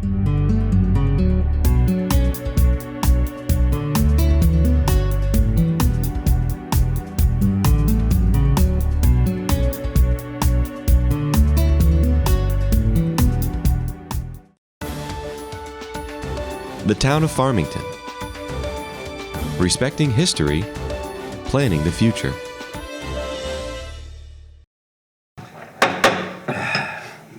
The town of Farmington. Respecting history, planning the future.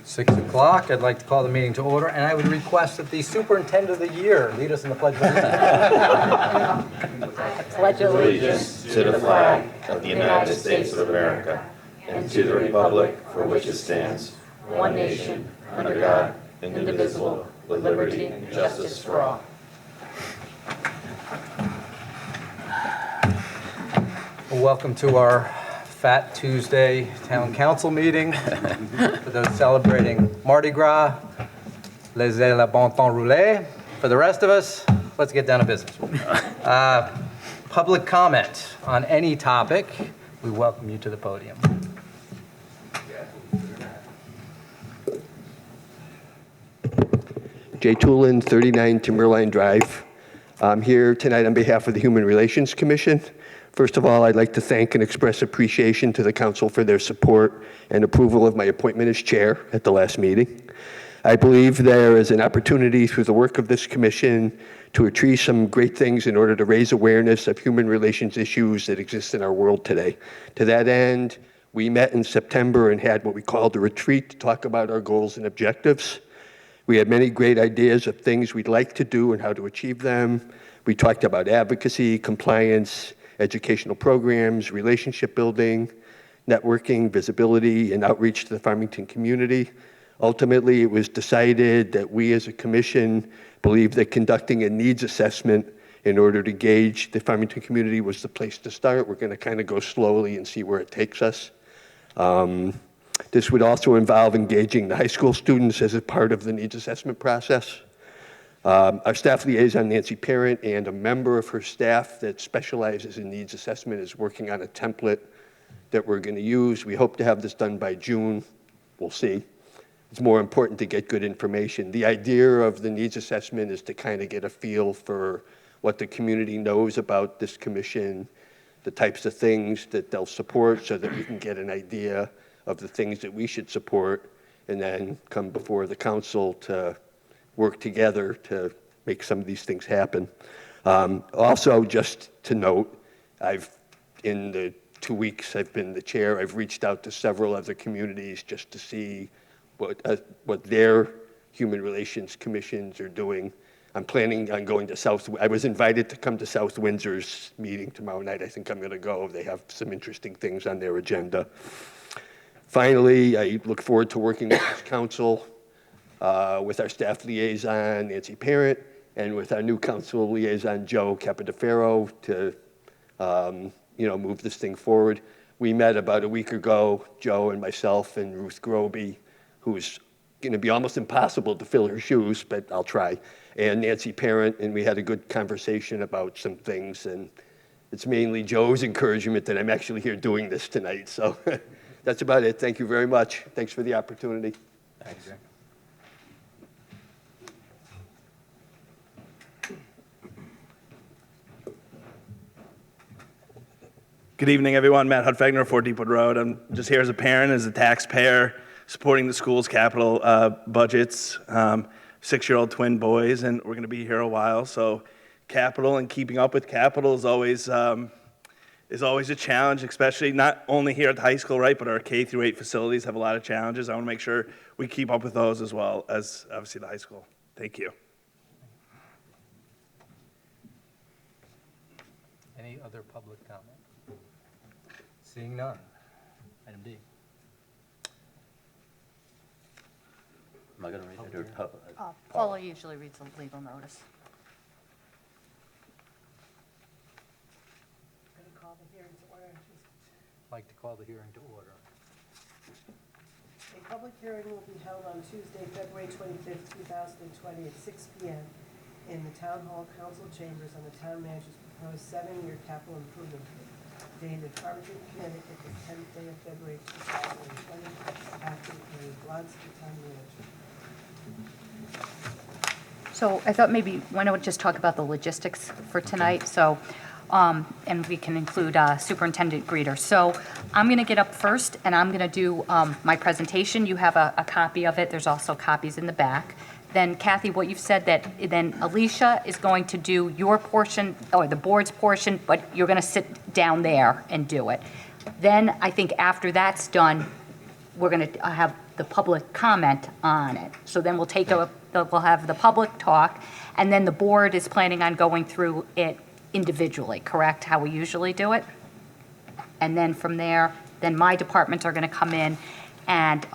Six o'clock. I'd like to call the meeting to order, and I would request that the superintendent of the year lead us in the Pledge of Allegiance. Pledge allegiance to the flag of the United States of America and to the republic for which it stands, one nation, under God, indivisible, with liberty and justice for all. Welcome to our Fat Tuesday Town Council meeting. For those celebrating Mardi Gras, laissez le bon temps rouler. For the rest of us, let's get down to business. Public comment on any topic, we welcome you to the podium. Jay Toolin, 39 Timberline Drive. I'm here tonight on behalf of the Human Relations Commission. First of all, I'd like to thank and express appreciation to the council for their support and approval of my appointment as chair at the last meeting. I believe there is an opportunity through the work of this commission to achieve some great things in order to raise awareness of human relations issues that exist in our world today. To that end, we met in September and had what we called a retreat to talk about our goals and objectives. We had many great ideas of things we'd like to do and how to achieve them. We talked about advocacy, compliance, educational programs, relationship building, networking, visibility, and outreach to the Farmington community. Ultimately, it was decided that we as a commission believe that conducting a needs assessment in order to gauge the Farmington community was the place to start. We're going to kind of go slowly and see where it takes us. This would also involve engaging the high school students as a part of the needs assessment process. Our staff liaison, Nancy Parent, and a member of her staff that specializes in needs assessment is working on a template that we're going to use. We hope to have this done by June. We'll see. It's more important to get good information. The idea of the needs assessment is to kind of get a feel for what the community knows about this commission, the types of things that they'll support so that we can get an idea of the things that we should support, and then come before the council to work together to make some of these things happen. Also, just to note, in the 2 weeks I've been the chair, I've reached out to several other communities just to see what their human relations commissions are doing. I'm planning on going to I was invited to come to South Windsor's meeting tomorrow night. I think I'm going to go. They have some interesting things on their agenda. Finally, I look forward to working with this council, with our staff liaison, Nancy Parent, and with our new council liaison, Joe Capodeferro, to move this thing forward. We met about a week ago, Joe and myself and Ruth Groby, who's going to be almost impossible to fill her shoes, but I'll try, and Nancy Parent, and we had a good conversation about some things, and it's mainly Joe's encouragement that I'm actually here doing this tonight, so that's about it. Thank you very much. Thanks for the opportunity. Thanks. Good evening, everyone. Matt Hudfagner, 4 Deepwood Road. I'm just here as a parent, as a taxpayer, supporting the school's capital budgets. 6-year-old twin boys, and we're going to be here a while. So, capital and keeping up with capital is always a challenge, especially not only here at the high school, right? But our K-8 facilities have a lot of challenges. I want to make sure we keep up with those as well as obviously the high school. Thank you. Any other public comment? Seeing none. Item D. Am I going to read it or public? Paula usually reads the legal notice. Like to call the hearing to order. A public hearing will be held on Tuesday, February 25th, 2020 at 6 p.m. in the Town Hall Council Chambers on the Town Manager's proposed 7-year capital improvement plan, dated Farmington, Connecticut, the 10th day of February 2020, acting as Blunt's the Town Manager. So I thought maybe, why don't we just talk about the logistics for tonight? So, and we can include Superintendent Greeter. So I'm going to get up first, and I'm going to do my presentation. You have a copy of it. There's also copies in the back. Then Kathy, what you've said that then Alicia is going to do your portion, or the board's portion, but you're going to sit down there and do it. Then I think after that's done, we're going to have the public comment on it. So then we'll have the public talk, and then the board is planning on going through it individually, correct? How we usually do it? And then from there, then my departments are going to come in, and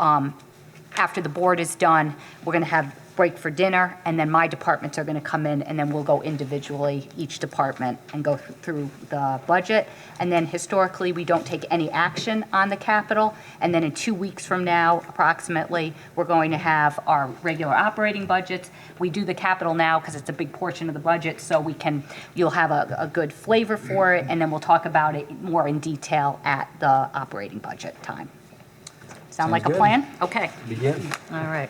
after the board is done, we're going to have break for dinner, and then my departments are going to come in, and then we'll go individually, each department, and go through the budget. And then historically, we don't take any action on the capital. And then in 2 weeks from now, approximately, we're going to have our regular operating budgets. We do the capital now because it's a big portion of the budget, so you'll have a good flavor for it, and then we'll talk about it more in detail at the operating budget time. Sound like a good. plan? Okay. Begin. All right.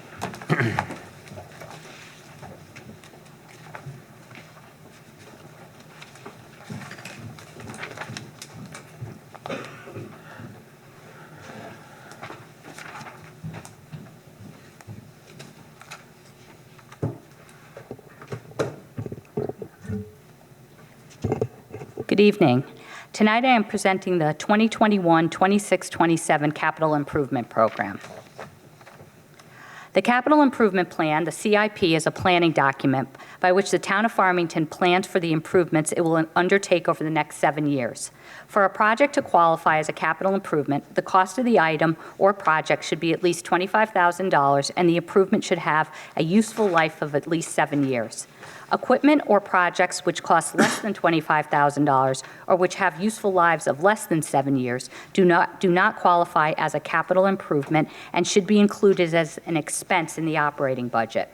Good evening. Tonight I am presenting the 2021-26-27 Capital Improvement Program. The Capital Improvement Plan, the CIP, is a planning document by which the town of Farmington plans for the improvements it will undertake over the next 7 years. For a project to qualify as a capital improvement, the cost of the item or project should be at least $25,000, and the improvement should have a useful life of at least 7 years. Equipment or projects which cost less than $25,000 or which have useful lives of less than 7 years do not qualify as a capital improvement and should be included as an expense in the operating budget.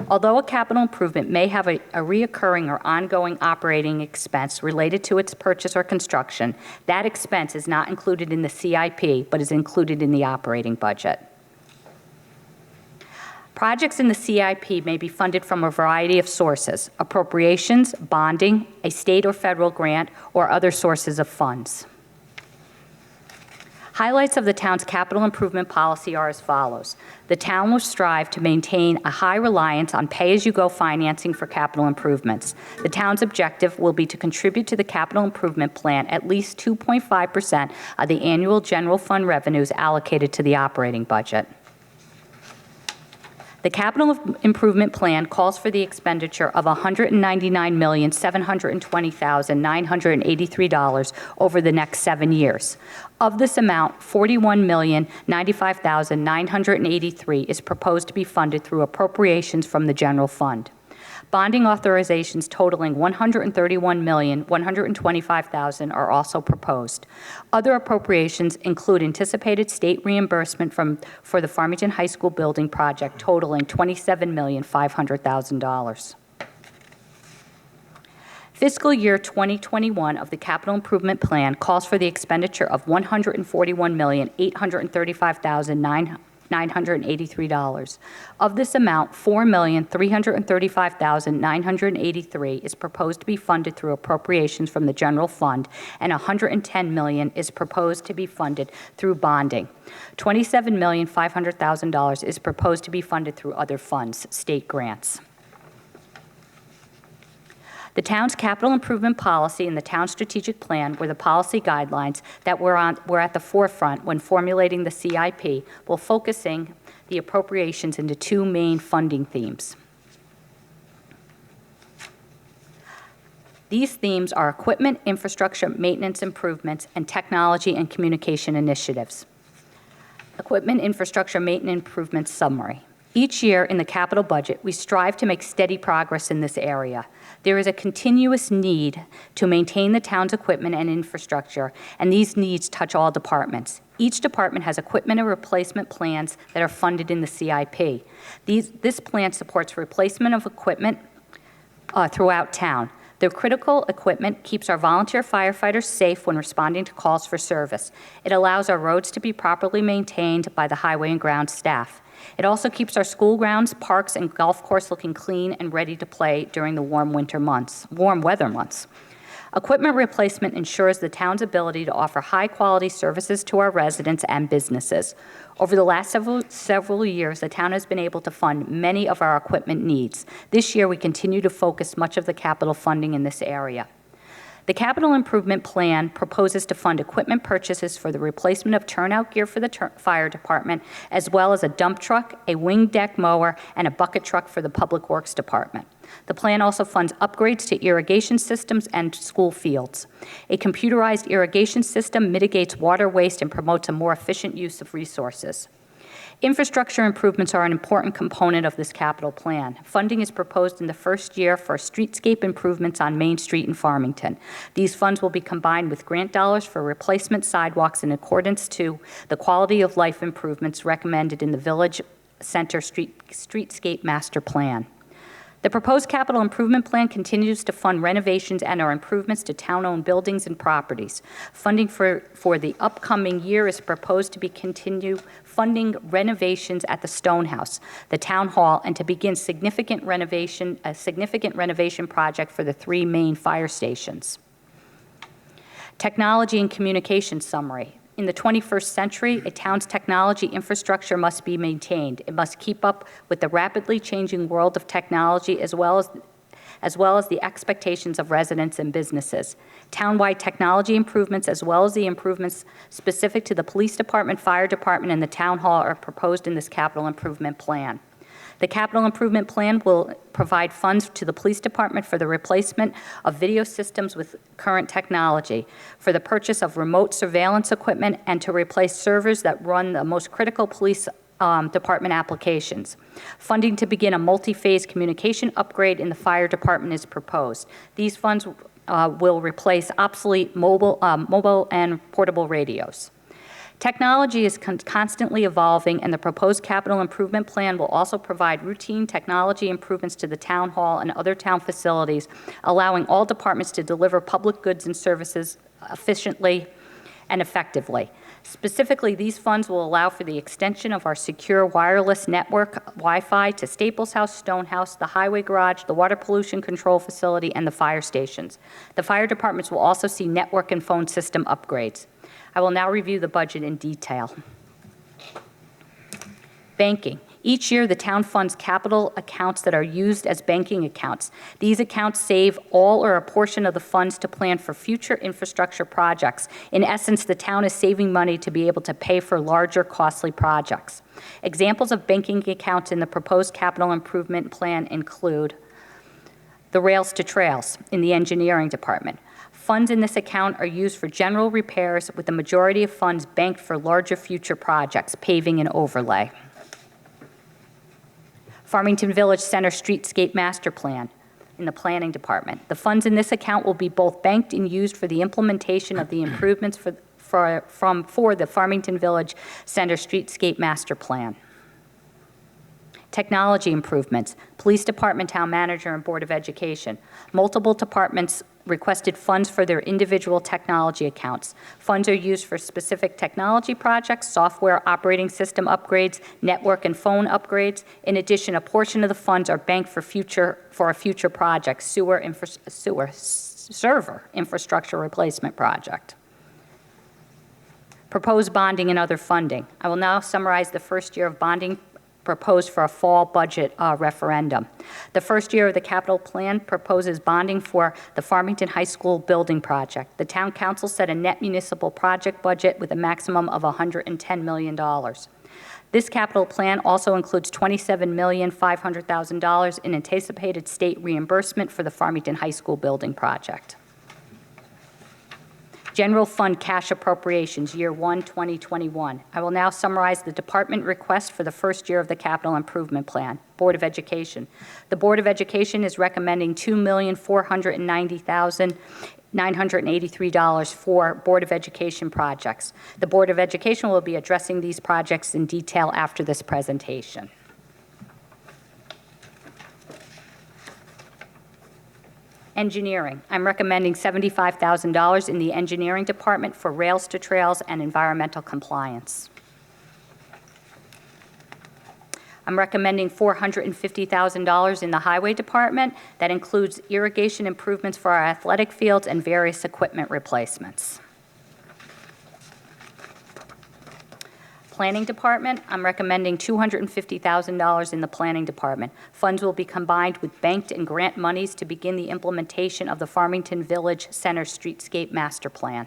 Although a capital improvement may have a reoccurring or ongoing operating expense related to its purchase or construction, that expense is not included in the CIP but is included in the operating budget. Projects in the CIP may be funded from a variety of sources: appropriations, bonding, a state or federal grant, or other sources of funds. Highlights of the town's capital improvement policy are as follows. The town will strive to maintain a high reliance on pay-as-you-go financing for capital improvements. The town's objective will be to contribute to the capital improvement plan at least 2.5% of the annual general fund revenues allocated to the operating budget. The capital improvement plan calls for the expenditure of $199,720,983 over the next 7 years. Of this amount, $41,095,983 is proposed to be funded through appropriations from the general fund. Bonding authorizations totaling $131,125,000 are also proposed. Other appropriations include anticipated state reimbursement for the Farmington High School building project totaling $27,500,000. Fiscal year 2021 of the Capital Improvement Plan calls for the expenditure of $141,835,983. Of this amount, $4,335,983 is proposed to be funded through appropriations from the general fund, and $110 million is proposed to be funded through bonding. $27,500,000 is proposed to be funded through other funds, state grants. The town's capital improvement policy and the town's strategic plan were the policy guidelines that were at the forefront when formulating the CIP, while focusing the appropriations into two main funding themes. These themes are equipment, infrastructure, maintenance improvements, and technology and communication initiatives. Equipment, infrastructure, maintenance improvements summary. Each year in the capital budget, we strive to make steady progress in this area. There is a continuous need to maintain the town's equipment and infrastructure, and these needs touch all departments. Each department has equipment and replacement plans that are funded in the CIP. This plan supports replacement of equipment throughout town. The critical equipment keeps our volunteer firefighters safe when responding to calls for service. It allows our roads to be properly maintained by the highway and ground staff. It also keeps our school grounds, parks, and golf course looking clean and ready to play during the warm weather months. Equipment replacement ensures the town's ability to offer high-quality services to our residents and businesses. Over the last several years, the town has been able to fund many of our equipment needs. This year, we continue to focus much of the capital funding in this area. The capital improvement plan proposes to fund equipment purchases for the replacement of turnout gear for the fire department, as well as a dump truck, a wing deck mower, and a bucket truck for the public works department. The plan also funds upgrades to irrigation systems and school fields. A computerized irrigation system mitigates water waste and promotes a more efficient use of resources. Infrastructure improvements are an important component of this capital plan. Funding is proposed in the first year for streetscape improvements on Main Street in Farmington. These funds will be combined with grant dollars for replacement sidewalks in accordance to the quality of life improvements recommended in the Village Center Streetscape Master Plan. The proposed capital improvement plan continues to fund renovations and or improvements to town-owned buildings and properties. Funding for the upcoming year is proposed to be continue funding renovations at the Stonehouse, the Town Hall, and to begin a significant renovation project for the 3 main fire stations. Technology and communication summary. In the 21st century, a town's technology infrastructure must be maintained. It must keep up with the rapidly changing world of technology as well as the expectations of residents and businesses. Townwide technology improvements as well as the improvements specific to the police department, fire department, and the town hall are proposed in this capital improvement plan. The capital improvement plan will provide funds to the police department for the replacement of video systems with current technology, for the purchase of remote surveillance equipment, and to replace servers that run the most critical police department applications. Funding to begin a multi-phase communication upgrade in the fire department is proposed. These funds will replace obsolete mobile and portable radios. Technology is constantly evolving, and the proposed capital improvement plan will also provide routine technology improvements to the town hall and other town facilities, allowing all departments to deliver public goods and services efficiently and effectively. Specifically, these funds will allow for the extension of our secure wireless network Wi-Fi to Staples House, Stonehouse, the highway garage, the water pollution control facility, and the fire stations. The fire departments will also see network and phone system upgrades. I will now review the budget in detail. Banking. Each year, the town funds capital accounts that are used as banking accounts. These accounts save all or a portion of the funds to plan for future infrastructure projects. In essence, the town is saving money to be able to pay for larger, costly projects. Examples of banking accounts in the proposed capital improvement plan include the Rails to Trails in the engineering department. Funds in this account are used for general repairs, with the majority of funds banked for larger future projects, paving and overlay. Farmington Village Center Streetscape Master Plan in the planning department. The funds in this account will be both banked and used for the implementation of the improvements for the Farmington Village Center Streetscape Master Plan. Technology improvements, Police Department, Town Manager, and Board of Education. Multiple departments requested funds for their individual technology accounts. Funds are used for specific technology projects, software operating system upgrades, network and phone upgrades. In addition, a portion of the funds are banked for a future project, server infrastructure replacement project. Proposed bonding and other funding. I will now summarize the first year of bonding proposed for a fall budget referendum. The first year of the capital plan proposes bonding for the Farmington High School building project. The town council set a net municipal project budget with a maximum of $110 million. This capital plan also includes $27,500,000 in anticipated state reimbursement for the Farmington High School building project. General Fund Cash Appropriations, Year 1, 2021. I will now summarize the department request for the first year of the Capital Improvement Plan. Board of Education. The Board of Education is recommending $2,490,983 for Board of Education projects. The Board of Education will be addressing these projects in detail after this presentation. Engineering. I'm recommending $75,000 in the engineering department for Rails to Trails and environmental compliance. I'm recommending $450,000 in the Highway Department. That includes irrigation improvements for our athletic fields and various equipment replacements. Planning Department, I'm recommending $250,000 in the Planning Department. Funds will be combined with banked and grant monies to begin the implementation of the Farmington Village Center Streetscape Master Plan.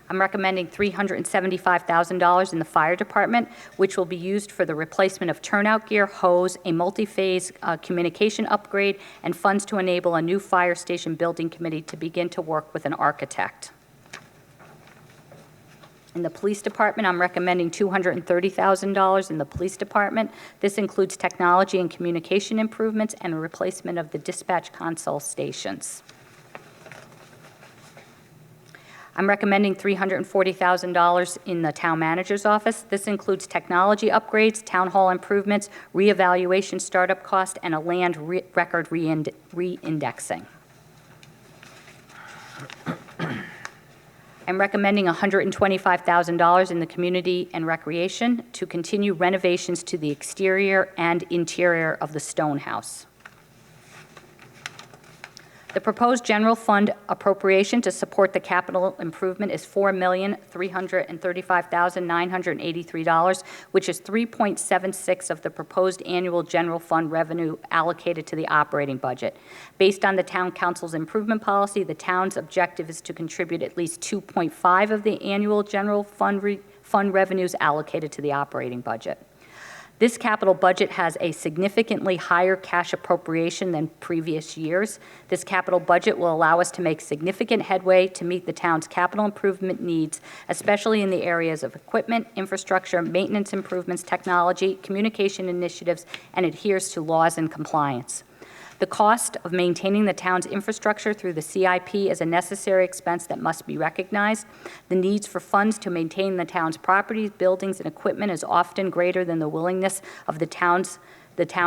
I'm recommending $375,000 in the Fire Department, which will be used for the replacement of turnout gear, hose, a multi-phase communication upgrade, and funds to enable a new fire station building committee to begin to work with an architect. In the Police Department, I'm recommending $230,000 in the Police Department. This includes technology and communication improvements and a replacement of the dispatch console stations. I'm recommending $340,000 in the Town Manager's Office. This includes technology upgrades, town hall improvements, reevaluation startup cost, and a land record reindexing. I'm recommending $125,000 in the Community and Recreation to continue renovations to the exterior and interior of the Stone House. The proposed general fund appropriation to support the capital improvement is $4,335,983, which is 3.76 of the proposed annual general fund revenue allocated to the operating budget. Based on the town council's improvement policy, the town's objective is to contribute at least 2.5 of the annual general fund revenues allocated to the operating budget. This capital budget has a significantly higher cash appropriation than previous years. This capital budget will allow us to make significant headway to meet the town's capital improvement needs, especially in the areas of equipment, infrastructure, maintenance improvements, technology, communication initiatives, and adheres to laws and compliance. The cost of maintaining the town's infrastructure through the CIP is a necessary expense that must be recognized. The needs for funds to maintain the town's properties, buildings, and equipment is often greater than the willingness of the town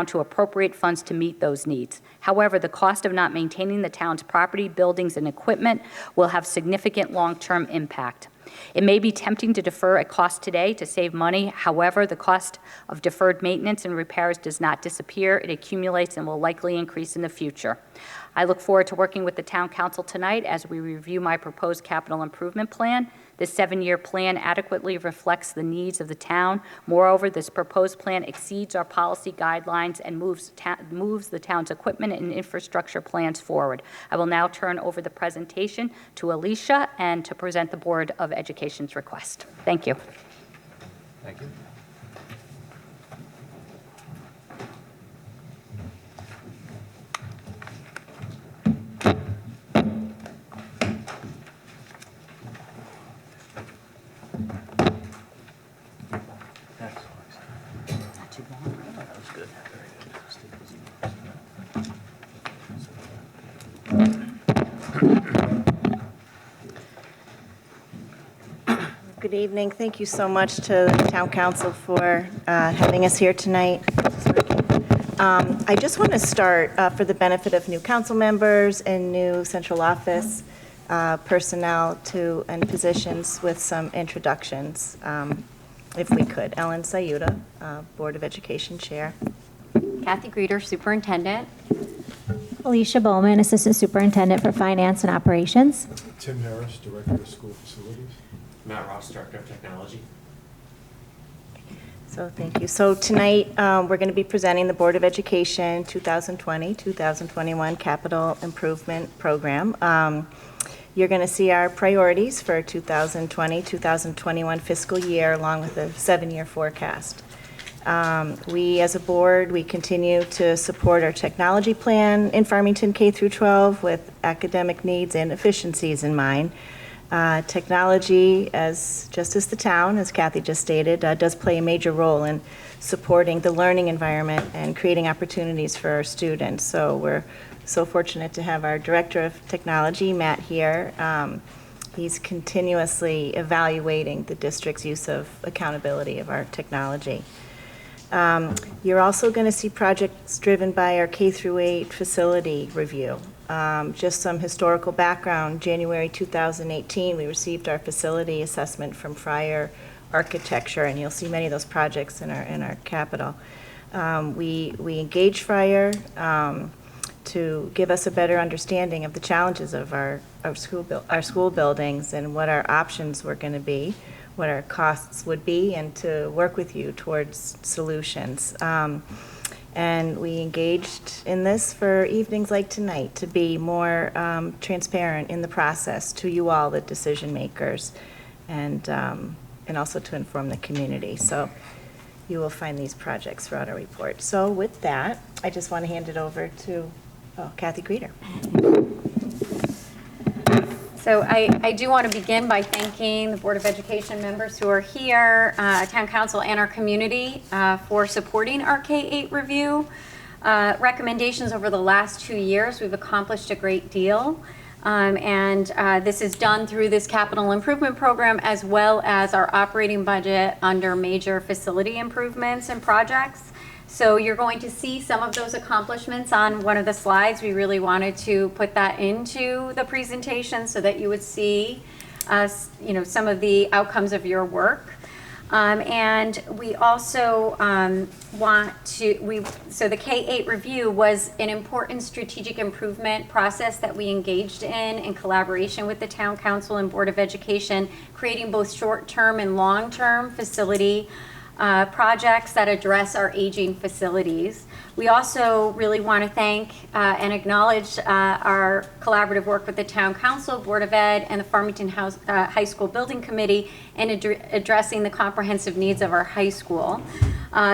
to appropriate funds to meet those needs. However, the cost of not maintaining the town's property, buildings, and equipment will have significant long-term impact. It may be tempting to defer a cost today to save money. However, the cost of deferred maintenance and repairs does not disappear. It accumulates and will likely increase in the future. I look forward to working with the town council tonight as we review my proposed capital improvement plan. This 7-year plan adequately reflects the needs of the town. Moreover, this proposed plan exceeds our policy guidelines and moves the town's equipment and infrastructure plans forward. I will now turn over the presentation to Alicia and to present the Board of Education's request. Thank you. Thank you. Not too long. That was good. Good evening. Thank you so much to the Town Council for having us here tonight. I just want to start for the benefit of new council members and new central office personnel and positions with some introductions, if we could. Ellen Sayuda, Board of Education Chair. Kathy Greeter, Superintendent. Alicia Bowman, Assistant Superintendent for Finance and Operations. Tim Harris, Director of School Facilities. Matt Ross, Director of Technology. So thank you. So tonight, we're going to be presenting the Board of Education 2020-2021 Capital Improvement Program. You're going to see our priorities for 2020-2021 fiscal year, along with a 7-year forecast. We, as a board, we continue to support our technology plan in Farmington K through 12 with academic needs and efficiencies in mind. Technology, just as the town, as Kathy just stated, does play a major role in supporting the learning environment and creating opportunities for our students. So we're so fortunate to have our Director of Technology, Matt, here. He's continuously evaluating the district's use of accountability of our technology. You're also going to see projects driven by our K through 8 facility review. Just some historical background, January 2018, we received our facility assessment from Friar architecture, and you'll see many of those projects in our capital. We engaged Fire to give us a better understanding of the challenges of our school buildings and what our options were going to be, what our costs would be, and to work with you towards solutions. And we engaged in this for evenings like tonight to be more transparent in the process to you all, the decision makers, and also to inform the community. So you will find these projects throughout our report. So with that, I just want to hand it over to Kathy Greeter. So I do want to begin by thanking the Board of Education members who are here, Town Council, and our community for supporting our K-8 review. Recommendations over the last 2 years, we've accomplished a great deal. This is done through this capital improvement program as well as our operating budget under major facility improvements and projects. So you're going to see some of those accomplishments on one of the slides. We really wanted to put that into the presentation so that you would see some of the outcomes of your work. And we also so the K-8 review was an important strategic improvement process that we engaged in collaboration with the Town Council and Board of Education, creating both short-term and long-term facility projects that address our aging facilities. We also really want to thank and acknowledge our collaborative work with the Town Council, Board of Ed, and the Farmington High School Building Committee in addressing the comprehensive needs of our high school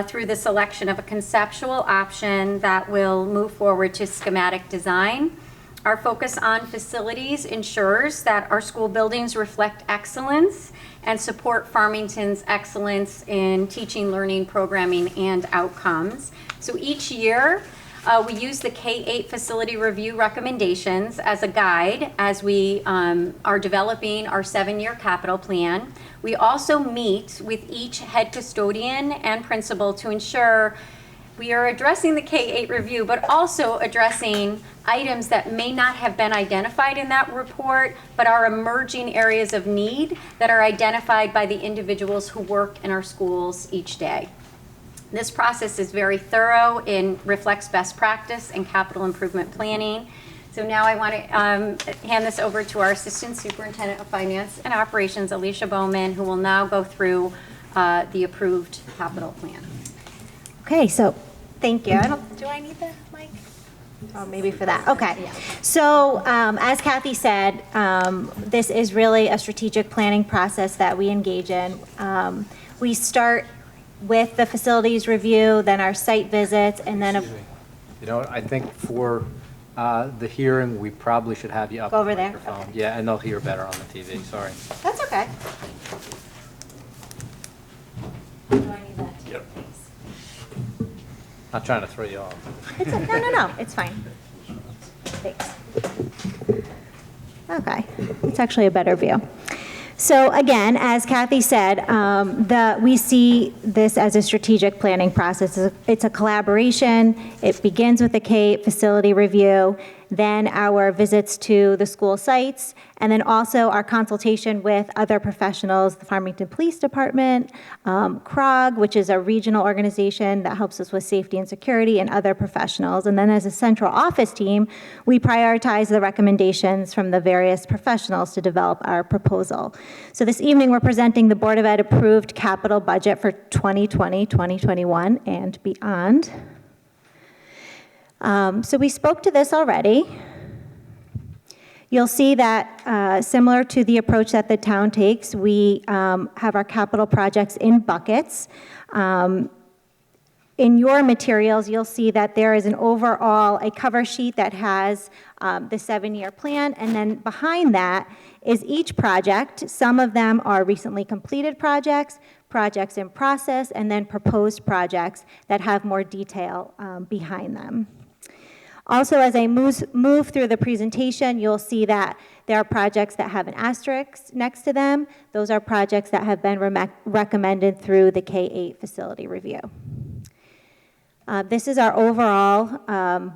through the selection of a conceptual option that will move forward to schematic design. Our focus on facilities ensures that our school buildings reflect excellence and support Farmington's excellence in teaching, learning, programming, and outcomes. So each year, we use the K-8 facility review recommendations as a guide as we are developing our 7-year capital plan. We also meet with each head custodian and principal to ensure we are addressing the K-8 review, but also addressing items that may not have been identified in that report, but are emerging areas of need that are identified by the individuals who work in our schools each day. This process is very thorough and reflects best practice and capital improvement planning. So now I want to hand this over to our Assistant Superintendent of Finance and Operations, Alicia Bowman, who will now go through the approved capital plan. Okay, so thank you. Do I need the mic? Oh, maybe for that. Okay. Yeah. So as Kathy said, this is really a strategic planning process that we engage in. We start with the facilities review, then our site visits, and then I think for the hearing, we probably should have you up go over the there. microphone. Okay. Yeah, and they'll hear better on the TV. Sorry. That's okay. Do I need that? Yep. Not trying to throw you off. No, it's fine. Thanks. Okay, it's actually a better view. So again, as Kathy said, we see this as a strategic planning process. It's a collaboration. It begins with the K-8 facility review, then our visits to the school sites, and then also our consultation with other professionals, the Farmington Police Department, CROG, which is a regional organization that helps us with safety and security, and other professionals. And then as a central office team, we prioritize the recommendations from the various professionals to develop our proposal. So this evening, we're presenting the Board of Ed approved capital budget for 2020, 2021, and beyond. So we spoke to this already. You'll see that similar to the approach that the town takes, we have our capital projects in buckets. In your materials, you'll see that there is a cover sheet that has the 7-year plan, and then behind that is each project. Some of them are recently completed projects, projects in process, and then proposed projects that have more detail behind them. Also, as I move through the presentation, you'll see that there are projects that have an asterisk next to them. Those are projects that have been recommended through the K-8 facility review. This is our overall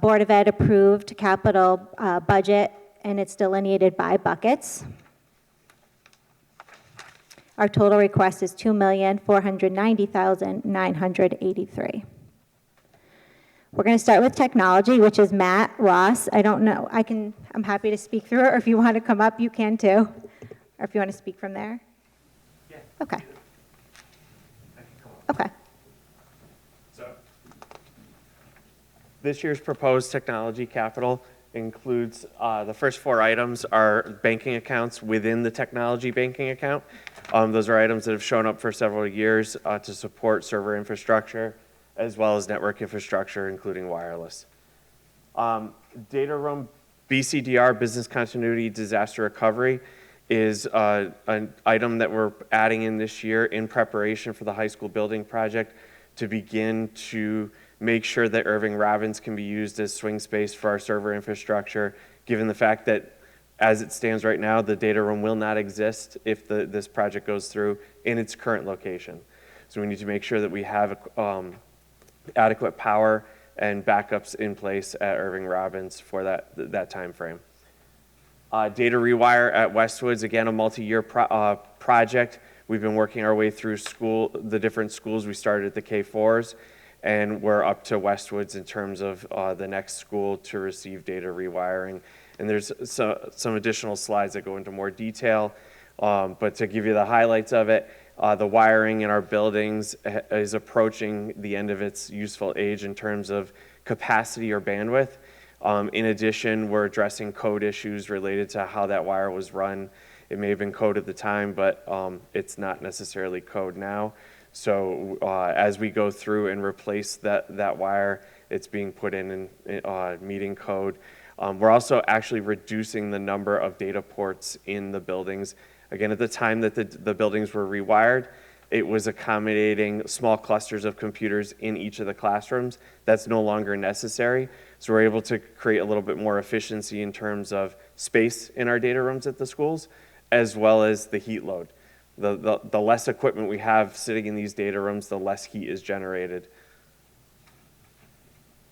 Board of Ed approved capital budget, and it's delineated by buckets. Our total request is $2,490,983. We're going to start with technology, which is Matt Ross. I don't know, I'm happy to speak through it, or if you want to come up, you can too. Or if you want to speak from there. Yeah. Okay. I can come up. Okay. So, this year's proposed technology capital includes, the first 4 items are banking accounts within the technology banking account. Those are items that have shown up for several years to support server infrastructure, as well as network infrastructure, including wireless. Data room BCDR, business continuity disaster recovery, is an item that we're adding in this year in preparation for the high school building project to begin to make sure that Irving Robbins can be used as swing space for our server infrastructure, given the fact that as it stands right now, the data room will not exist if this project goes through in its current location. So we need to make sure that we have adequate power and backups in place at Irving Robbins for that time frame. Data rewire at Westwoods, again, a multi-year project. We've been working our way through the different schools. We started at the K4s, and we're up to Westwoods in terms of the next school to receive data rewiring. And there's some additional slides that go into more detail, but to give you the highlights of it, the wiring in our buildings is approaching the end of its useful age in terms of capacity or bandwidth. In addition, we're addressing code issues related to how that wire was run. It may have been code at the time, but it's not necessarily code now. So as we go through and replace that wire, it's being put in meeting code. We're also actually reducing the number of data ports in the buildings. Again, at the time that the buildings were rewired, it was accommodating small clusters of computers in each of the classrooms. That's no longer necessary. So we're able to create a little bit more efficiency in terms of space in our data rooms at the schools, as well as the heat load. The less equipment we have sitting in these data rooms, the less heat is generated.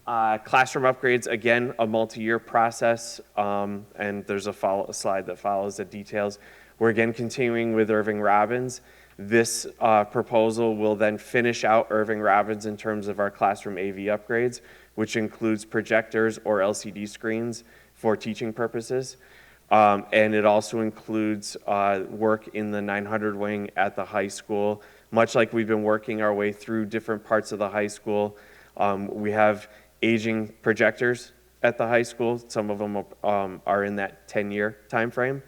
Classroom upgrades, again, a multi-year process, and there's a slide that follows the details. We're again continuing with Irving Robbins. This proposal will then finish out Irving Robbins in terms of our classroom AV upgrades, which includes projectors or LCD screens for teaching purposes. And it also includes work in the 900 wing at the high school. Much like we've been working our way through different parts of the high school, we have aging projectors at the high school. Some of them are in that 10-year time frame.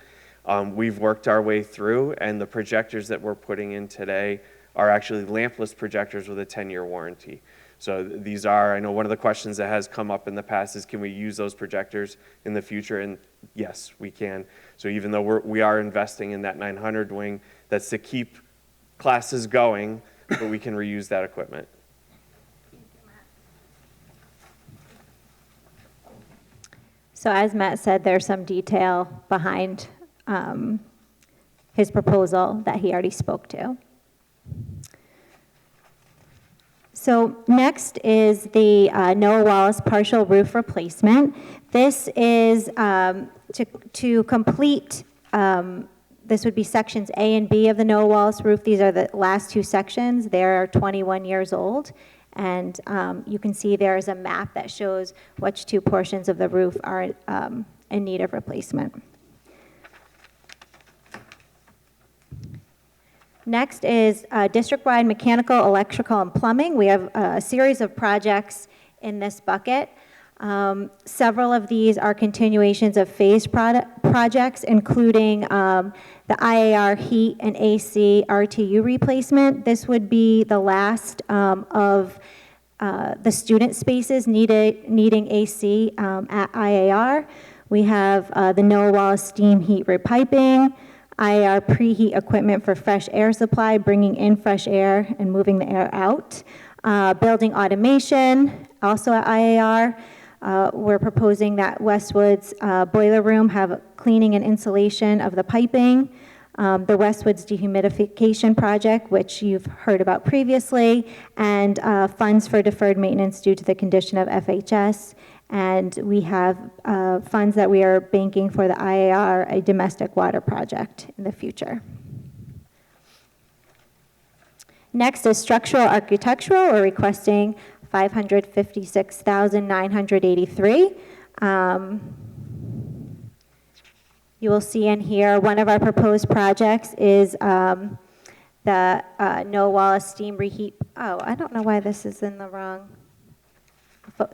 We've worked our way through, and the projectors that we're putting in today are actually lampless projectors with a 10-year warranty. So these are, I know one of the questions that has come up in the past is, can we use those projectors in the future? And yes, we can. So even though we are investing in that 900 wing, that's to keep classes going, but we can reuse that equipment. So as Matt said, there's some detail behind his proposal that he already spoke to. So next is the Noah Wallace partial roof replacement. This is to complete, this would be sections A and B of the Noah Wallace roof. These are the last 2 sections. They're 21 years old. And you can see there is a map that shows which 2 portions of the roof are in need of replacement. Next is district-wide mechanical, electrical, and plumbing. We have a series of projects in this bucket. Several of these are continuations of phased projects, including the IAR heat and AC RTU replacement. This would be the last of the student spaces needing AC at IAR. We have the Noah Wallace steam heat repiping, IAR preheat equipment for fresh air supply, bringing in fresh air and moving the air out. Building automation, also at IAR. We're proposing that Westwood's boiler room have cleaning and insulation of the piping. The Westwood's dehumidification project, which you've heard about previously, and funds for deferred maintenance due to the condition of FHS. And we have funds that we are banking for the IAR, a domestic water project in the future. Next is structural architectural. We're requesting $556,983. You will see in here, one of our proposed projects is the No Wall Steam Reheat. Oh, I don't know why this is in the wrong,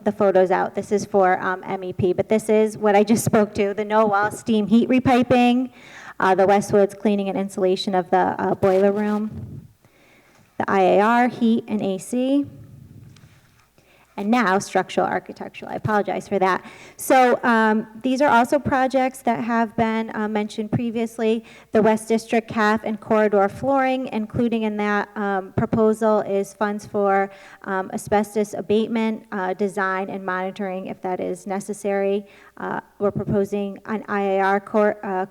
the photo's out. This is for MEP, but this is what I just spoke to, the No Wall Steam Heat Repiping, the Westwoods cleaning and insulation of the boiler room, the IAR, heat and AC, and now structural architectural. I apologize for that. So these are also projects that have been mentioned previously. The West District CAF and corridor flooring, including in that proposal is funds for asbestos abatement, design, and monitoring if that is necessary. We're proposing an IAR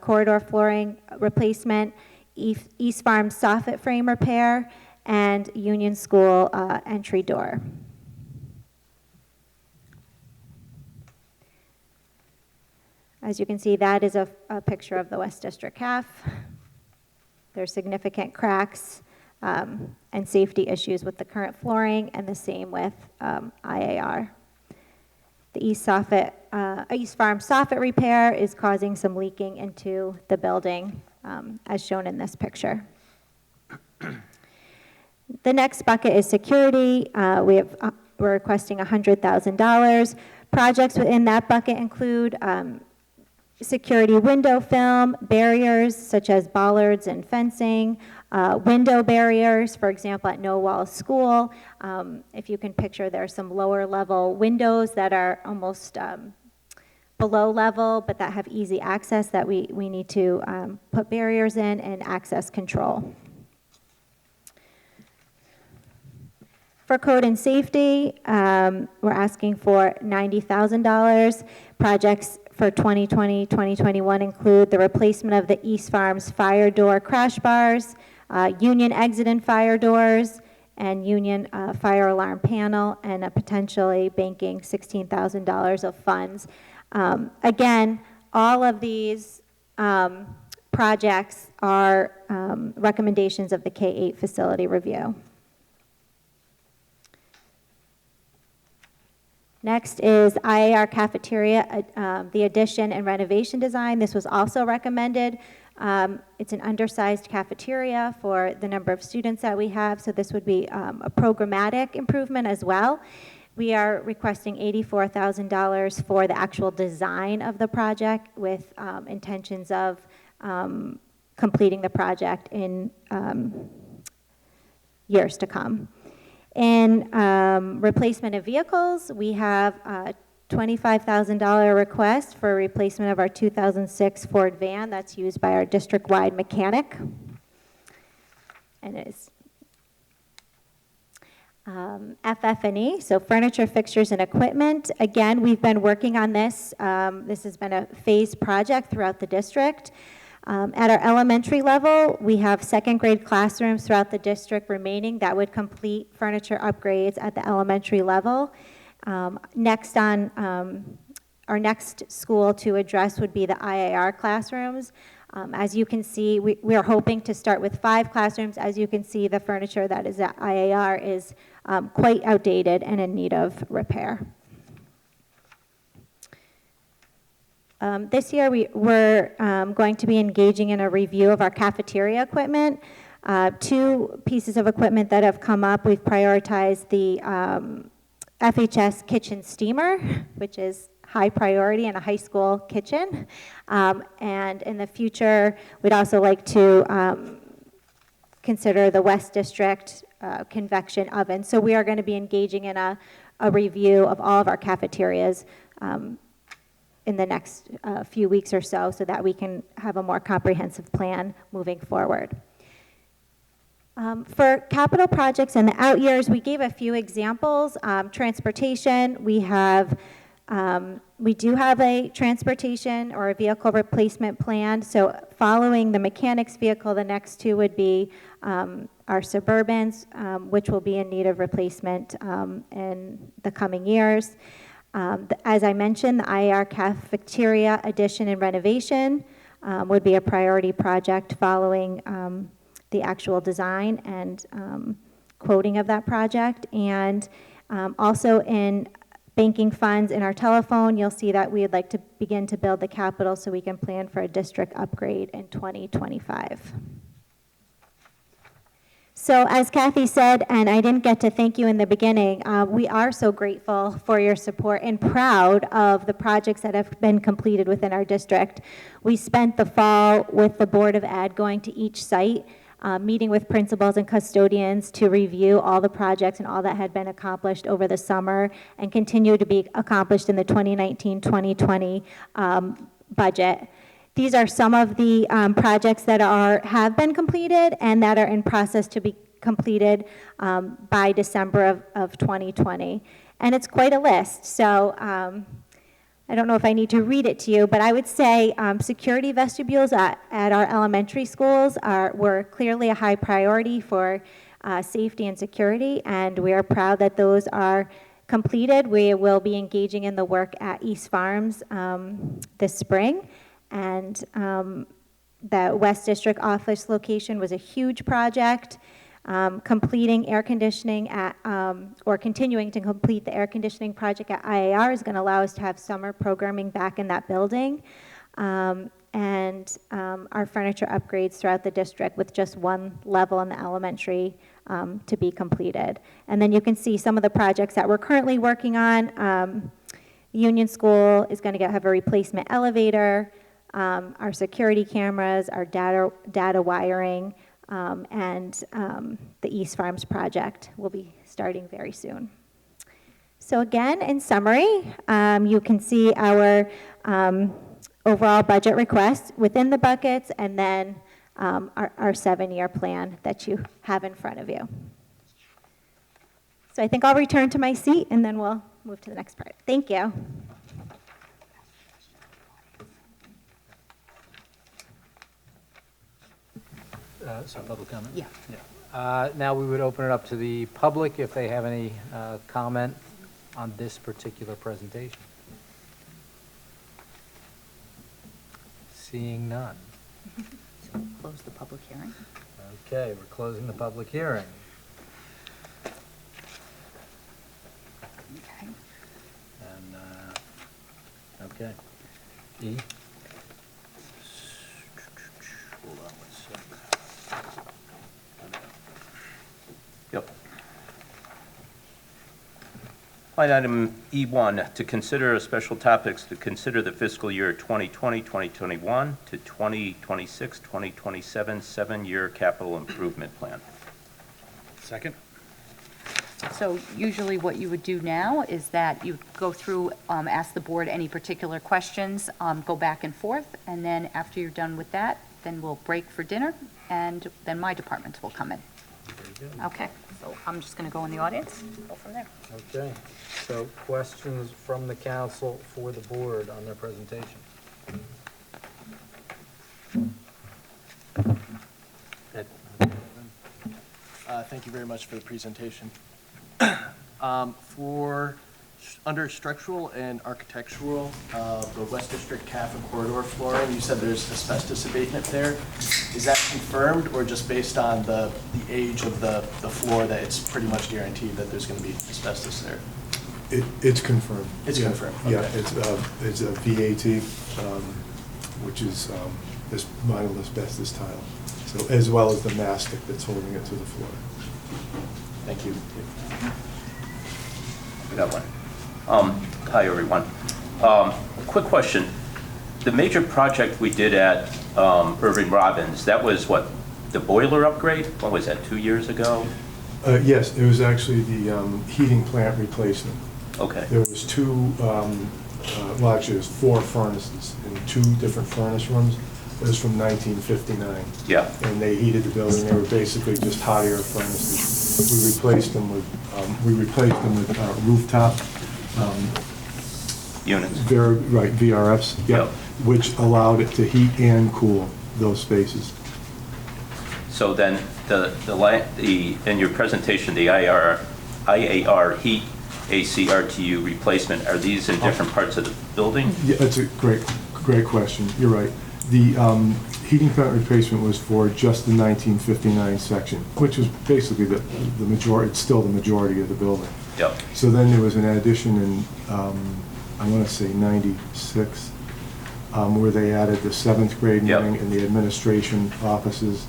corridor flooring replacement, East Farm soffit frame repair, and Union School entry door. As you can see, that is a picture of the West District CAF. There's significant cracks and safety issues with the current flooring, and the same with IAR. The East Farm soffit repair is causing some leaking into the building, as shown in this picture. The next bucket is security. We're requesting $100,000. Projects within that bucket include security window film, barriers such as bollards and fencing, window barriers, for example, at No Wall School. If you can picture, there are some lower level windows that are almost below level, but that have easy access that we need to put barriers in, and access control. For code and safety, we're asking for $90,000. Projects for 2020, 2021 include the replacement of the East Farms fire door crash bars, Union exit and fire doors, and Union fire alarm panel, and potentially banking $16,000 of funds. Again, all of these projects are recommendations of the K-8 facility review. Next is IAR cafeteria, the addition and renovation design. This was also recommended. It's an undersized cafeteria for the number of students that we have, so this would be a programmatic improvement as well. We are requesting $84,000 for the actual design of the project, with intentions of completing the project in years to come. In replacement of vehicles, we have a $25,000 request for replacement of our 2006 Ford van that's used by our district-wide mechanic. And it is FF&E, so furniture, fixtures, and equipment. Again, we've been working on this. This has been a phased project throughout the district. At our elementary level, we have second grade classrooms throughout the district remaining that would complete furniture upgrades at the elementary level. Next on our next school to address would be the IAR classrooms. As you can see, we are hoping to start with 5 classrooms. As you can see, the furniture that is at IAR is quite outdated and in need of repair. This year, we're going to be engaging in a review of our cafeteria equipment. 2 pieces of equipment that have come up, we've prioritized the FHS kitchen steamer, which is high priority in a high school kitchen. And in the future, we'd also like to consider the West District convection oven. So we are going to be engaging in a review of all of our cafeterias in the next few weeks or so that we can have a more comprehensive plan moving forward. For capital projects in the out years, we gave a few examples. Transportation, we do have a transportation or a vehicle replacement plan. So following the mechanics vehicle, the next 2 would be our Suburbans, which will be in need of replacement in the coming years. As I mentioned, the IAR cafeteria addition and renovation would be a priority project following the actual design and quoting of that project. And also in banking funds in our telephone, you'll see that we would like to begin to build the capital so we can plan for a district upgrade in 2025. So as Kathy said, and I didn't get to thank you in the beginning, we are so grateful for your support and proud of the projects that have been completed within our district. We spent the fall with the Board of Ed going to each site, meeting with principals and custodians to review all the projects and all that had been accomplished over the summer and continue to be accomplished in the 2019-2020 budget. These are some of the projects that have been completed and that are in process to be completed by December of 2020. And it's quite a list. So I don't know if I need to read it to you, but I would say security vestibules at our elementary schools were clearly a high priority for safety and security, and we are proud that those are completed. We will be engaging in the work at East Farms this spring. And the West District office location was a huge project. Completing air conditioning or continuing to complete the air conditioning project at IAR is going to allow us to have summer programming back in that building. And our furniture upgrades throughout the district with just one level in the elementary to be completed. And then you can see some of the projects that we're currently working on. Union School is going to have a replacement elevator. Our security cameras, our data wiring, and the East Farms project will be starting very soon. So again, in summary, you can see our overall budget requests within the buckets, and then our 7-year plan that you have in front of you. So I think I'll return to my seat, and then we'll move to the next part. Thank you. So public comment? Yeah. Now we would open it up to the public if they have any comment on this particular presentation. Seeing none. So we'll close the public hearing. Okay, we're closing the public hearing. Okay. And, okay. E? Hold on one second. Yep. Line item E1, to consider special topics to consider the fiscal year 2020-2021 to 2026-2027 7-year capital improvement plan. Second. So usually what you would do now is that you go through, ask the board any particular questions, go back and forth, and then after you're done with that, then we'll break for dinner, and then my departments will come in. Very good. Okay, so I'm just going to go in the audience, go from there. Okay, so questions from the council for the board on their presentation? Ed? Thank you very much for the presentation. Under structural and architectural, the West District CAF and corridor flooring, you said there's asbestos abatement there. Is that confirmed or just based on the age of the floor that it's pretty much guaranteed that there's going to be asbestos there? It's confirmed. It's confirmed. Yeah, Okay. it's a VAT, which is this vinyl asbestos tile, so as well as the mastic that's holding it to the floor. Thank you. We got one. Hi, everyone. Quick question. The major project we did at Irving Robbins, that was what, the boiler upgrade? What was that, 2 years ago? Yes, it was actually the heating plant replacement. Okay. There was well, actually, there's 4 furnaces in 2 different furnace rooms. It was from 1959. Yeah. And they heated the building. They were basically just hot air furnaces. We replaced them with rooftop Units. VRFs. Yep. Which allowed it to heat and cool those spaces. So then in your presentation, the IAR heat ACRTU replacement, are these in different parts of the building? Yeah, that's a great question. You're right. The heating plant replacement was for just the 1959 section, which was basically the majority, it's still the majority of the building. Yep. So then there was an addition in, I want to say 96, where they added the 7th grade Yep. wing and the administration offices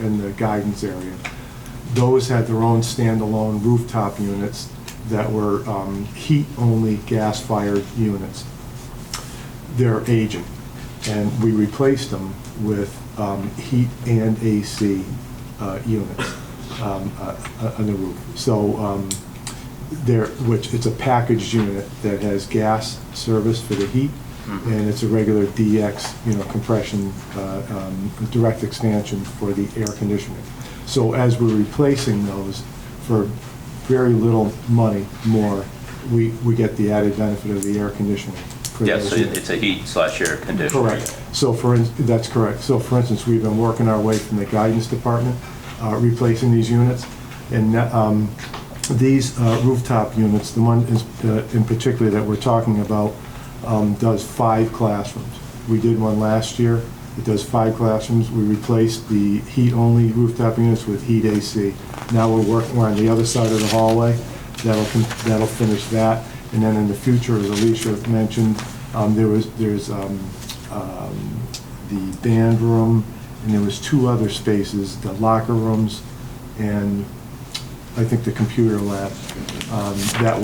in the guidance area. Those had their own standalone rooftop units that were heat-only gas-fired units. They're aging, and we replaced them with heat and AC units on the roof. So which it's a packaged unit that has gas service for the heat, and it's a regular DX, compression, direct expansion for the air conditioning. So as we're replacing those for very little money more, we get the added benefit of the air conditioning. Yeah, so it's a heat/air conditioner. Correct. So that's correct. So for instance, we've been working our way from the guidance department, replacing these units. And these rooftop units, the one in particular that we're talking about, does 5 classrooms. We did one last year. It does 5 classrooms. We replaced the heat-only rooftop units with heat AC. Now we're on the other side of the hallway. That'll finish that. And then in the future, as Alicia mentioned, there's the band room, and there was 2 other spaces, the locker rooms, and I think the computer lab, that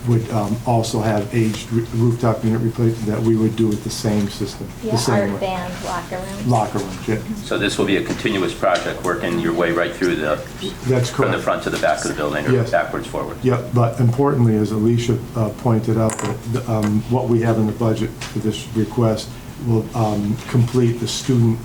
would also have aged rooftop unit replacement that we would do with the same system. Yeah, the same art way. band, locker rooms. Locker rooms, yeah. So this will be a continuous project, working your way right through That's from the correct. front to the back of the building, or Yes. backwards, forward. Yeah, but importantly, as Alicia pointed out, that what we have in the budget for this request will complete the student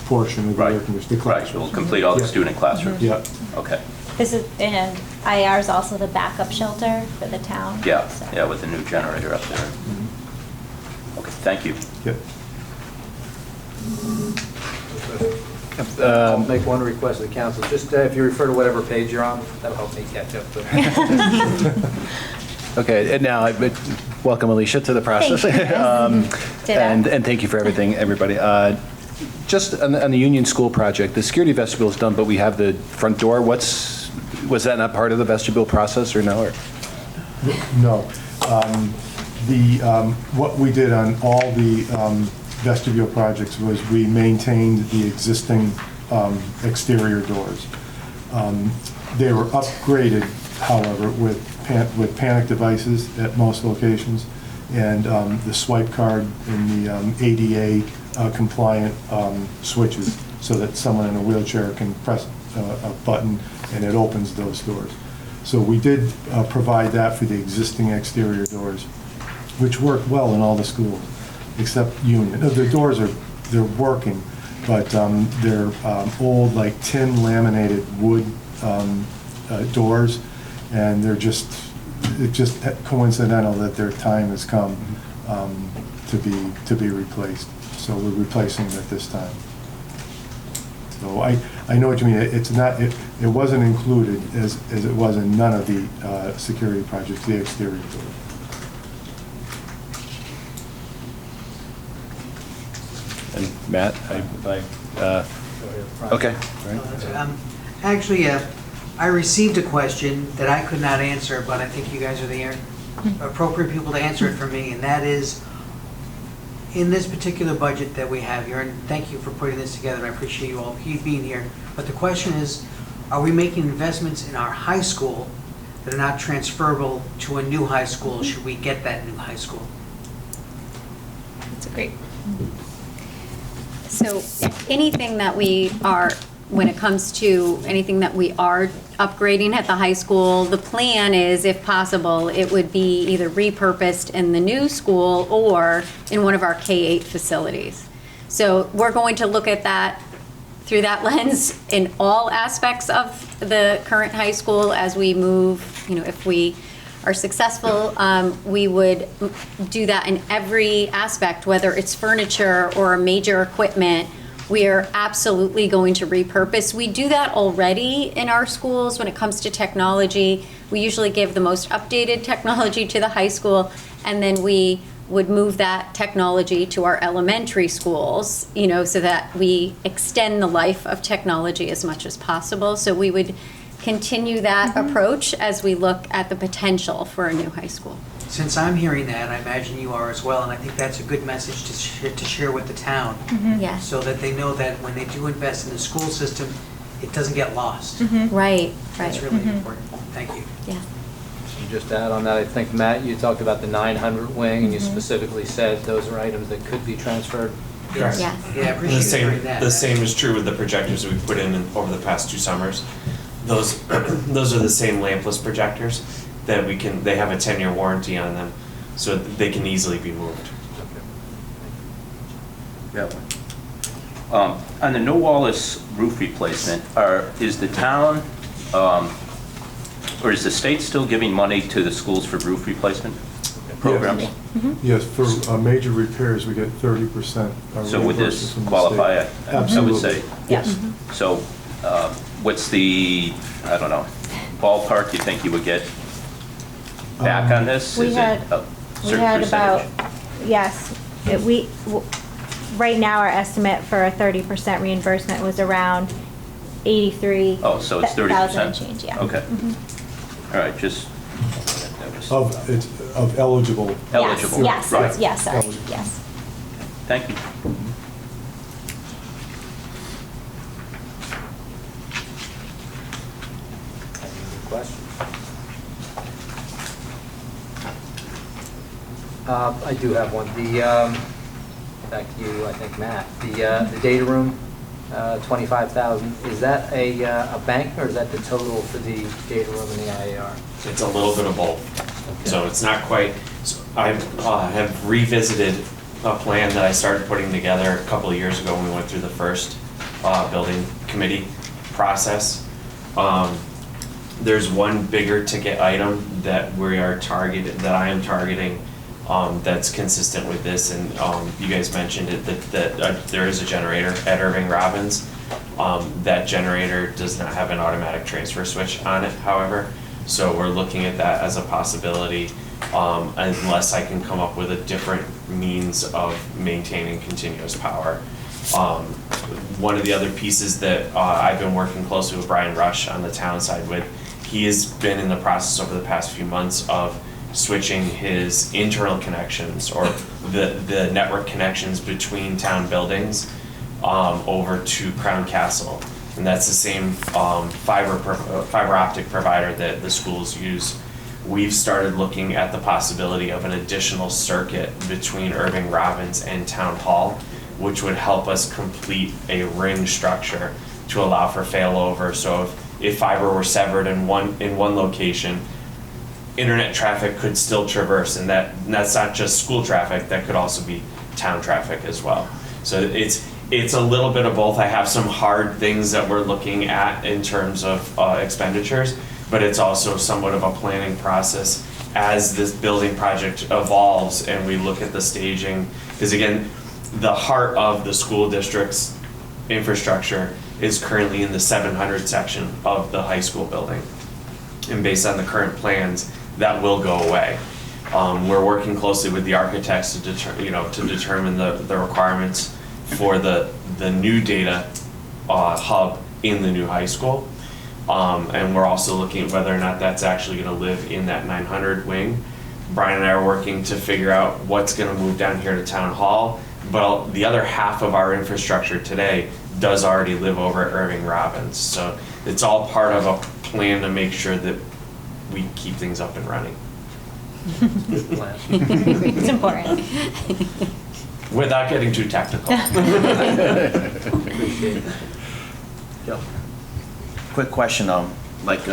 portion of the air conditioning. Right, we'll complete all the Yeah. student classrooms. Yeah. Okay. This is, and IR is also the backup shelter for the town. Yeah, so. yeah, with the new generator up there. Okay, thank you. Yep. I'll make one request of the council, just if you refer to whatever page you're on, that'll help me catch up. Okay, and now, welcome Alicia to the process. Thank you. And thank you for everything, everybody. Just on the Union School project, the security vestibule is done, but we have the front door. Was that not part of the vestibule process, or no? Or? No. What we did on all the vestibule projects was we maintained the existing exterior doors. They were upgraded, however, with panic devices at most locations, and the swipe card and the ADA compliant switches, so that someone in a wheelchair can press a button and it opens those doors. So we did provide that for the existing exterior doors, which work well in all the schools, except Union. The doors they're working, but they're old, like tin laminated wood doors, and it's just coincidental that their time has come to be replaced. So we're replacing them at this time. So I know what you mean. It's not, it wasn't included as it was in none of the security projects, the exterior door. And Matt, okay. Actually, I received a question that I could not answer, but I think you guys are the appropriate people to answer it for me, and that is, in this particular budget that we have here, and thank you for putting this together, and I appreciate you all being here, but the question is, are we making investments in our high school that are not transferable to a new high school, should we get that new high school? That's a great. So anything that we are, when it comes to anything that we are upgrading at the high school, the plan is, if possible, it would be either repurposed in the new school or in one of our K-8 facilities. So we're going to look at that through that lens in all aspects of the current high school as we move, if we are successful, we would do that in every aspect, whether it's furniture or major equipment. We are absolutely going to repurpose. We do that already in our schools when it comes to technology. We usually give the most updated technology to the high school, and then we would move that technology to our elementary schools, so that we extend the life of technology as much as possible. So we would continue that approach as we look at the potential for a new high school. Since I'm hearing that, I imagine you are as well, and I think that's a good message to share with the town. Yes. So that they know that when they do invest in the school system, it doesn't get lost. Right. That's really important. Thank you. Yeah. And just to add on that, I think, Matt, you talked about the 900 wing, and you specifically said those are items that could be transferred. Yes. Yes. Yeah, I appreciate you hearing that. The same is true with the projectors we put in over the past 2 summers. Those are the same lampless projectors that they have a 10-year warranty on them, so they can easily be moved. Yeah. On the No Wallace roof replacement, is the town, or is the state still giving money to the schools for roof replacement programs? Yes, for major repairs, we get 30%. So would this reimbursement from the qualify? state. I Absolutely. would say. Yes. So what's the, I don't know, ballpark you think you would get back on this? We Is it had, a we certain had about, percentage? yes, right now our estimate for a 30% reimbursement was around 83. Oh, so it's 30%? Thousand and change, yeah. Okay. All right, just, that was, Of eligible. eligible. Yes, Right. yes, sorry, Eligible. yes. Thank you. Questions? I do have one. Back to you, I think, Matt. The data room, 25,000. Is that a bank, or is that the total for the data room and the IAR? It's a little bit of both. So it's not quite, so I have revisited a plan that I started putting together a couple of years ago when we went through the first building committee process. There's one bigger ticket item that I am targeting that's consistent with this, and you guys mentioned it, that there is a generator at Irving Robbins. That generator does not have an automatic transfer switch on it, however, so we're looking at that as a possibility, unless I can come up with a different means of maintaining continuous power. One of the other pieces that I've been working closely with Brian Rush on the town side with, he has been in the process over the past few months of switching his internal connections, or the network connections between town buildings over to Crown Castle. And that's the same fiber optic provider that the schools use. We've started looking at the possibility of an additional circuit between Irving Robbins and Town Hall, which would help us complete a ring structure to allow for failover. So if fiber were severed in one location, internet traffic could still traverse, and that's not just school traffic, that could also be town traffic as well. So it's a little bit of both. I have some hard things that we're looking at in terms of expenditures, but it's also somewhat of a planning process as this building project evolves and we look at the staging. Because again, the heart of the school district's infrastructure is currently in the 700 section of the high school building. And based on the current plans, that will go away. We're working closely with the architects to determine the requirements for the new data hub in the new high school. And we're also looking at whether or not that's actually going to live in that 900 wing. Brian and I are working to figure out what's going to move down here to Town Hall, but the other half of our infrastructure today does already live over at Irving Robbins. So it's all part of a plan to make sure that we keep things up and running. It's important. Without getting too technical. Appreciate it. Joe? Quick question, like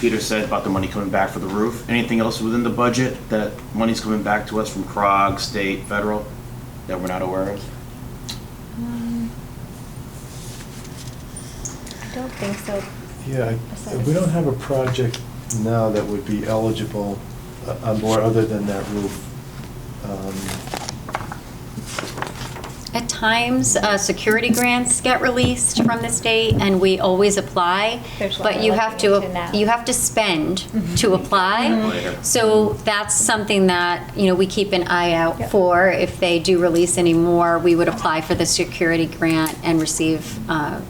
Peter said about the money coming back for the roof, anything else within the budget that money's coming back to us from CROG, state, federal, that we're not aware of? I don't think so. Yeah, we don't have a project now that would be eligible on board other than that roof. At times, security grants get released from the state, and we always apply. There's one But we're you have looking into now. to, you have to spend to apply. So that's something that, we keep an eye out for. If they do release any more, we would apply for the security grant and receive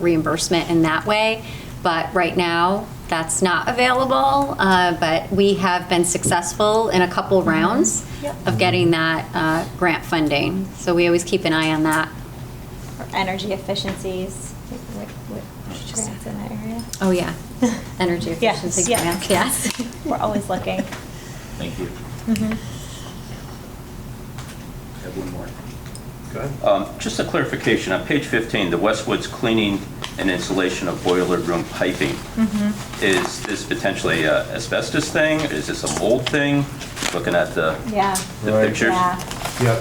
reimbursement in that way. But right now, that's not available, but we have been successful in a couple rounds of getting that grant funding. So we always keep an eye on that. Or energy efficiencies, what grants in that area? Oh, yeah. Energy efficiency Yes, grants, yes. We're always looking. Thank you. Mhm. Have one more. Go ahead. Just a clarification, on page 15, the Westwood's cleaning and installation of boiler room piping. Is this potentially a asbestos thing? Is this a mold thing? Looking at the Yeah. Right. pictures? Yeah.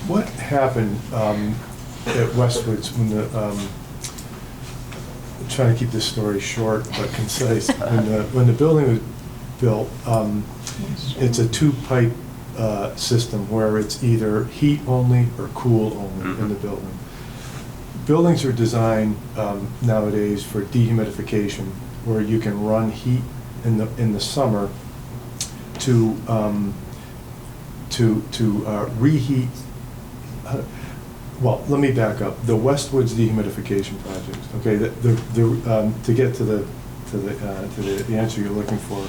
What happened at Westwood's when the, I'm trying to keep this story short but concise. When the building was built, it's a two-pipe system where it's either heat only or cool only in the building. Buildings are designed nowadays for dehumidification, where you can run heat in the summer to reheat. Well, let me back up. The Westwoods dehumidification project. Okay, to get to the answer you're looking for,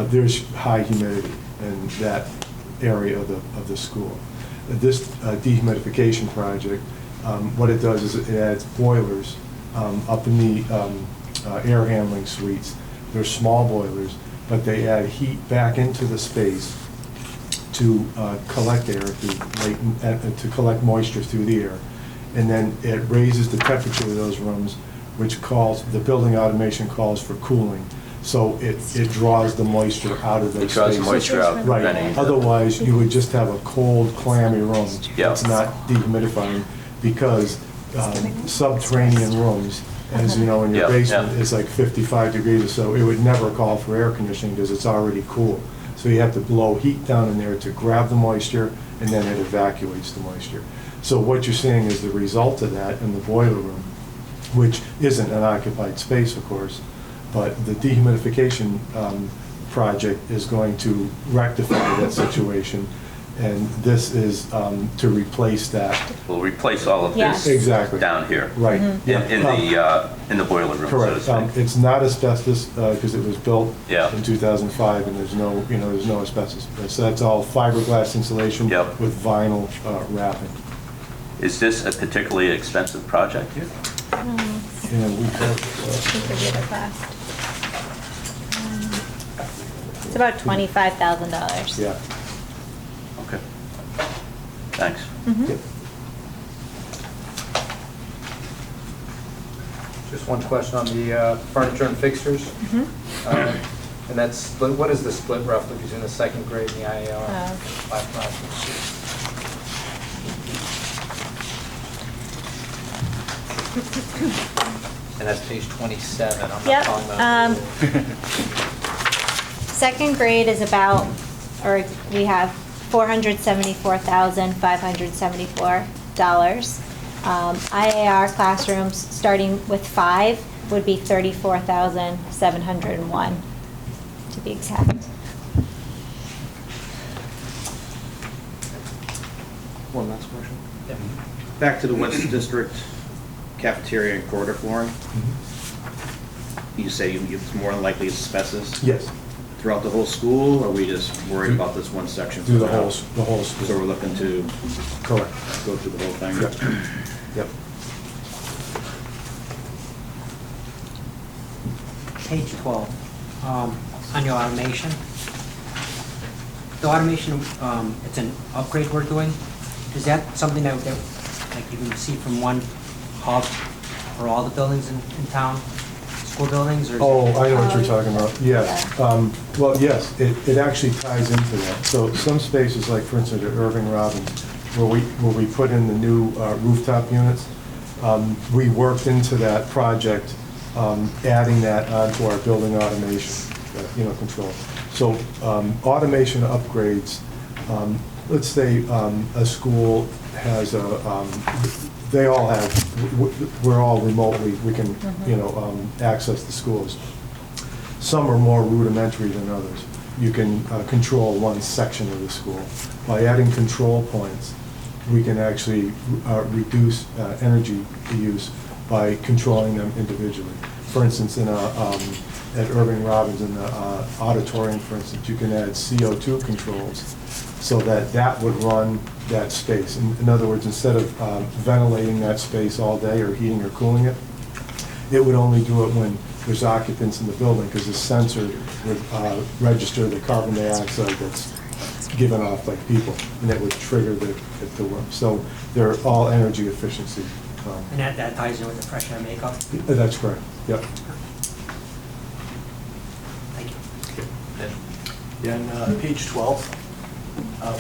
there's high humidity in that area of the school. This dehumidification project, what it does is it adds boilers up in the air handling suites. They're small boilers, but they add heat back into the space to collect air, to collect moisture through the air. And then it raises the temperature of those rooms, which the building automation calls for cooling. So it draws the moisture out of those spaces. It draws the moisture out. Right. Preventing- Otherwise, you would just have a cold, clammy room. Yeah. It's not dehumidifying, because subterranean rooms, as you know, in your Yeah, basement, yeah. is like 55 degrees or so. It would never call for air conditioning because it's already cool. So you have to blow heat down in there to grab the moisture, and then it evacuates the moisture. So what you're seeing is the result of that in the boiler room, which isn't an occupied space, of course, but the dehumidification project is going to rectify that situation, and this is to replace that. We'll replace all of Yeah. this Exactly. down here. Right. In the boiler room, so to Correct. speak. It's not asbestos because it was built Yeah. in 2005, and there's no asbestos. So that's all fiberglass insulation Yep. with vinyl wrapping. Is this a particularly expensive project here? And we have, Review the cost. It's about $25,000. yeah. Okay. Thanks. Yep. Just one question on the furniture and fixtures. And that's split, what is the split roughly between the second grade and the IAR? Five classes. And that's page 27. I'm not Yep. talking about. Second grade is about, or we have $474,574. IAR classrooms, starting with 5, would be 34,701, to be exact. One last question. Back to the West District cafeteria and corridor flooring. You say it's more than likely it's asbestos? Yes, Throughout the whole school, or are we just worried about this one section? through the for now? whole So school. we're looking to Correct. go through the whole thing? Yep. Yep. Page 12, on your automation. The automation, it's an upgrade we're doing. Is that something that like you can see from one hub for all the buildings in town, school buildings? Or is Oh, it- I know what you're talking about, yes. Well, yes, it actually ties into that. So some spaces, like for instance at Irving Robbins, where we put in the new rooftop units, we worked into that project, adding that onto our building automation, control. So automation upgrades, let's say a school has they all have, we're all remotely, we can, access the schools. Some are more rudimentary than others. You can control one section of the school. By adding control points, we can actually reduce energy use by controlling them individually. For instance, at Irving Robbins in the auditorium, for instance, you can add CO2 controls so that would run that space. In other words, instead of ventilating that space all day or heating or cooling it, it would only do it when there's occupants in the building, because the sensor would register the carbon dioxide that's given off by people, and it would trigger the work. So they're all energy efficiency. And that ties in with the fresh air makeup? That's correct, yep. Thank you. Yeah, on page 12,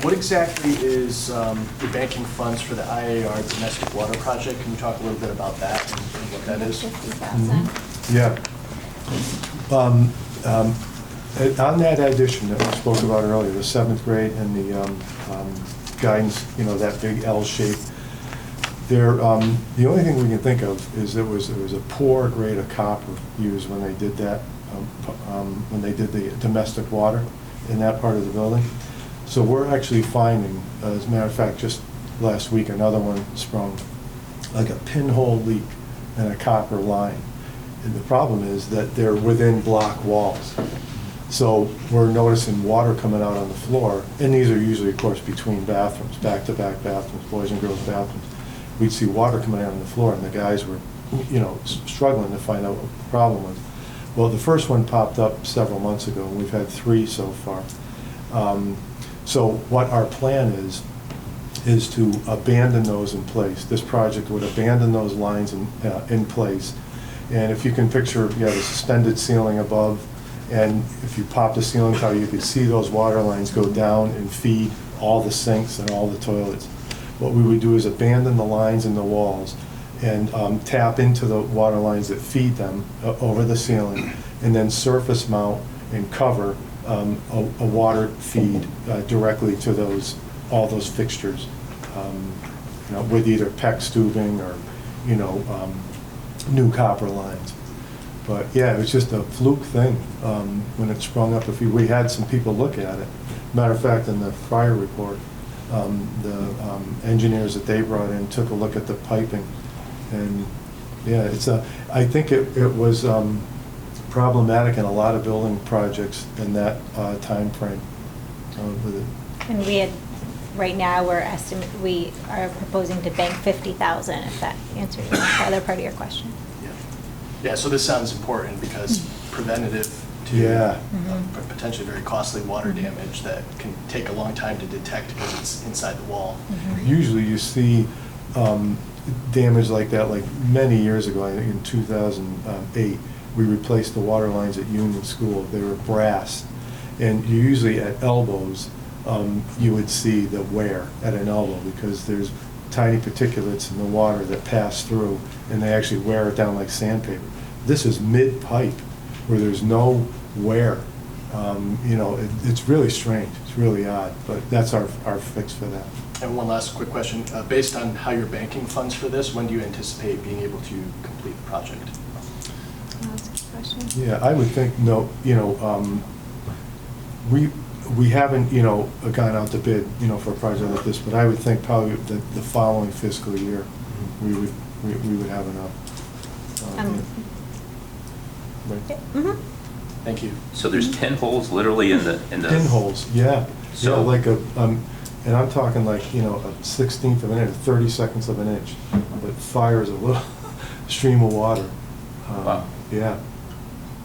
what exactly is the banking funds for the IAR domestic water project? Can you talk a little bit about that and what that is? Yeah. On that addition that we spoke about earlier, the 7th grade and the guidance, that big L shape, there, the only thing we can think of is there was a poor grade of copper used when they did that, when they did the domestic water in that part of the building. So we're actually finding, as a matter of fact, just last week, another one sprung, like a pinhole leak in a copper line. And the problem is that they're within block walls. So we're noticing water coming out on the floor, and these are usually, of course, between bathrooms, back-to-back bathrooms, boys and girls bathrooms. We'd see water coming out on the floor, and the guys were, struggling to find out what the problem was. Well, the first one popped up several months ago, and we've had 3 so far. So what our plan is to abandon those in place. This project would abandon those lines in place. And if you can picture, the suspended ceiling above, and if you pop the ceiling tile, you could see those water lines go down and feed all the sinks and all the toilets. What we would do is abandon the lines in the walls and tap into the water lines that feed them over the ceiling, and then surface mount and cover a water feed directly to all those fixtures, with either PEX tubing or, new copper lines. But yeah, it was just a fluke thing when it sprung up. We had some people look at it. Matter of fact, in the fire report, the engineers that they brought in took a look at the piping, and yeah, I think it was problematic in a lot of building projects in that time frame with it. And right now, we are proposing to bank 50,000, if that answers the other part of your question. Yeah, so this sounds important because preventative to potentially very costly water damage that can take a long time to detect because it's inside the wall. Usually you see damage like that, like many years ago, I think in 2008, we replaced the water lines at Union School. They were brass. And you usually at elbows, you would see the wear at an elbow because there's tiny particulates in the water that pass through, and they actually wear it down like sandpaper. This is mid-pipe where there's no wear. It's really strange. It's really odd, but that's our fix for that. And one last quick question. Based on how you're banking funds for this, when do you anticipate being able to complete the project? That's a good question. Yeah, I would think, we haven't, gone out to bid, for a project like this, but I would think probably the following fiscal year, we would have enough. Right. Thank you. So there's pinholes literally in the Pinholes, yeah. So- Yeah, like and I'm talking like, a 16th of an inch, 30 seconds of an inch, but fires a little stream of water. Wow. Yeah.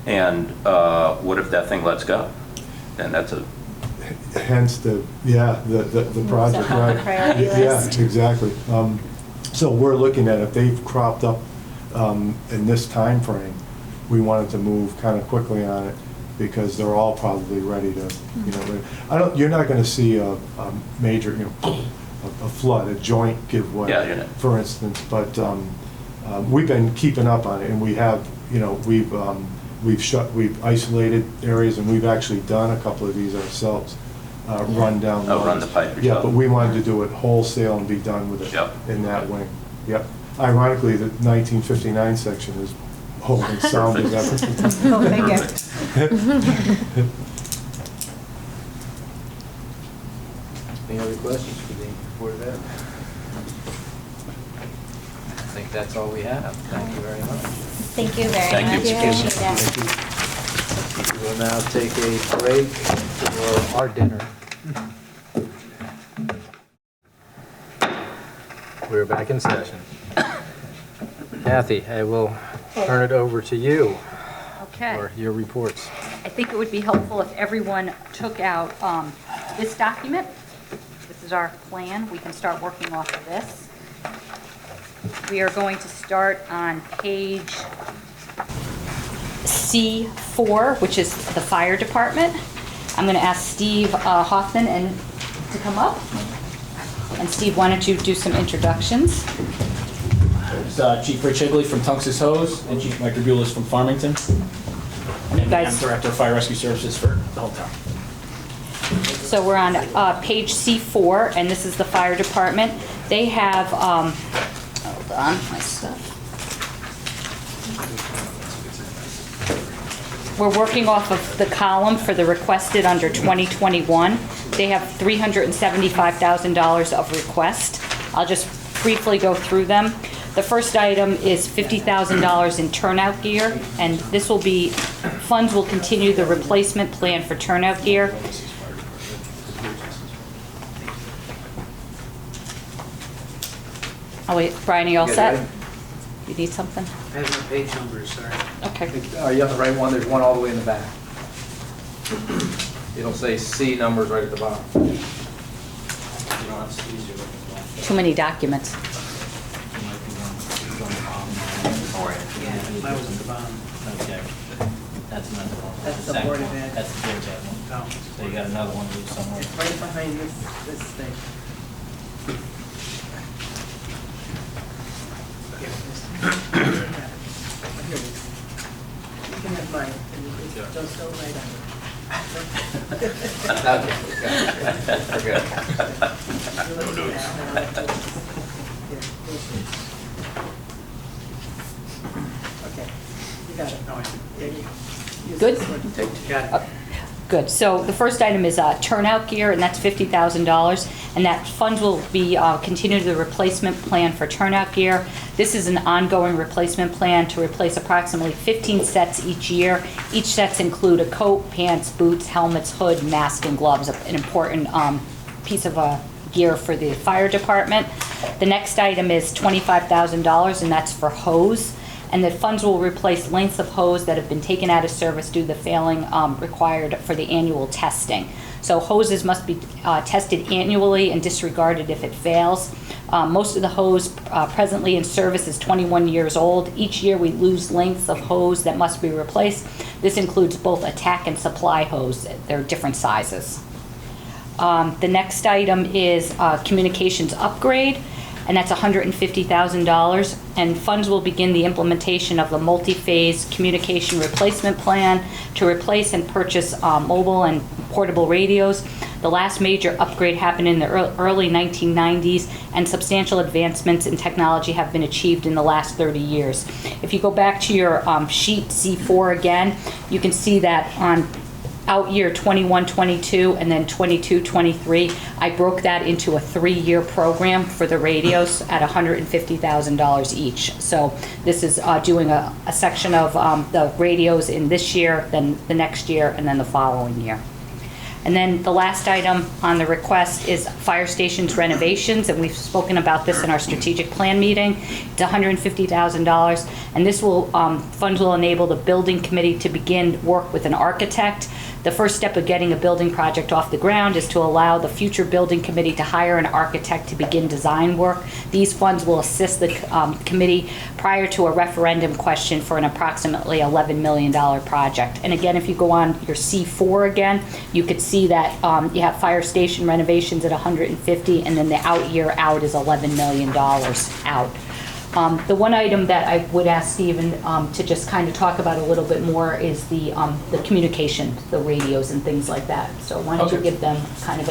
And what if that thing lets go? Then that's Hence the project, right? Priority Yeah, list. exactly. So we're looking at if they've cropped up in this time frame, we wanted to move kind of quickly on it because they're all probably ready to, you're not going to see a major, a flood, a joint give way, for instance, but we've been keeping up on it, and we have, we've isolated areas, and we've actually done a couple of these ourselves run down. Oh, run lines. the pipe Yeah, yourself. but we wanted to do it wholesale and be done with it Yep. in that wing. Yep. Ironically, the 1959 section is holding sound as ever. Oh, thank you. Any other questions for the Board of Ed? I think that's all we have. Thank you very much. Thank you very Thank you. much. Appreciate it. We will now take a break for our dinner. We're back in session. Kathy, I will turn it over to you Okay. for your reports. I think it would be helpful if everyone took out this document. This is our plan. We can start working off of this. We are going to start on page C4, which is the fire department. I'm going to ask Steve Hoffman to come up. And Steve, why don't you do some introductions? It's Chief Rich Higley from Tunx's Hose and Chief Mike Rebulis from Farmington. And I'm Director of Fire Rescue Services for the whole town. So we're on page C4, and this is the fire department. They have, hold on, my stuff. We're working off of the column for the requested under 2021. They have $375,000 of request. I'll just briefly go through them. The first item is $50,000 in turnout gear, and this will be, funds will continue the replacement plan for turnout gear. Oh wait, Brian, are you all set? You need something? I have no page numbers, sorry. Okay. Are you on the right one? There's one all the way in the back. It'll say C numbers right at the bottom. Too many documents. Yeah, mine was at the bottom. Okay. That's not the one. That's the second Board of one. Ed. That's the Board of Ed one. Oh. So you got another one loose somewhere. It's right behind this thing. Here it is. You can have mine, and you can just go right on it. Okay, you got it. No, I didn't. Good? Got it. Good. So the first item is turnout gear, and that's $50,000. And that fund will be continue the replacement plan for turnout gear. This is an ongoing replacement plan to replace approximately 15 sets each year. Each sets include a coat, pants, boots, helmets, hood, mask, and gloves, an important piece of gear for the fire department. The next item is $25,000, and that's for hose. And the funds will replace lengths of hose that have been taken out of service due to the failing required for the annual testing. So hoses must be tested annually and disregarded if it fails. Most of the hose presently in service is 21 years old. Each year we lose lengths of hose that must be replaced. This includes both attack and supply hose. They're different sizes. The next item is communications upgrade, and that's $150,000, and funds will begin the implementation of the multi-phase communication replacement plan to replace and purchase mobile and portable radios. The last major upgrade happened in the early 1990s, and substantial advancements in technology have been achieved in the last 30 years. If you go back to your sheet C4 again, you can see that on out year 21-22 and then 22-23, I broke that into a 3-year program for the radios at $150,000 each. So this is doing a section of the radios in this year, then the next year, and then the following year. And then the last item on the request is fire stations renovations, and we've spoken about this in our strategic plan meeting. It's $150,000, and this will funds will enable the building committee to begin work with an architect. The first step of getting a building project off the ground is to allow the future building committee to hire an architect to begin design work. These funds will assist the committee prior to a referendum question for an approximately $11 million project. And again, if you go on your C4 again, you could see that you have fire station renovations at $150, and then the out year out is $11 million out. The one item that I would ask Stephen to just kind of talk about a little bit more is the communication, the radios and things like that. So why don't you give them kind of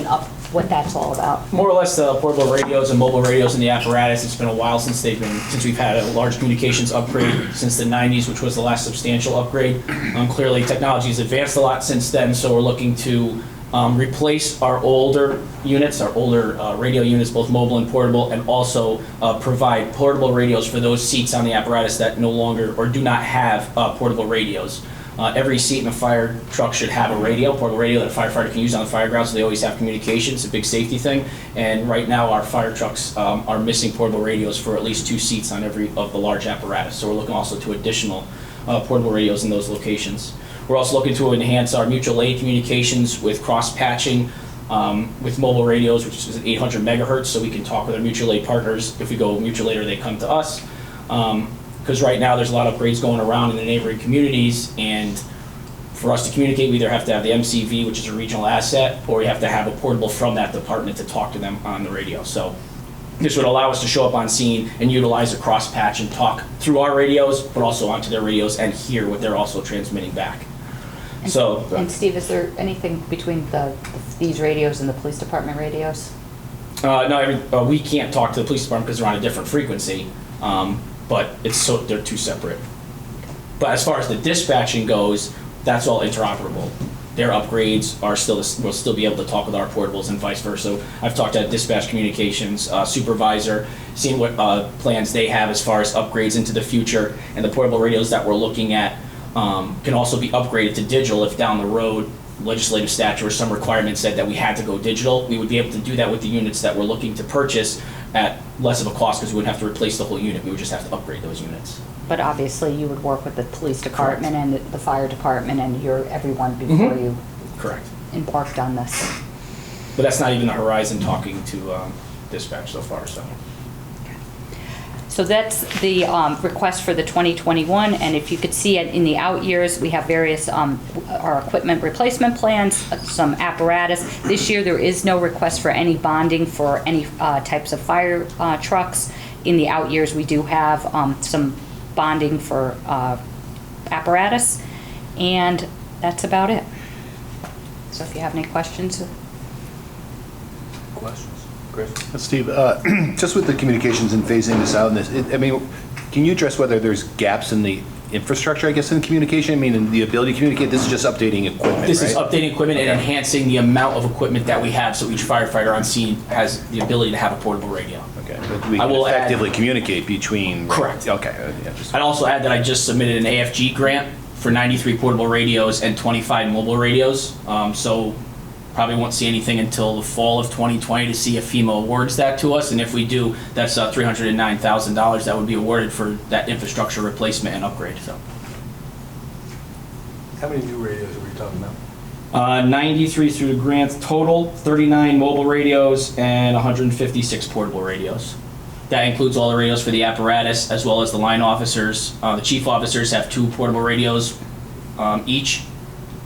what that's all about? More or less the portable radios and mobile radios and the apparatus. It's been a while since we've had a large communications upgrade since the 90s, which was the last substantial upgrade. Clearly, technology has advanced a lot since then, so we're looking to replace our older units, our older radio units, both mobile and portable, and also provide portable radios for those seats on the apparatus that no longer or do not have portable radios. Every seat in a fire truck should have a radio, portable radio that a firefighter can use on the fire ground, so they always have communication. It's a big safety thing. And right now, our fire trucks are missing portable radios for at least 2 seats on every of the large apparatus. So we're looking also to additional portable radios in those locations. We're also looking to enhance our mutual aid communications with cross-patching with mobile radios, which is at 800 megahertz, so we can talk with our mutual aid partners. If we go mutual aid or they come to us. Because right now there's a lot of upgrades going around in the neighboring communities, and for us to communicate, we either have to have the MCV, which is a regional asset, or we have to have a portable from that department to talk to them on the radio. So this would allow us to show up on scene and utilize a cross-patch and talk through our radios, but also onto their radios and hear what they're also transmitting back. And Steve, is there anything between these radios and the police department radios? No, we can't talk to the police department because they're on a different frequency, but they're 2 separate. But as far as the dispatching goes, that's all interoperable. Their upgrades will still be able to talk with our portables and vice versa. I've talked to dispatch communications supervisor, seeing what plans they have as far as upgrades into the future, and the portable radios that we're looking at can also be upgraded to digital if down the road legislative statute or some requirement said that we had to go digital. We would be able to do that with the units that we're looking to purchase at less of a cost because we wouldn't have to replace the whole unit. We would just have to upgrade those units. But obviously you would work with the police department and the fire department and everyone before you Correct. embarked on this. But that's not even the horizon talking to dispatch so far. So that's the request for the 2021, and if you could see it in the out years, we have various our equipment replacement plans, some apparatus. This year there is no request for any bonding for any types of fire trucks. In the out years we do have some bonding for apparatus, and that's about it. So if you have any questions. Questions? Chris? Steve, just with the communications and phasing this out, can you address whether there's gaps in the infrastructure, I guess, in communication? I mean, in the ability to communicate, this is just updating equipment, This right? is updating equipment and enhancing the amount of equipment that we have, so each firefighter on scene has the ability to have a portable radio. Okay, but we can effectively communicate between... Correct. Okay. I'd also add that I just submitted an AFG grant for 93 portable radios and 25 mobile radios, so probably won't see anything until the fall of 2020 to see if FEMA awards that to us, and if we do, that's $309,000 that would be awarded for that infrastructure replacement and upgrade. So, How many new radios are we talking about? 93 through the grant total, 39 mobile radios and 156 portable radios. That includes all the radios for the apparatus as well as the line officers. The chief officers have 2 portable radios each.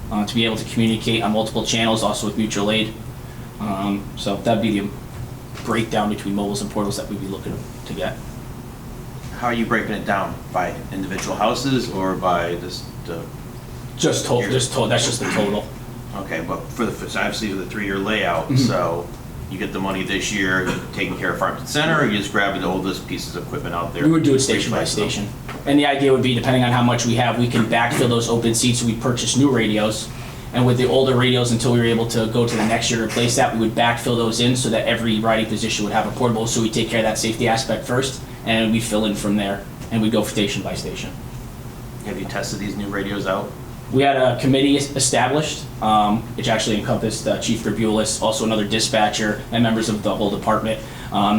To be able to communicate on multiple channels, also with mutual aid. So that'd be the breakdown between mobiles and portables that we'd be looking to get. How are you breaking it down? By individual houses or by this? Just total. That's just the total. Okay, but for obviously the 3-year layout, so you get the money this year, you're taking care of Farmington Center, or you just grabbing the oldest pieces of equipment out there? We would do it station by station. And the idea would be, depending on how much we have, we can backfill those open seats, so we'd purchase new radios. And with the older radios, until we were able to go to the next year to replace that, we would backfill those in so that every riding position would have a portable, so we take care of that safety aspect first, and we fill in from there, and we go station by station. Have you tested these new radios out? We had a committee established, which actually encompassed Chief Grabulis, also another dispatcher, and members of the whole department.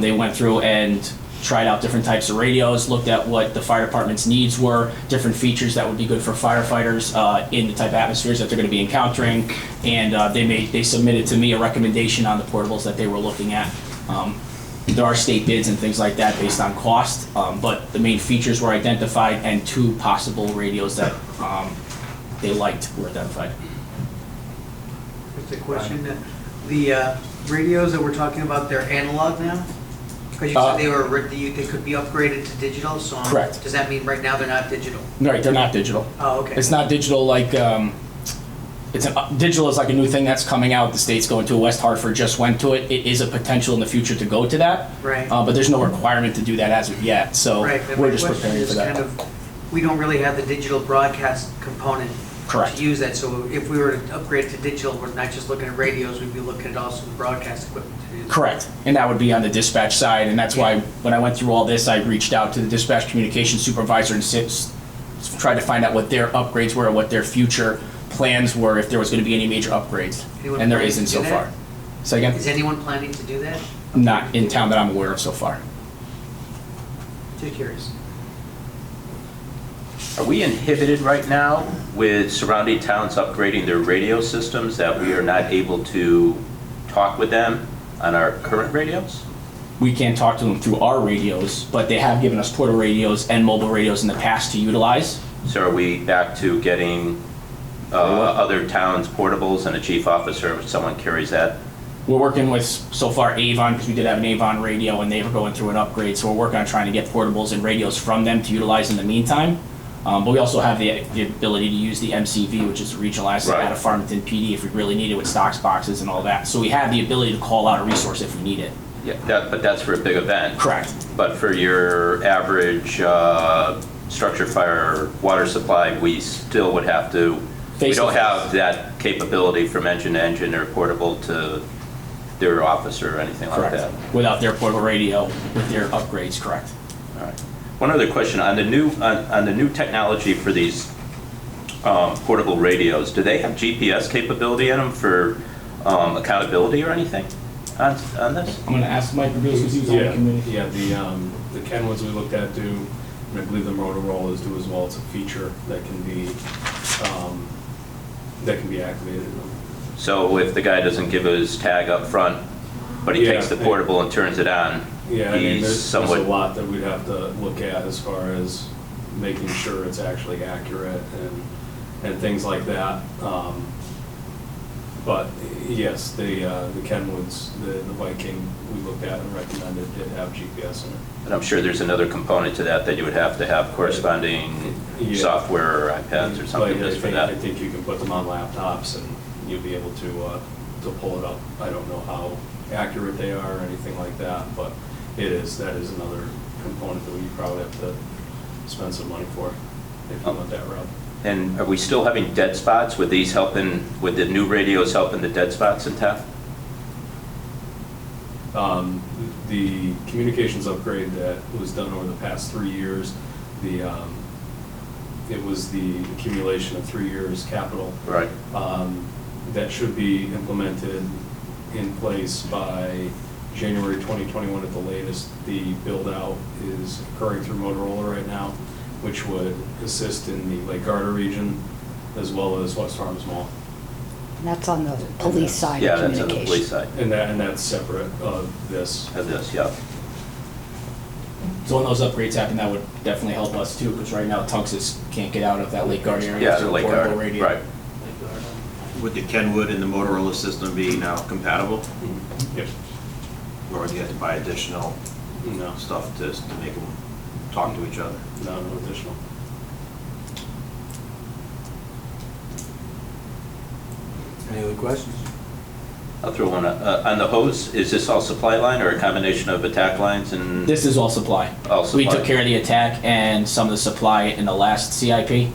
They went through and tried out different types of radios, looked at what the fire department's needs were, different features that would be good for firefighters in the type of atmospheres that they're going to be encountering, and they submitted to me a recommendation on the portables that they were looking at. There are state bids and things like that based on cost, but the main features were identified, and 2 possible radios that they liked were identified. Just a question, the radios that we're talking about, they're analog now? Because you said they could be upgraded to digital, so. Correct. Does that mean right now they're not digital? Right, they're not digital. Oh, okay. It's not digital like, digital is like a new thing that's coming out. The state's going to it. West Hartford just went to it. It is a potential in the future to go to that. Right. But there's no requirement to do that as of yet, so Right, but we're my just question preparing is for that. kind of, we don't really have the digital broadcast component Correct. to use that, so if we were to upgrade to digital, we're not just looking at radios, we'd be looking at also the broadcast equipment to use. Correct, and that would be on the dispatch side, and that's why when I went through all this, I reached out to the dispatch communications supervisor and tried to find out what their upgrades were, what their future plans were, if there was going to be any major upgrades, Anyone and there planning isn't to so do far. that? So again, Is anyone planning to do that? not in town that I'm aware of so far. Just curious. Are we inhibited right now with surrounding towns upgrading their radio systems that we are not able to talk with them on our current radios? We can't talk to them through our radios, but they have given us portable radios and mobile radios in the past to utilize. So are we back to getting other towns' portables and a chief officer, if someone carries that? We're working with, so far, Avon, because we did have an Avon radio, and they were going through an upgrade, so we're working on trying to get portables and radios from them to utilize in the meantime. But we also have the ability to use the MCV, which is a regional asset out of Farmington PD, if we really need it with stocks boxes and all that. So we have the ability to call out a resource if we need it. Yeah, but that's for a big event. Correct. But for your average structure fire water supply, we still would have to, we don't have that capability from engine to engine or portable to their office or anything like that. Without their portable radio, with their upgrades, correct. All right. One other question, on the new technology for these portable radios, do they have GPS capability in them for accountability or anything on this? I'm going to ask Mike Rubio, because he was on the committee. Yeah, the Kenwoods we looked at do, and I believe the Motorola's do as well. It's a feature that can be activated. So if the guy doesn't give his tag up front, but he takes the portable and turns it on, yeah, I mean, there's somewhat... a lot that we'd have to look at as far as making sure it's actually accurate and things like that. But yes, the Kenwoods, the Viking we looked at and recommended did have GPS in it. But I'm sure there's another component to that you would have to have corresponding software or iPads or something just for that. I think you can put them on laptops and you'll be able to pull it up. I don't know how accurate they are or anything like that, but that is another component that we probably have to spend some money for if you went that route. And are we still having dead spots with these helping, with the new radios helping the dead spots in town? The communications upgrade that was done over the past 3 years, it was the accumulation of 3 years capital. Right. That should be implemented in place by January 2021 at the latest. The build-out is occurring through Motorola right now, which would assist in the Lake Garda region as well as West Farms Mall. And that's on the police side Yeah, of that's on the communication. police side. And that's separate of this. Yeah. So when those upgrades happen, that would definitely help us too, because right now Tungus can't get out of that Lake Garda area. Yeah, through the a Lake portable Garda, radio. right. Would the Kenwood and the Motorola system be now compatible? Yes. Or would you have to buy additional stuff to make them talk to each other? No additional. Any other questions? I'll throw one on the hose. Is this all supply line or a combination of attack lines and? This is all supply. All supply. We took care of the attack and some of the supply in the last CIP.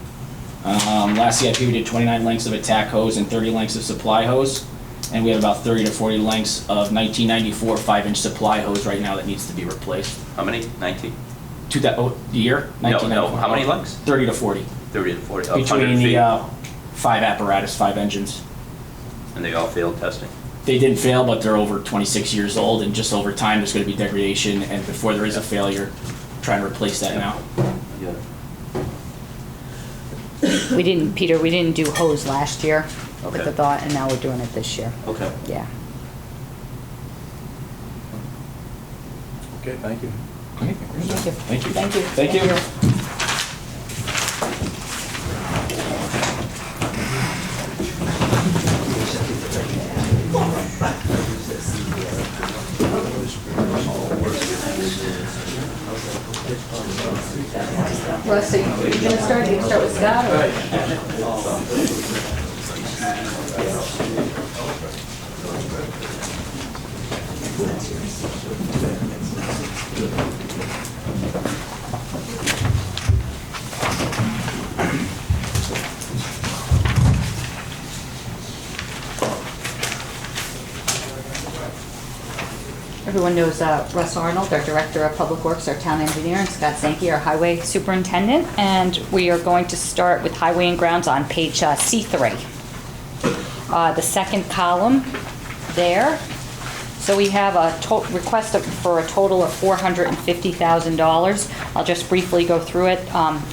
Last CIP we did 29 lengths of attack hose and 30 lengths of supply hose. And we have about 30 to 40 lengths of 1994 5-inch supply hose right now that needs to be replaced. How many? 19? The year? No. How many lengths? 30 to 40. 30 to 40. Between the 5 apparatus, 5 engines. And they all failed testing? They didn't fail, but they're over 26 years old, and just over time, there's going to be degradation, and before there is a failure, trying to replace that now. Yeah. We didn't do hose last year Okay. with the thought, and now we're doing it this year. Okay. Yeah. Okay, thank you. Thank you. Thank you. Thank you. Thank you. Russ, are you gonna start? You can start with Scott, or? Everyone knows Russ Arnold, our Director of Public Works, our Town Engineer, and Scott Sankey, our Highway Superintendent. And we are going to start with Highway and Grounds on page C3. The second column there. So we have a request for a total of $450,000. I'll just briefly go through it.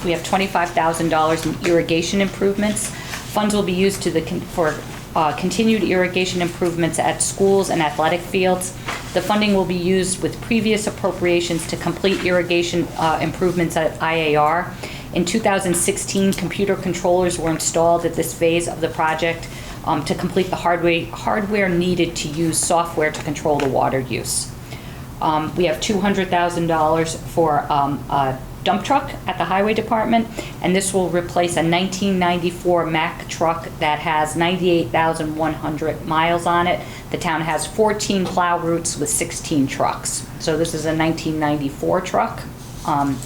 We have $25,000 in irrigation improvements. Funds will be used for continued irrigation improvements at schools and athletic fields. The funding will be used with previous appropriations to complete irrigation improvements at IAR. In 2016, computer controllers were installed at this phase of the project to complete the hardware needed to use software to control the water use. We have $200,000 for a dump truck at the Highway Department, and this will replace a 1994 Mack truck that has 98,100 miles on it. The town has 14 plow routes with 16 trucks. So this is a 1994 truck. And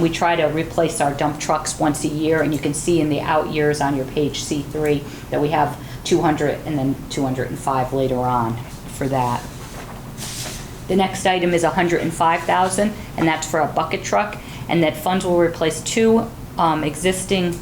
we try to replace our dump trucks once a year, and you can see in the out years on your page C3 that we have 200 and then 205 later on for that. The next item is $105,000, and that's for a bucket truck, and that funds will replace two existing,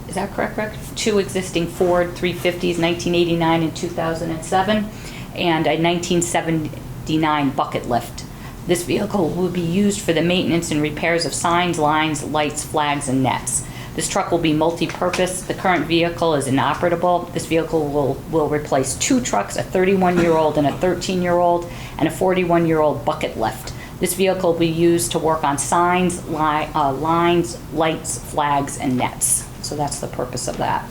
is that correct, Rick? Two existing Ford 350s, 1989 and 2007, and a 1979 bucket lift. This vehicle will be used for the maintenance and repairs of signs, lines, lights, flags, and nets. This truck will be multi-purpose. The current vehicle is inoperable. This vehicle will replace two trucks, a 31-year-old and a 13-year-old, and a 41-year-old bucket lift. This vehicle will be used to work on signs, lines, lights, flags, and nets. So that's the purpose of that.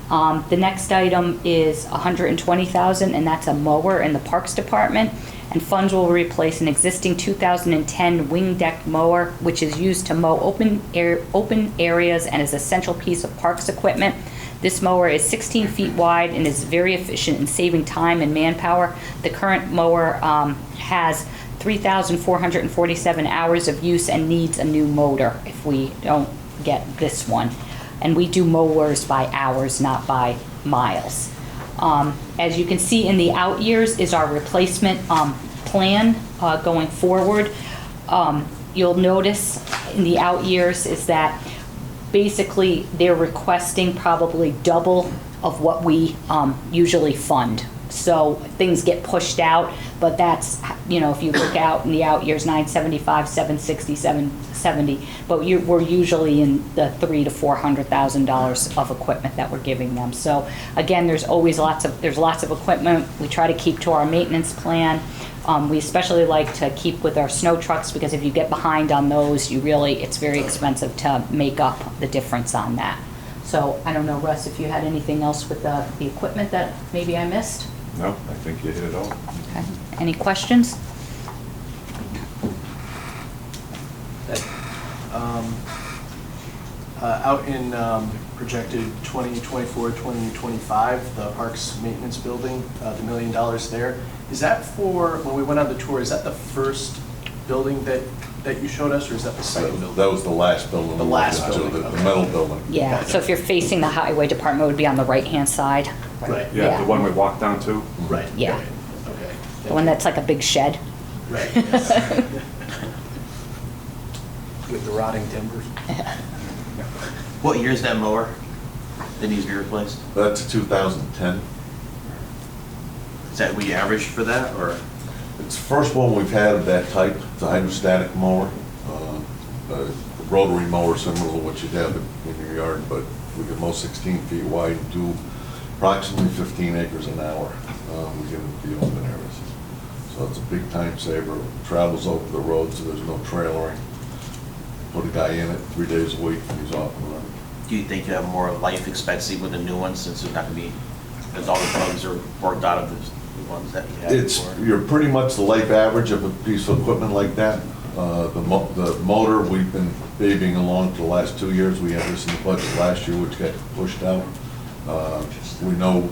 The next item is $120,000, and that's a mower in the Parks Department. And funds will replace an existing 2010 wing deck mower, which is used to mow open areas and is an essential piece of parks equipment. This mower is 16 feet wide and is very efficient in saving time and manpower. The current mower has 3,447 hours of use and needs a new motor if we don't get this one. And we do mowers by hours, not by miles. As you can see in the out years is our replacement plan going forward. You'll notice in the out years is that basically they're requesting probably double of what we usually fund. So things get pushed out, but that's, you know, if you look out in the out years, 975, 760, 770, but we're usually in the $300,000 to $400,000 of equipment that we're giving them. So again, there's lots of equipment. We try to keep to our maintenance plan. We especially like to keep with our snow trucks because if you get behind on those, it's very expensive to make up the difference on that. So I don't know, Russ, if you had anything else with the equipment that maybe I missed? No, I think you hit it all. Okay. Any questions? Out in projected 2024, 2025, the Parks Maintenance Building, the $1 million there, is that for, when we went on the tour, is that the first building that you showed us, or is that the second building? That was the last building. The last building, The metal building. Yeah, so if you're facing the Highway Department, it would be on the right-hand side. Right. Yeah, the one we walked down to. Right. Yeah. Okay. The one that's like a big shed. Right. With the rotting timbers. What year is that mower that needs to be replaced? That's 2010. Is that we averaged for that, or? It's the first one we've had of that type, the hydrostatic mower. A rotary mower similar to what you'd have in your yard, but we can mow 16 feet wide and do approximately 15 acres an hour. We get into the open areas. So it's a big time saver. Travels over the road, so there's no trailering. Put a guy in it 3 days a week and he's off and running. Do you think you have more life expectancy with the new ones since there's not going to be, as all the bugs are worked out of the ones that you had before? You're pretty much the life average of a piece of equipment like that. The motor, we've been babying along for the last 2 years. We had this in the budget last year, which got pushed out. We know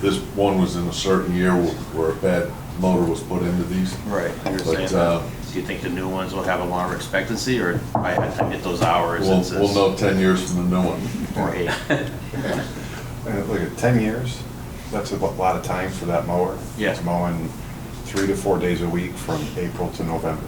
this one was in a certain year where a bad motor was put into these. Right. You're But, saying, do you think the new ones will have a longer expectancy, or I had to get those hours? We'll know 10 years from the new one. Or 8. Look at 10 years, that's a lot of time for that mower. Yeah. It's mowing 3 to 4 days a week from April to November.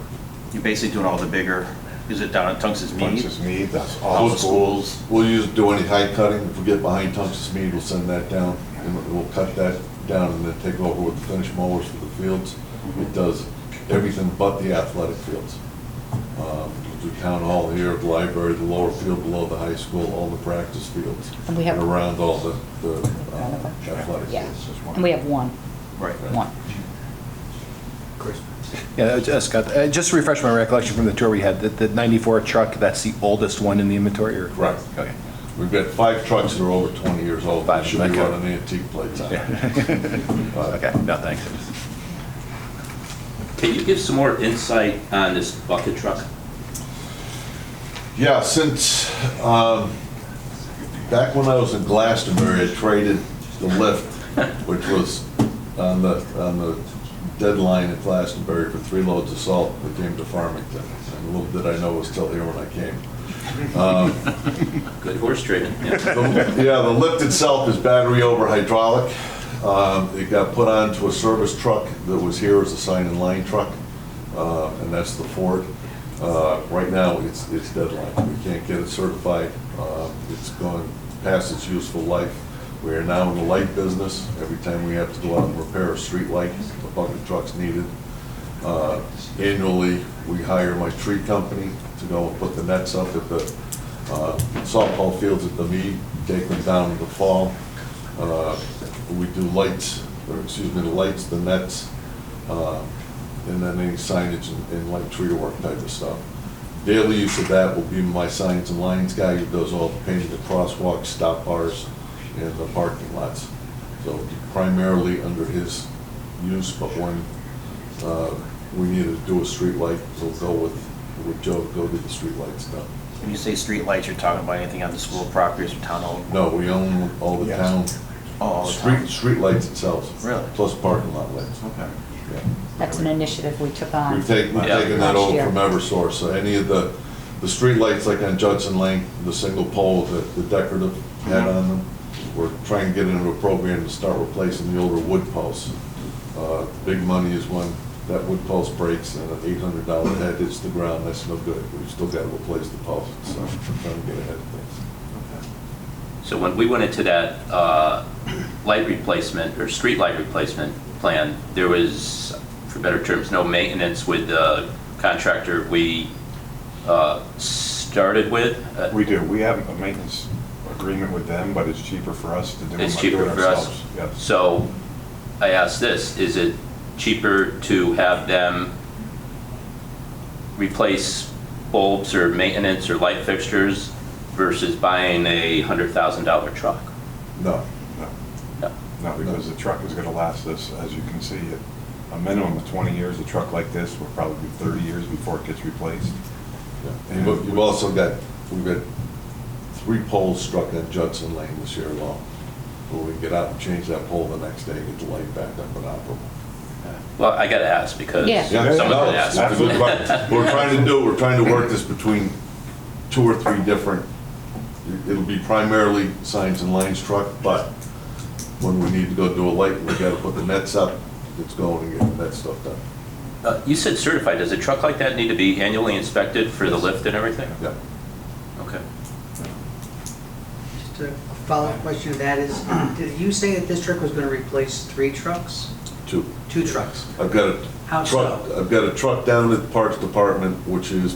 You're basically doing all the bigger, is it down at Tungus Mead? Tungus Mead, that's all the schools. We'll do any high cutting. If we get behind Tungus Mead, we'll send that down, and we'll cut that down and then take over with the finish mowers for the fields. It does everything but the athletic fields. The town hall here, the library, the lower field below the high school, all the practice fields. And we have- around all the athletic Yeah, fields. and we have one. Right. One. Yeah, Scott, just to refresh my recollection from the tour we had, the 94 truck, that's the oldest one in the inventory, or? Correct. Okay. We've got 5 trucks that are over 20 years old. They should be running antique plates on them. Okay, no, thanks. Can you give some more insight on this bucket truck? Yeah, since, back when I was in Glastonbury, I traded the lift, which was on the deadline at Glastonbury for 3 loads of salt that came to Farmington. And little did I know it was still here when I came. Good horse trading. Yeah. The lift itself is battery over hydraulic. It got put onto a service truck that was here as a sign and line truck, and that's the Ford. Right now, it's deadline. We can't get it certified. It's gone past its useful life. We are now in the light business. Every time we have to go out and repair a street light, a bucket truck's needed. Annually, we hire my tree company to go and put the nets up at the softball fields at the Mead, take them down in the fall. We do lights, the lights, the nets, and then any signage and light tree work type of stuff. Daily use of that will be my signs and lines guy who does all the painting, the crosswalks, stop bars, and the parking lots. So primarily under his use, but when we needed to do a street light, we'll go with Joe to go get the street lights done. When you say street lights, you're talking about anything on the school properties or town owned? No, we own all the town. all the time? Street lights themselves. Really? Plus parking lot lights. Okay. Yeah. That's an initiative we took on. We've taken that last over year. from Eversource, so any of the street lights like on Judson Lane, the single pole, the decorative head on them, we're trying to get into a program to start replacing the older wood posts. Big money is when that wood post breaks and an $800 head hits the ground, that's no good. We've still got to replace the post, so we're trying to get ahead of things. So when we went into that light replacement or street light replacement plan, there was, for better terms, no maintenance with the contractor we started with. We do. We have a maintenance agreement with them, but it's cheaper for us to do it It's cheaper for us. ourselves. Yes. So I ask this, is it cheaper to have them replace bulbs or maintenance or light fixtures versus buying a $100,000 truck? No. No, because the truck is gonna last us, as you can see, a minimum of 20 years. A truck like this will probably be 30 years before it gets replaced. And you've also we've got 3 poles struck on Judson Lane this year alone. Where we can get out and change that pole the next day, get the light back up and operable. Well, I gotta ask because someone's gonna ask. That's a good question. We're trying to work this between 2 or 3 different, it'll be primarily signs and lines truck, but when we need to go do a light and we gotta put the nets up, it's going and getting that stuff done. You said certified. Does a truck like that need to be annually inspected for the lift and everything? Yeah. Okay. Just a follow-up question to that is, did you say that this truck was going to replace 3 trucks? 2. 2 trucks? I've got How a truck, so? I've got a truck down at the parts department, which is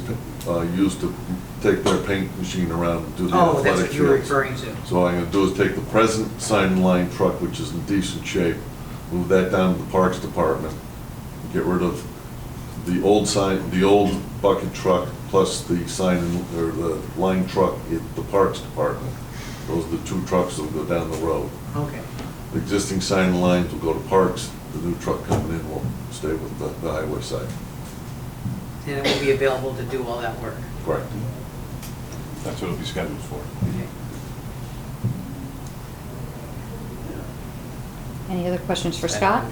used to take their paint machine around and do the Oh, athletic that's what you were fields. referring to. So what I'm gonna do is take the present sign and line truck, which is in decent shape, move that down to the parks department, get rid of the old bucket truck plus the or the line truck at the parks department. Those are the 2 trucks that will go down the road. Okay. The existing sign and lines will go to parks, the new truck coming in will stay with the highway side. and it will be available to do all that work. Correct. That's what it'll be scheduled for. Any other questions for Scott?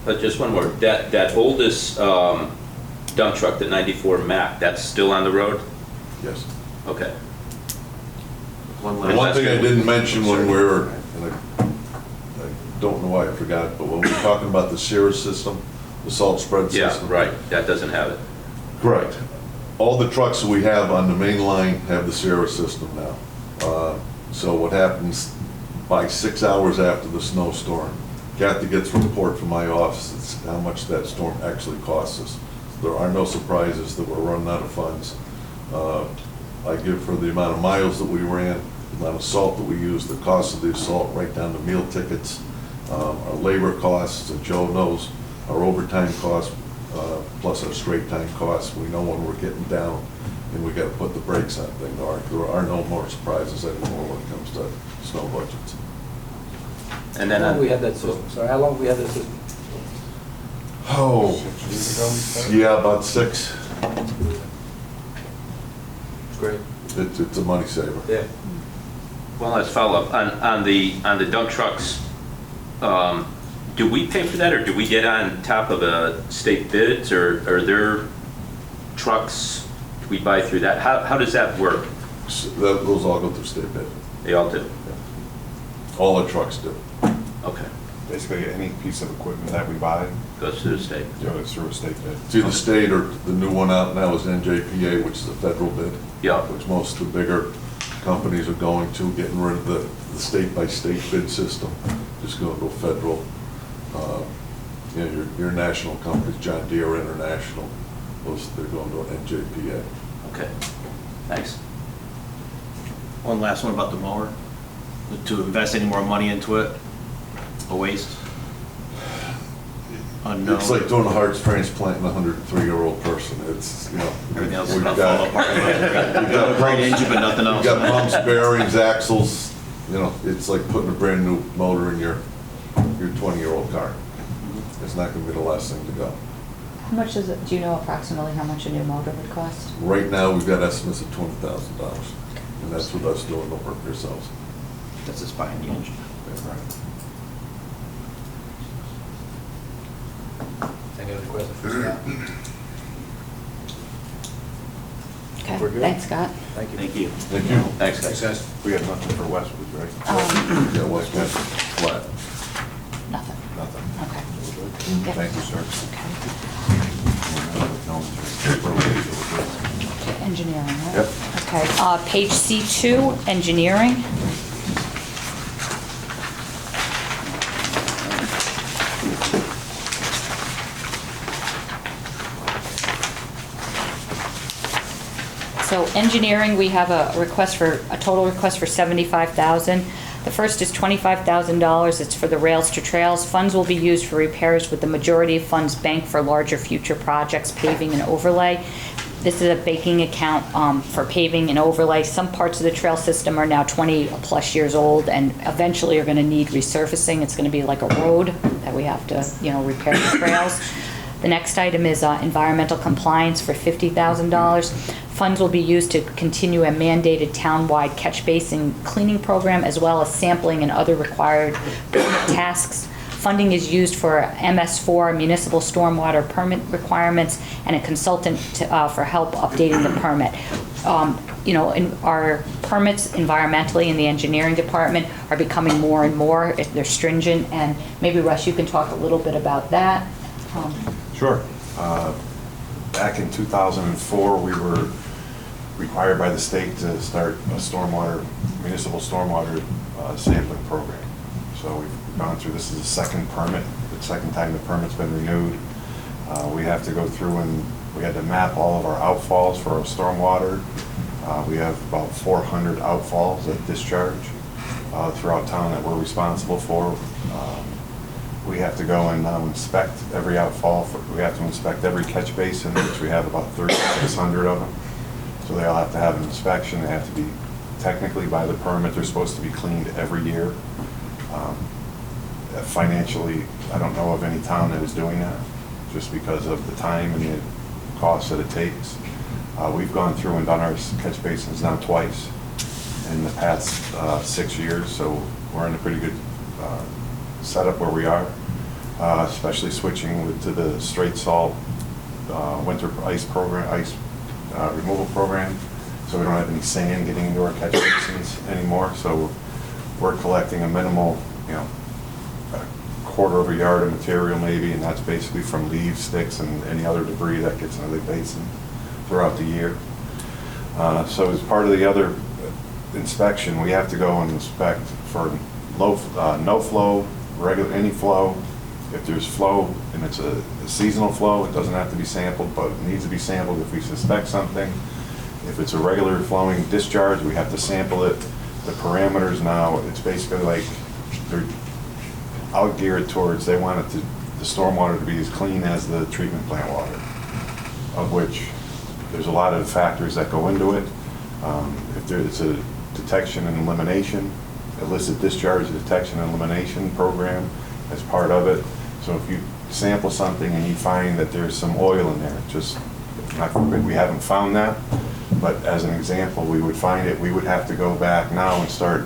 But just one more, that oldest dump truck, the 94 Mack, that's still on the road? Yes. Okay. The one thing I didn't mention when we were, and I don't know why I forgot, but when we were talking about the SEER system, the salt spread system. Yeah, right, that doesn't have it. Correct. All the trucks that we have on the main line have the Sierra system now. So what happens by 6 hours after the snowstorm, Kathy gets a report from my office, it's how much that storm actually costs us. There are no surprises that we're running out of funds. I give for the amount of miles that we ran, the amount of salt that we used, the cost of the salt, right down to meal tickets, our labor costs, and Joe knows, our overtime costs, plus our straight time costs. We know when we're getting down and we got to put the brakes on things. There are no more surprises anymore when it comes to snow budgets. And then how long we had that system? Sorry, how long we had that system? Oh, yeah, about 6. It's great. It's a money saver. Yeah. Well, let's follow up on the dump trucks. Do we pay for that, or do we get on top of the state bids, or are there trucks we buy through that? How does that work? Those all go through state bid. They all do? Yeah. All the trucks do. Okay. Basically, any piece of equipment that we buy goes through the state. Goes through a state bid. It's either state or the new one out now is NJPA, which is a federal bid. Yeah. Which most of the bigger companies are going to, getting rid of the state-by-state bid system. Just going to a federal. You know, your national companies, John Deere International, they're going to an NJPA. Okay. Thanks. One last one about the mower. To invest any more money into it, a waste? Unknown. It's like doing a heart transplant in a 103-year-old person. It's, you know, Everything else is we've gonna got, fall apart. we've got a great engine, but nothing else. We've got pumps, bearings, axles. You know, it's like putting a brand new motor in your 20-year-old car. It's not going to be the last thing to go. How much is it, do you know approximately how much a new motor would cost? Right now, we've got estimates of $20,000, and that's with us doing the work ourselves. That's just buying the engine. Yeah, right. Any other questions for Scott? Okay, We're good? thanks, Scott. Thank you. Thank you. Thank you. Thanks, Thanks, guys. guys. We got nothing for Westwood, right? Yeah, Westwood, flat. Nothing. Nothing. Okay. Yep. Thank you, sir. Okay, engineering, right? Yep. Okay, page C2, engineering. So engineering, we have a total request for $75,000. The first is $25,000. It's for the rails to trails. Funds will be used for repairs, with the majority of funds banked for larger future projects, paving and overlay. This is a banking account for paving and overlay. Some parts of the trail system are now 20-plus years old and eventually are going to need resurfacing. It's going to be like a road that we have to, repair the trails. The next item is environmental compliance for $50,000. Funds will be used to continue a mandated town-wide catch basin cleaning program, as well as sampling and other required permit tasks. Funding is used for MS4 municipal stormwater permit requirements and a consultant for help updating the permit. In our permits environmentally in the engineering department are becoming more and more. They're stringent, and maybe Russ, you can talk a little bit about that. Sure. Back in 2004, we were required by the state to start a municipal stormwater sampling program. So we've gone through, this is the second permit, the second time the permit's been renewed. We have to go through and we had to map all of our outfalls for our stormwater. We have about 400 outfalls that discharge throughout town that we're responsible for. We have to go and inspect every outfall. We have to inspect every catch basin, which we have about 3,600 of them. So they all have to have an inspection. They have to be technically by the permit. They're supposed to be cleaned every year. Financially, I don't know of any town that is doing that, just because of the time and the costs that it takes. We've gone through and done our catch basins now twice in the past 6 years, so we're in a pretty good setup where we are, especially switching to the straight salt winter ice removal program, so we don't have any sand getting into our catch basins anymore. So we're collecting a minimal, a quarter of a yard of material maybe, and that's basically from leaves, sticks, and any other debris that gets into the basin throughout the year. So as part of the other inspection, we have to go and inspect for no flow, any flow. If there's flow and it's a seasonal flow, it doesn't have to be sampled, but it needs to be sampled if we suspect something. If it's a regular flowing discharge, we have to sample it. The parameters now, it's basically like they're out geared towards, they want the stormwater to be as clean as the treatment plant water, of which there's a lot of factors that go into it. If it's a detection and elimination, illicit discharge detection and elimination program as part of it. So if you sample something and you find that there's some oil in there, just, we haven't found that, but as an example, we would find it, we would have to go back now and start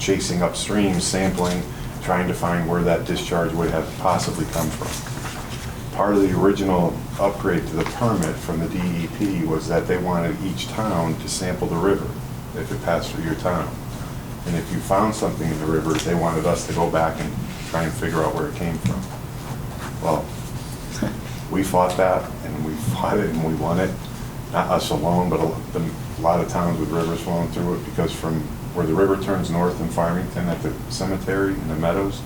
chasing upstream, sampling, trying to find where that discharge would have possibly come from. Part of the original upgrade to the permit from the DEP was that they wanted each town to sample the river if it passed through your town. And if you found something in the river, they wanted us to go back and try and figure out where it came from. Well, we fought that, and we fought it, and we won it. Not us alone, but a lot of towns with rivers flowing through it, because from where the river turns north in Farmington at the cemetery in the meadows,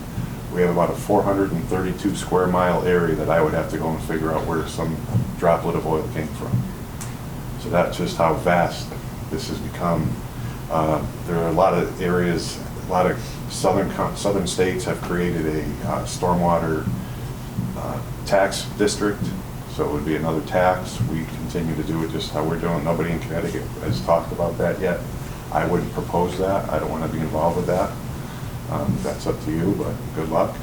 we have about a 432 square mile area that I would have to go and figure out where some droplet of oil came from. So that's just how vast this has become. There are a lot of areas, a lot of southern states have created a stormwater tax district, so it would be another tax. We continue to do it just how we're doing. Nobody in Connecticut has talked about that yet. I wouldn't propose that. I don't want to be involved with that. That's up to you, but good luck.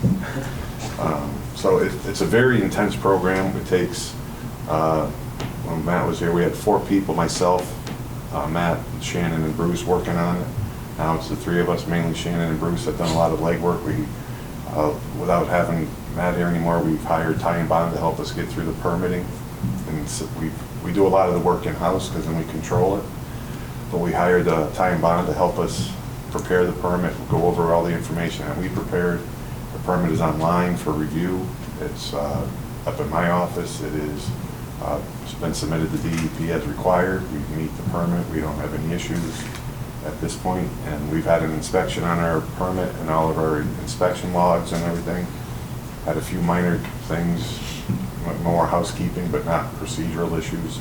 So it's a very intense program. It takes, when Matt was here, we had 4 people, myself, Matt, Shannon, and Bruce working on it. Now it's the 3 of us, mainly Shannon and Bruce, have done a lot of legwork. Without having Matt here anymore, we've hired Ty and Bond to help us get through the permitting. And so we do a lot of the work in-house because then we control it. But we hired Ty and Bond to help us prepare the permit, go over all the information that we prepared. The permit is online for review. It's up in my office. It's been submitted to DEP as required. We meet the permit. We don't have any issues at this point. And we've had an inspection on our permit and all of our inspection logs and everything. Had a few minor things, more housekeeping, but not procedural issues.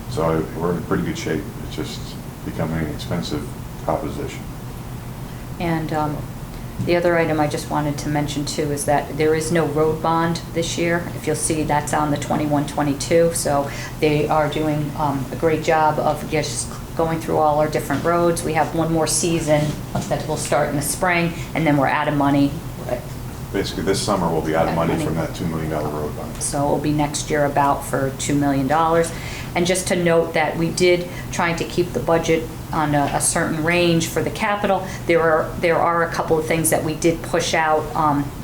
So we're in pretty good shape. It's just becoming an expensive proposition. And the other item I just wanted to mention too is that there is no road bond this year. If you'll see, that's on the 21-22. So they are doing a great job of just going through all our different roads. We have one more season that will start in the spring, and then we're out of money. Basically, this summer we'll be out of money from that $2 million road bond. So it'll be next year about for $2 million. And just to note that we did, trying to keep the budget on a certain range for the capital, there are a couple of things that we did push out,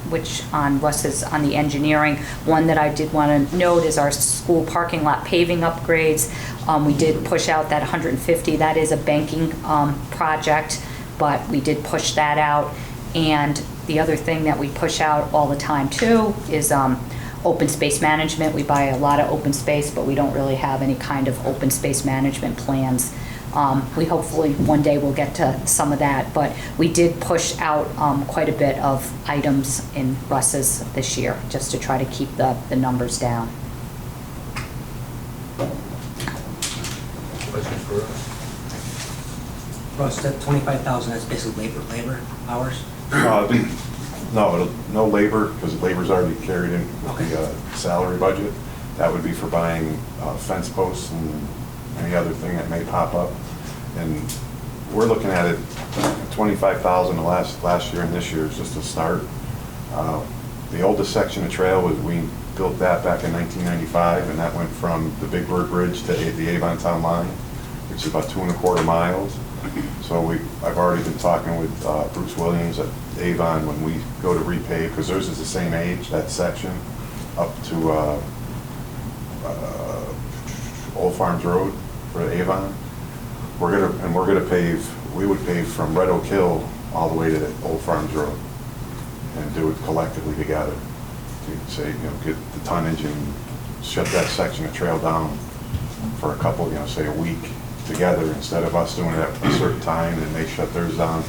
which on Russ's, on the engineering. One that I did want to note is our school parking lot paving upgrades. We did push out that 150. That is a banking project, but we did push that out. And the other thing that we push out all the time too is open space management. We buy a lot of open space, but we don't really have any kind of open space management plans. We hopefully one day will get to some of that, but we did push out quite a bit of items in Russ's this year, just to try to keep the numbers down. Questions for us? Russ, that 25,000, that's basically labor hours? No labor, because labor's already carried in with the salary budget. That would be for buying fence posts and any other thing that may pop up. And we're looking at it, 25,000 last year and this year is just a start. The oldest section of trail was, we built that back in 1995, and that went from the Big Bird Bridge to the Avon Town Line, which is about 2¼ miles. So I've already been talking with Bruce Williams at Avon when we go to repave, because theirs is the same age, that section, up to Old Farms Road for Avon. We're gonna pave, we would pave from Red Oak Hill all the way to Old Farms Road and do it collectively together. To say, get the tonnage and shut that section of trail down for a couple, say a week together, instead of us doing it at a certain time and they shut theirs down.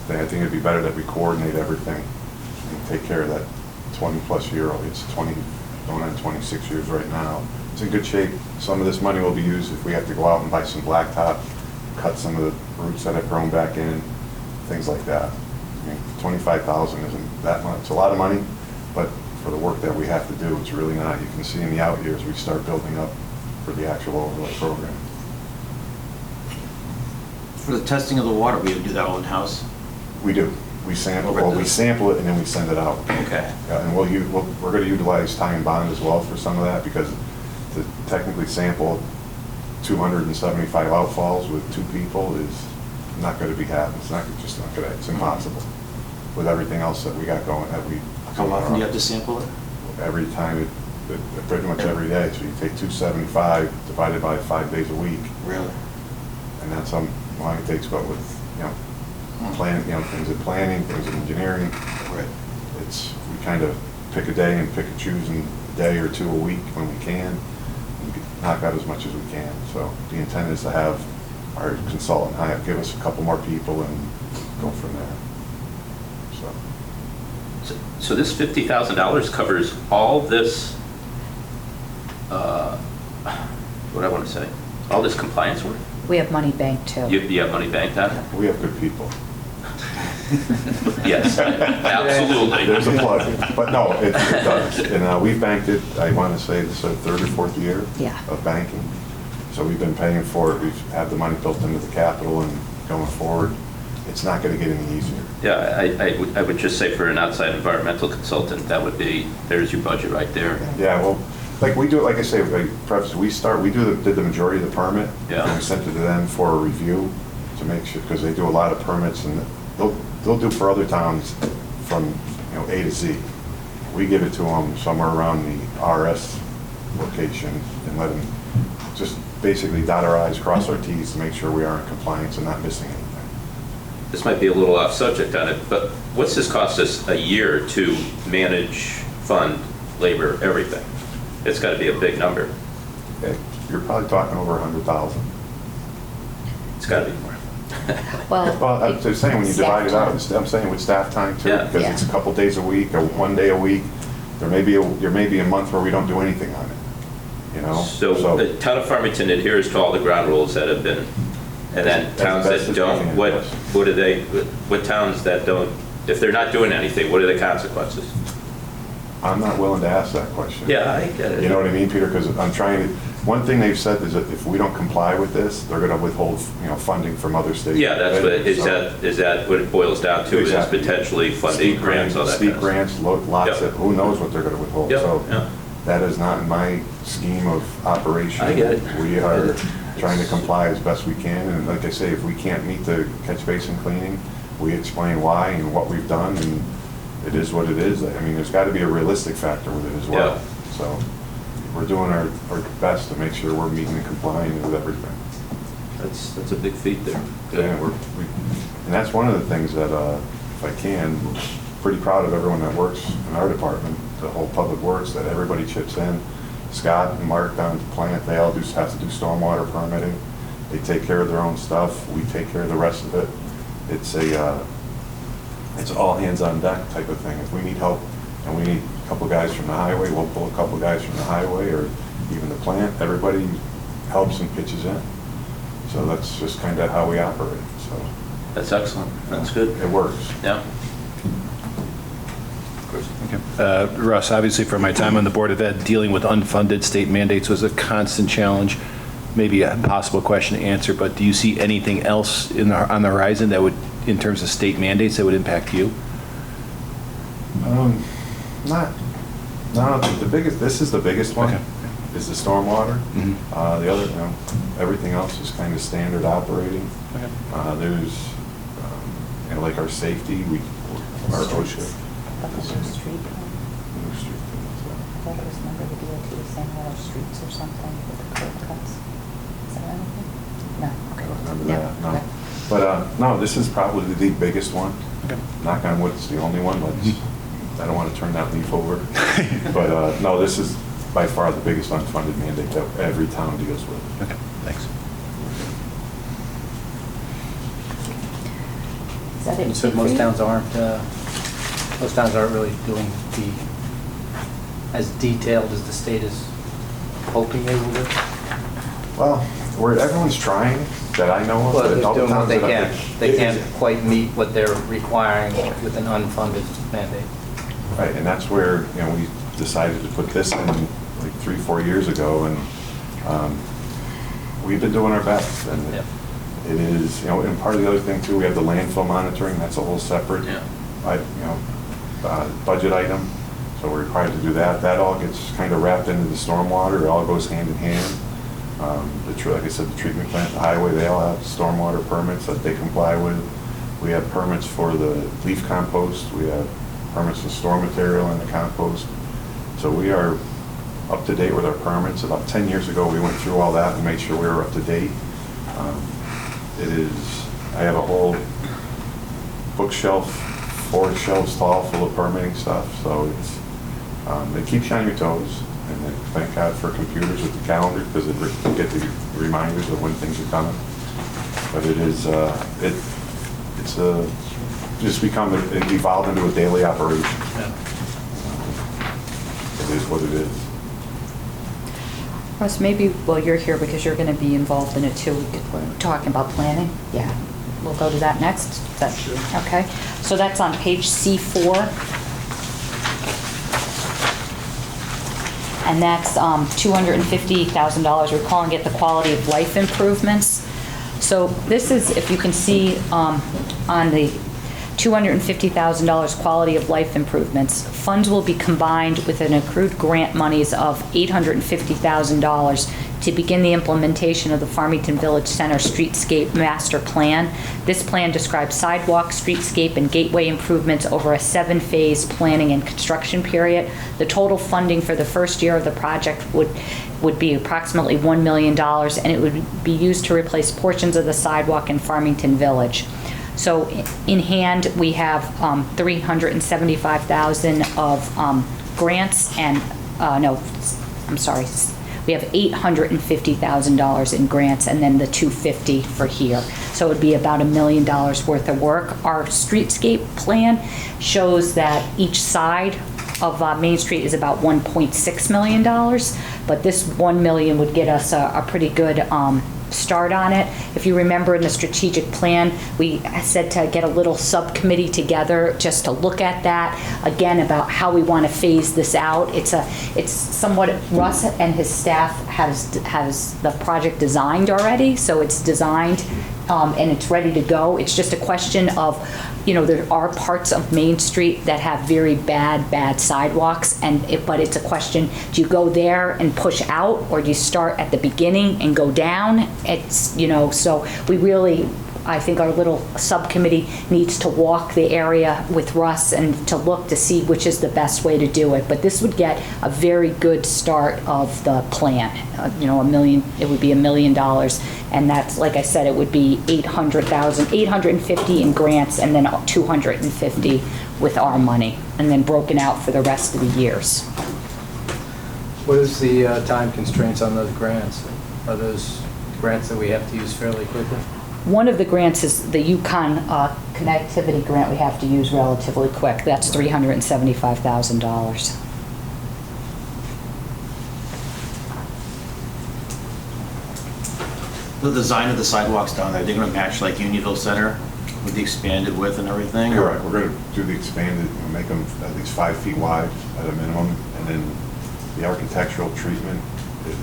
I think it'd be better that we coordinate everything and take care of that 20+ year old. It's 20, going on 26 years right now. It's in good shape. Some of this money will be used if we have to go out and buy some blacktop, cut some of the roots that have grown back in, things like that. I mean, 25,000 isn't that much. It's a lot of money, but for the work that we have to do, it's really not. You can see in the out years, we start building up for the actual overlay program. For the testing of the water, we would do that all in-house? We do. We sample, well, we sample it and then we send it out. Okay. Yeah, and we're going to utilize tie and bond as well for some of that, because to technically sample 275 outfalls with 2 people is not going to be happening. It's not just not going to. It's impossible with everything else that we got going. How often do you have to sample it? Every time, pretty much every day. So you take 275 divided by 5 days a week. Really? And that's how long it takes. But with planning, things in planning, things in engineering, right? We kind of pick a day and pick and choose in a day or 2 a week when we can. We can knock out as much as we can. So the intent is to have our consultant give us a couple more people and go from there. So this $50,000 covers all this, what I want to say, all this compliance work? We have money banked too. You have money banked on it? We have good people. Yes, absolutely. There's a plug, but no, it does. And we've banked it, I want to say this is our 3rd or 4th year of banking. So we've been paying for it. We've had the money built into the capital, and going forward, it's not going to get any easier. Yeah, I would just say for an outside environmental consultant, that would be, there's your budget right there. Yeah, well, like we do, like I say, we did the majority of the permit. Yeah. And we sent it to them for a review to make sure, because they do a lot of permits, and they'll do for other towns from A to Z. We give it to them somewhere around the RS location and let them just basically dot our I's, cross our T's to make sure we are in compliance and not missing anything. This might be a little off subject on it, but what's this cost us a year to manage, fund, labor, everything? It's got to be a big number. You're probably talking over 100,000. It's got to be more. Well, I'm just saying, when you divide it out, I'm saying with staff time too, because it's a couple days a week, or 1 day a week. There may be a month where we don't do anything on it. So the town of Farmington adheres to all the ground rules that have been, and then towns that don't, what towns that don't, if they're not doing anything, what are the consequences? I'm not willing to ask that question. Yeah, I get it. You know what I mean, Peter? Because I'm trying to, one thing they've said is that if we don't comply with this, they're going to withhold, funding from other states. Yeah, that's what, is that what it boils down to, Exactly. is potentially funding grants, all that Steep kind of grants, lots of, who knows what they're going to withhold. Yep, So yeah. that is not in my scheme of operation. I get it. We are trying to comply as best we can. And like I say, if we can't meet the catch basin cleaning, we explain why and what we've done, and it is what it is. I mean, there's got to be a realistic factor with it as well. Yeah. So we're doing our best to make sure we're meeting and complying with everything. That's a big feat there. Yeah, and that's one of the things that, if I can, pretty proud of everyone that works in our department, the whole public works, that everybody chips in. Scott and Mark down at the plant, they all have to do stormwater permitting. They take care of their own stuff. We take care of the rest of it. It's all hands on deck type of thing. If we need help and we need a couple guys from the highway, we'll pull a couple guys from the highway, or even the plant. Everybody helps and pitches in. So that's just kind of how we operate. So that's excellent. That's good. It works. Yeah. Okay. Russ, obviously from my time on the Board of Ed, dealing with unfunded state mandates was a constant challenge. Maybe a impossible question to answer, but do you see anything else on the horizon that would, in terms of state mandates, that would impact you? No, the biggest, this is the biggest one, Okay. is the stormwater. Mhm. The other, everything else is kind of standard operating. Okay. There's, like our safety, our OSHA. But the new street, New street, I thought it was, remember the DOT was saying about our streets or something with the curb cuts? Is that anything? No, okay. I don't remember No, that, no. okay. But, no, this is probably the biggest one. Okay. Knock on wood, it's the only one, but I don't want to turn that leaf over. But, no, this is by far the biggest unfunded mandate that every town deals with. Okay, thanks. Is that it? You said most towns aren't really doing as detailed as the state is hoping they will do? Well, everyone's trying that I know of. Well, but they're all the doing what towns they that I can. think- They can't quite meet what they're requiring with an unfunded mandate. Right, and that's where, we decided to put this in like 3-4 years ago, and we've been doing our best. And Yep. it is, and part of the other thing too, we have the landfill monitoring, that's a whole separate, budget item. So we're required to do that. That all gets kind of wrapped into the stormwater. It all goes hand in hand. Like I said, the treatment plant, the highway, they all have stormwater permits that they comply with. We have permits for the leaf compost. We have permits for store material and the compost. So we are up to date with our permits. About 10 years ago, we went through all that and made sure we were up to date. I have a whole bookshelf, 4 shelves tall full of permitting stuff. So it keeps you on your toes. And then thank God for computers with the calendar, because you get the reminders of when things are coming. But it evolved into a daily operation. It is what it is. Russ, maybe while you're here, because you're going to be involved in it too, we're talking about planning. Yeah, we'll go to that next. Is that Sure. okay? So that's on page C4. And that's $250,000. We're calling it the quality of life improvements. So this is, if you can see on the $250,000 quality of life improvements, funds will be combined with an accrued grant monies of $850,000 to begin the implementation of the Farmington Village Center Streetscape Master Plan. This plan describes sidewalk, streetscape, and gateway improvements over a 7-phase planning and construction period. The total funding for the first year of the project would be approximately $1 million, and it would be used to replace portions of the sidewalk in Farmington Village. So in hand, we have $375,000 of grants and, we have $850,000 in grants and then the $250,000 for here. So it would be about $1 million worth of work. Our streetscape plan shows that each side of Main Street is about $1.6 million, but this $1 million would get us a pretty good start on it. If you remember in the strategic plan, we said to get a little subcommittee together just to look at that, again, about how we want to phase this out. It's somewhat, Russ and his staff has the project designed already, so it's designed and it's ready to go. It's just a question of, there are parts of Main Street that have very bad sidewalks, but it's a question, do you go there and push out, or do you start at the beginning and go down? So we really, I think our little subcommittee needs to walk the area with Russ and to look to see which is the best way to do it. But this would get a very good start of the plan. $1 million, it would be $1 million. And that's, like I said, it would be $850,000 in grants and then $250,000 with our money, and then broken out for the rest of the years. What is the time constraints on those grants? Are those grants that we have to use fairly quickly? One of the grants is the Yukon connectivity grant we have to use relatively quick. That's $375,000. The design of the sidewalks down there, they're going to match like Unionville Center with the expanded width and everything? You're right. We're going to do the expanded, make them at least 5 feet wide at a minimum, and then the architectural treatment is,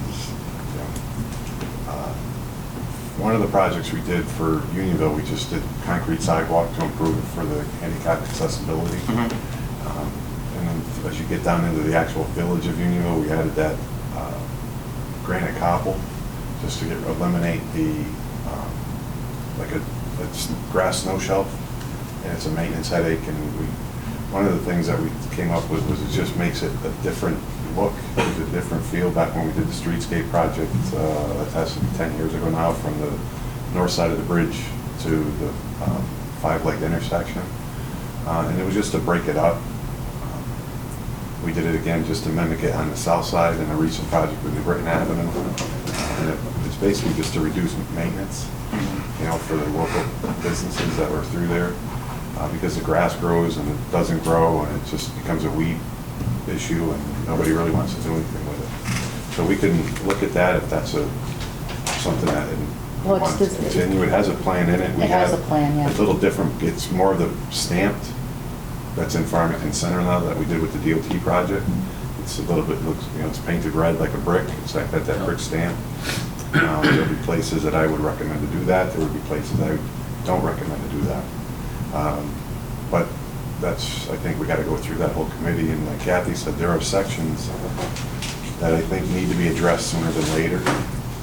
one of the projects we did for Unionville, we just did concrete sidewalk to improve it for the handicap accessibility. And then as you get down into the actual village of Unionville, we added that granite cobble just to eliminate the, like a grass snow shelf, and it's a maintenance headache. And one of the things that we came up with was it just makes it a different look, a different feel. Back when we did the streetscape project, that has to be 10 years ago now, from the north side of the bridge to the five-leg intersection. And it was just to break it up. We did it again just to mimic it on the south side in a recent project with New Britain Avenue. And it's basically just to reduce maintenance, for the local businesses that were through there. Because the grass grows and it doesn't grow, and it just becomes a weed issue, and nobody really wants to do anything with it. So we can look at that if that's something that we want to continue. It has a plan in it. It has a plan, yeah. It's a little different. It's more of the stamped that's in Farmington Center now that we did with the DOT project. It's a little bit, looks, it's painted red like a brick. It's like that brick stamp. There'll be places that I would recommend to do that. There would be places I don't recommend to do that. But that's, I think we got to go through that whole committee. And like Kathy said, there are sections that I think need to be addressed sooner than later.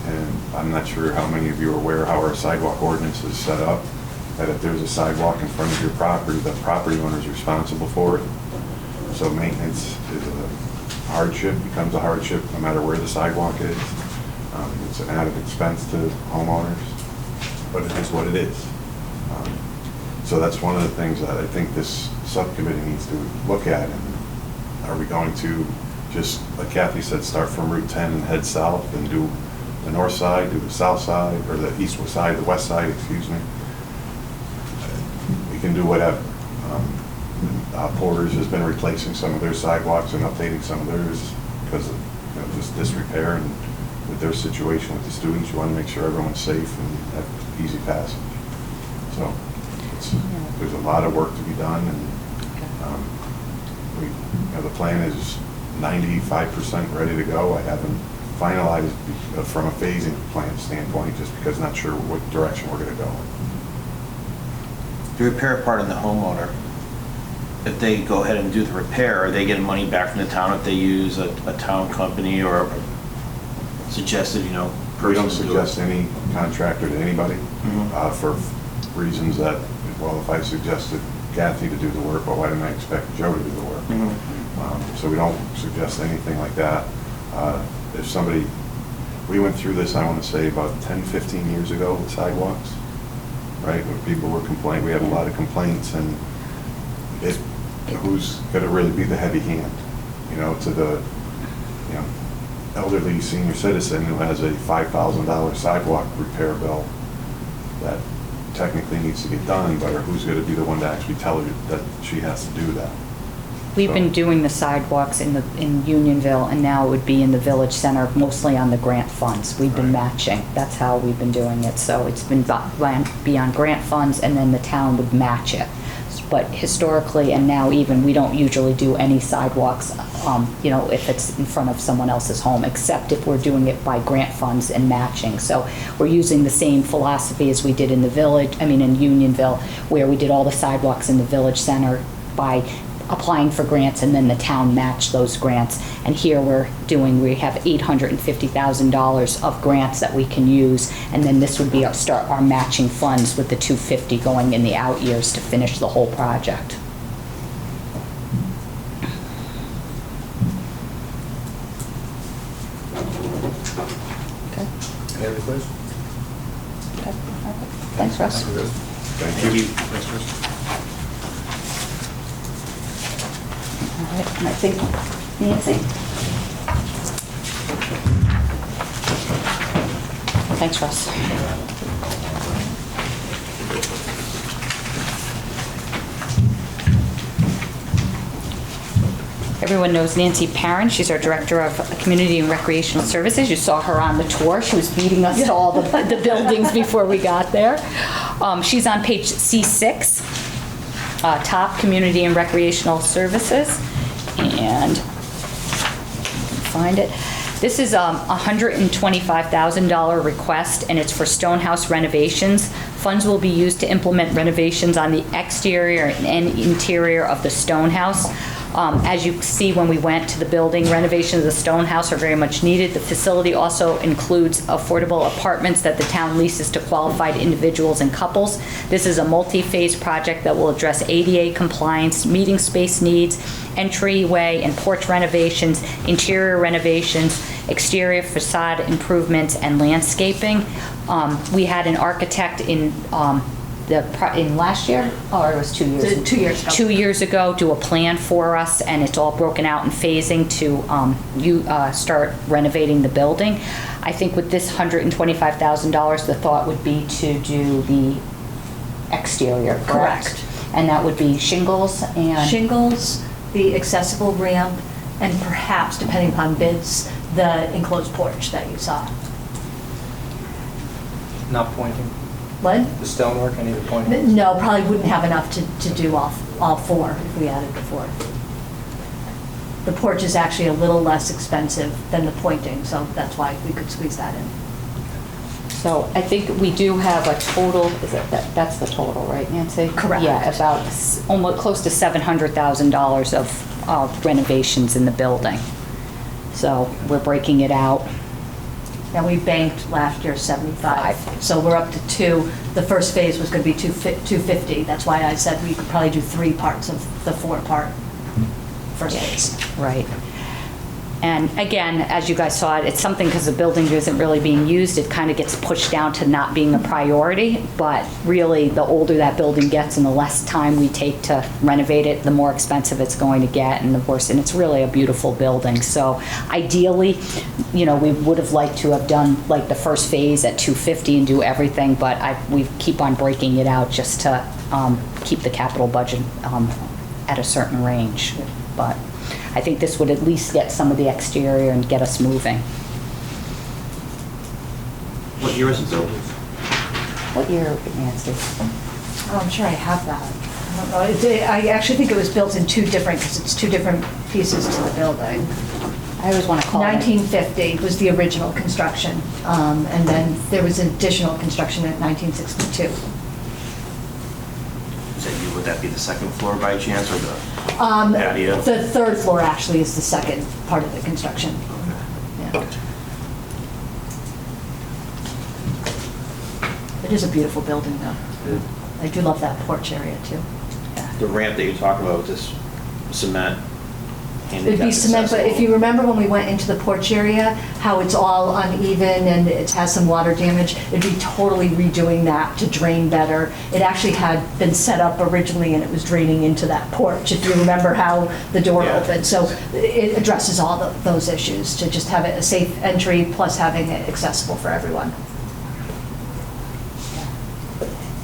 And I'm not sure how many of you are aware how our sidewalk ordinance is set up. That if there's a sidewalk in front of your property, the property owner is responsible for it. So maintenance is a hardship, becomes a hardship no matter where the sidewalk is. It's an added expense to homeowners, but it is what it is. So that's one of the things that I think this subcommittee needs to look at. And are we going to just, like Kathy said, start from Route 10 and head south and do the north side, do the south side, or the east side, the west side, excuse me? We can do whatever. Porter's has been replacing some of their sidewalks and updating some of theirs because of just disrepair, and with their situation with the students, you want to make sure everyone's safe and have easy passage. So there's a lot of work to be done, and the plan is 95% ready to go. I haven't finalized from a phasing plan standpoint, just because I'm not sure what direction we're going to go. The repair part on the homeowner, if they go ahead and do the repair, are they getting money back from the town if they use a town company or suggested, person? We don't suggest any contractor to anybody for reasons that, well, if I suggested Kathy to do the work, well, why didn't I expect Joe to do the work? So we don't suggest anything like that. If somebody, we went through this, I want to say about 10, 15 years ago with sidewalks, right? When people were complaining, we had a lot of complaints, and who's going to really be the heavy hand, to the, elderly senior citizen who has a $5,000 sidewalk repair bill that technically needs to get done, but who's going to be the one to actually tell her that she has to do that? We've been doing the sidewalks in Unionville, and now it would be in the village center, mostly on the grant funds. We've been matching. That's how we've been doing it. So it's been beyond grant funds, and then the town would match it. But historically, and now even, we don't usually do any sidewalks, if it's in front of someone else's home, except if we're doing it by grant funds and matching. So we're using the same philosophy as we did in in Unionville, where we did all the sidewalks in the village center by applying for grants, and then the town matched those grants. And here we have $850,000 of grants that we can use, and then this would be our matching funds with the $250 going in the out years to finish the whole project. Okay. Any other questions? Okay. Thanks, Russ. Thank you. Thanks, Russ. All right, and I think Nancy. Thanks, Russ. Everyone knows Nancy Parent. She's our Director of Community and Recreational Services. You saw her on the tour. She was beating us to all the buildings before we got there. She's on page C6, top Community and Recreational Services. And find it. This is a $125,000 request, and it's for Stonehouse renovations. Funds will be used to implement renovations on the exterior and interior of the Stonehouse. As you see when we went to the building, renovations of the stone house are very much needed. The facility also includes affordable apartments that the town leases to qualified individuals and couples. This is a multi-phase project that will address ADA compliance, meeting space needs, entryway and porch renovations, interior renovations, exterior facade improvements, and landscaping. We had an architect in last year, or it was 2 years ago? 2 years ago. 2 years ago, do a plan for us, and it's all broken out in phasing to start renovating the building. I think with this $125,000, the thought would be to do the exterior, correct? And that would be shingles and? Shingles, the accessible ramp, and perhaps, depending upon bids, the enclosed porch that you saw. Not pointing. What? The stonework, any of the pointing? No, probably wouldn't have enough to do all four if we added the four. The porch is actually a little less expensive than the pointing, so that's why we could squeeze that in. So I think we do have a total, that's the total, right, Nancy? Correct. Yeah, about almost close to $700,000 of renovations in the building. So we're breaking it out. And we banked last year 75. So we're up to 2. The first phase was going to be 250. That's why I said we could probably do 3 parts of the 4-part first phase. Right. And again, as you guys saw, it's something, because the building isn't really being used, it kind of gets pushed down to not being a priority. But really, the older that building gets and the less time we take to renovate it, the more expensive it's going to get and the worse. And it's really a beautiful building. So ideally, we would have liked to have done like the first phase at 250 and do everything, but we keep on breaking it out just to keep the capital budget at a certain range. But I think this would at least get some of the exterior and get us moving. What year is it built? What year, Nancy? Oh, I'm sure I have that. I don't know. I actually think it was built in 2 different, because it's 2 different pieces to the building. I always want to call 1950 was the original construction, and then there was additional construction in 1962. Would that be the second floor by chance, or the patio? The 3rd floor actually is the second part of the construction. Yeah. It is a beautiful building, though. I do love that porch area, too. The ramp that you're talking about, this cement? It'd be cement, but if you remember when we went into the porch area, how it's all uneven and it has some water damage, it'd be totally redoing that to drain better. It actually had been set up originally and it was draining into that porch, if you remember how the door opened. So it addresses all those issues, to just have it a safe entry plus having it accessible for everyone.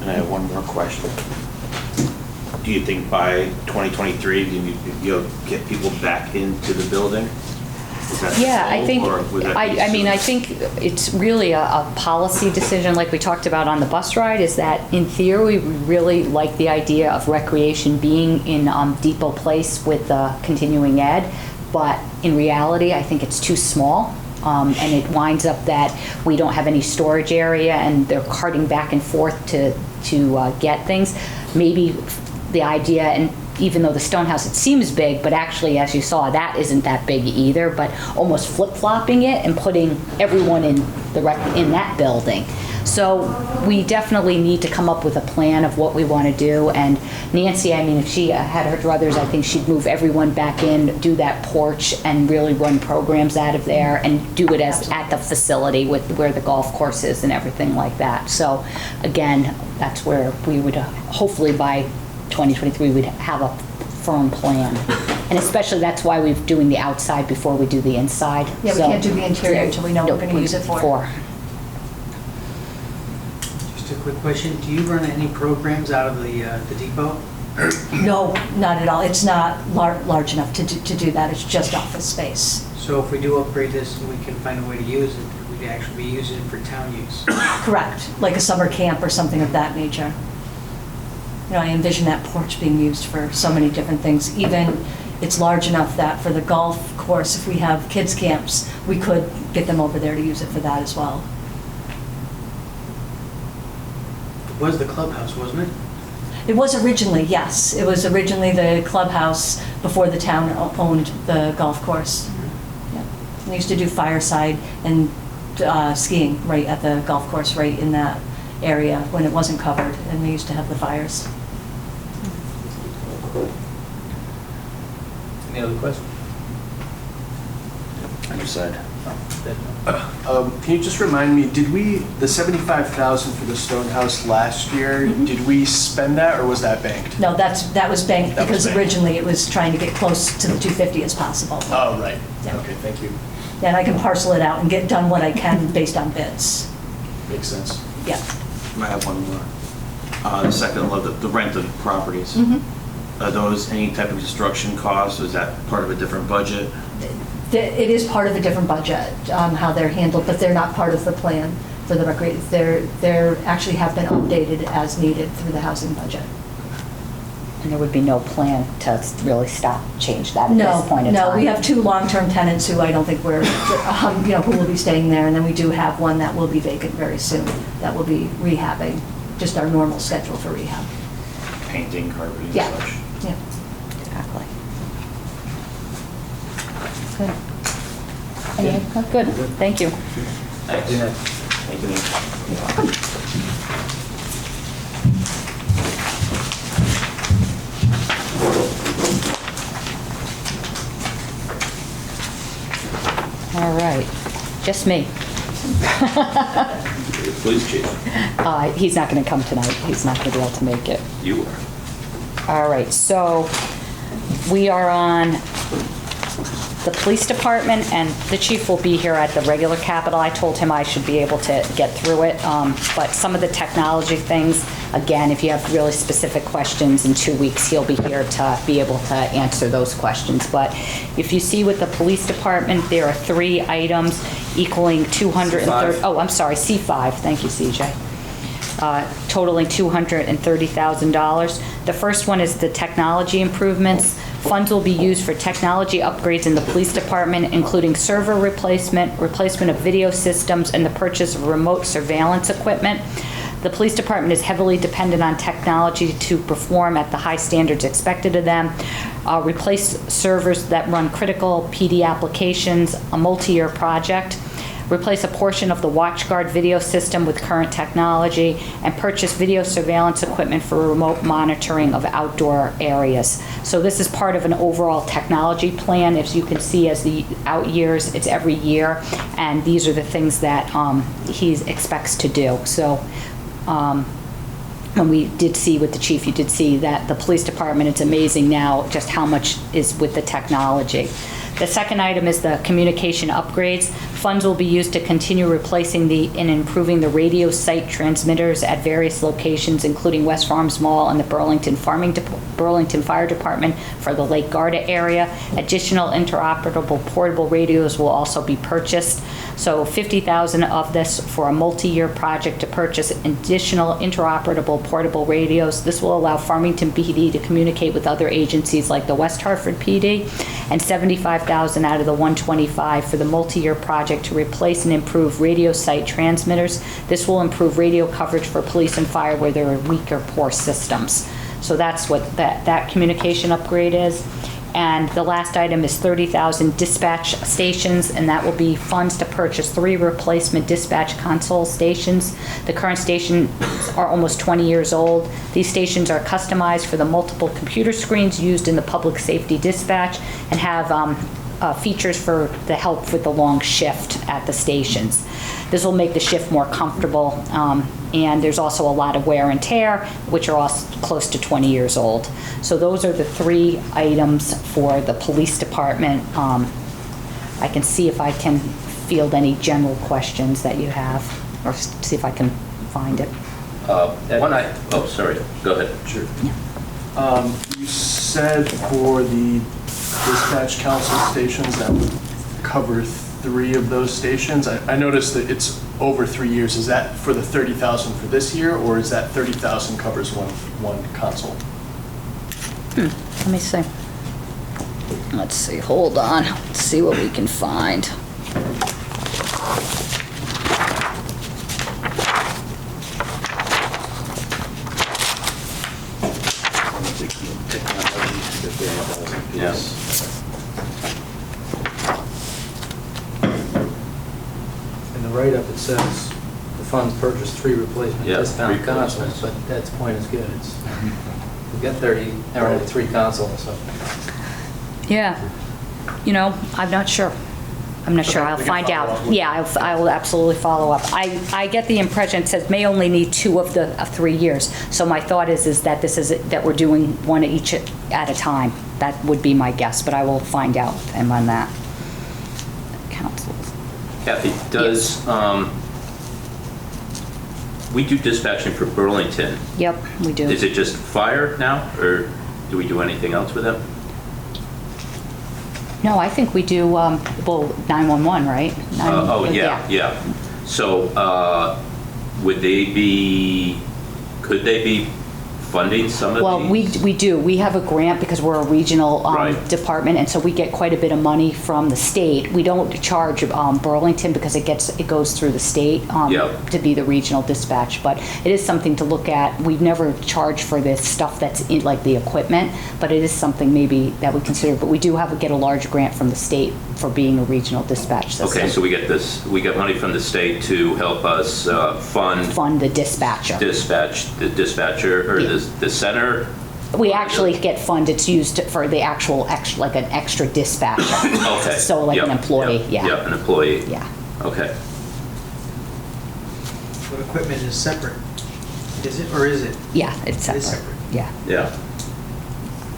And I have one more question. Do you think by 2023 you'll get people back into the building? Yeah, I think, I think it's really a policy decision, like we talked about on the bus ride, is that in theory, we really like the idea of recreation being in Depot Place with continuing ed, but in reality, I think it's too small. And it winds up that we don't have any storage area and they're carting back and forth to get things. Maybe the idea, and even though the stone house, it seems big, but actually, as you saw, that isn't that big either, but almost flip-flopping it and putting everyone in that building. So we definitely need to come up with a plan of what we want to do. And Nancy, I mean, if she had her druthers, I think she'd move everyone back in, do that porch, and really run programs out of there and do it as at the facility with where the golf course is and everything like that. So again, that's where we would hopefully by 2023 we'd have a firm plan. And especially that's why we're doing the outside before we do the inside. Yeah, we can't do the interior until we know what we're going to use it for. Just a quick question, do you run any programs out of the depot? No, not at all. It's not large enough to do that. It's just office space. So if we do upgrade this and we can find a way to use it, we'd actually be using it for town use? Correct, like a summer camp or something of that nature. I envision that porch being used for so many different things. Even it's large enough that for the golf course, if we have kids camps, we could get them over there to use it for that as well. It was the clubhouse, wasn't it? It was originally, yes. It was originally the clubhouse before the town owned the golf course. Yeah. They used to do fireside and skiing right at the golf course, right in that area when it wasn't covered, and they used to have the fires. Any other questions? On your side. Can you just remind me, did we, the 75,000 for the stone house last year, did we spend that or was that banked? No, that was banked That was because banked. originally it was trying to get close to the 250 as possible. Oh, right. Yeah. Okay, thank you. And I can parcel it out and get done what I can based on bids. Makes sense. Yeah. I have one more. The second one, the rented properties. Are those any type of construction costs? Is that part of a different budget? It is part of a different budget, how they're handled, but they're not part of the plan for the recreation. They're actually have been updated as needed through the housing budget. And there would be no plan to really change that at this point in time? No, we have 2 long-term tenants who I don't think we're, who will be staying there, and then we do have one that will be vacant very soon, that will be rehabbing, just our normal schedule for rehab. Painting, carpeting, and Yeah. such? Yeah. Exactly. Good. Good, thank you. Thank you. All right, just me. Please, Chief. He's not going to come tonight. He's not going to be able to make it. You are. All right, so we are on the police department, and the chief will be here at the regular Capitol. I told him I should be able to get through it, but some of the technology things, again, if you have really specific questions, in 2 weeks, he'll be here to be able to answer those questions. But if you see with the police department, there are 3 items equaling 230, C5. oh, I'm sorry, C5, thank you, CJ. Totaling $230,000. The first one is the technology improvements. Funds will be used for technology upgrades in the police department, including server replacement, replacement of video systems, and the purchase of remote surveillance equipment. The police department is heavily dependent on technology to perform at the high standards expected of them. Replace servers that run critical PD applications, a multi-year project. Replace a portion of the WatchGuard video system with current technology, and purchase video surveillance equipment for remote monitoring of outdoor areas. So this is part of an overall technology plan. As you can see, as the out years, it's every year, and these are the things that he expects to do. So and we did see with the chief, you did see that the police department, it's amazing now just how much is with the technology. The second item is the communication upgrades. Funds will be used to continue replacing and improving the radio site transmitters at various locations, including West Farms Mall and the Burlington Fire Department for the Lake Garda area. Additional interoperable portable radios will also be purchased. So $50,000 of this for a multi-year project to purchase additional interoperable portable radios. This will allow Farmington PD to communicate with other agencies like the West Hartford PD, and $75,000 out of the $125,000 for the multi-year project to replace and improve radio site transmitters. This will improve radio coverage for police and fire where there are weak or poor systems. So that's what that communication upgrade is. And the last item is $30,000 dispatch stations, and that will be funds to purchase 3 replacement dispatch console stations. The current stations are almost 20 years old. These stations are customized for the multiple computer screens used in the public safety dispatch, and have features for the help with the long shift at the stations. This will make the shift more comfortable, and there's also a lot of wear and tear, which are also close to 20 years old. So those are the 3 items for the police department. I can see if I can field any general questions that you have, or see if I can find it. Oh, sorry, go ahead. Sure. You said for the dispatch council stations that would cover 3 of those stations. I noticed that it's over 3 years. Is that for the $30,000 for this year, or is that $30,000 covers one console? Let me see. Let's see, hold on. Let's see what we can find. In the write-up, it says the funds purchased 3 replacement Yeah, discount 3 consoles, but that's point is good. It's, we got 30, or only 3 consoles, so. Yeah, you know, I'm not sure. I'm not sure, I'll we can find follow out. up with Yeah, I will absolutely follow up. I get the impression it says may only need 2 of the 3 years. So my thought is that that we're doing 1 each at a time. That would be my guess, but I will find out with him on that. Councils. Kathy, does, we do dispatching for Burlington. Yep, we do. Is it just fire now, or do we do anything else with them? No, I think we do, well, 911, right? Yeah. So, could they be funding some of these? Well, we do. We have a grant because we're a regional department, and so we get quite a bit of money from the state. We don't charge Burlington because it goes through the state to be the regional dispatch, but it is something to look at. We've never charged for this stuff that's in, like the equipment, but it is something maybe that we consider. But we do get a large grant from the state for being a regional dispatch system. Okay, so we get money from the state to help us fund the dispatcher. Dispatch the dispatcher, or the center. We actually get funds. It's used for the actual like an extra dispatcher. Okay. So like an employee. Yeah, an employee. Yeah. Okay. But equipment is separate, is it, or is it? Yeah, it's separate. It is separate. Yeah. Yeah.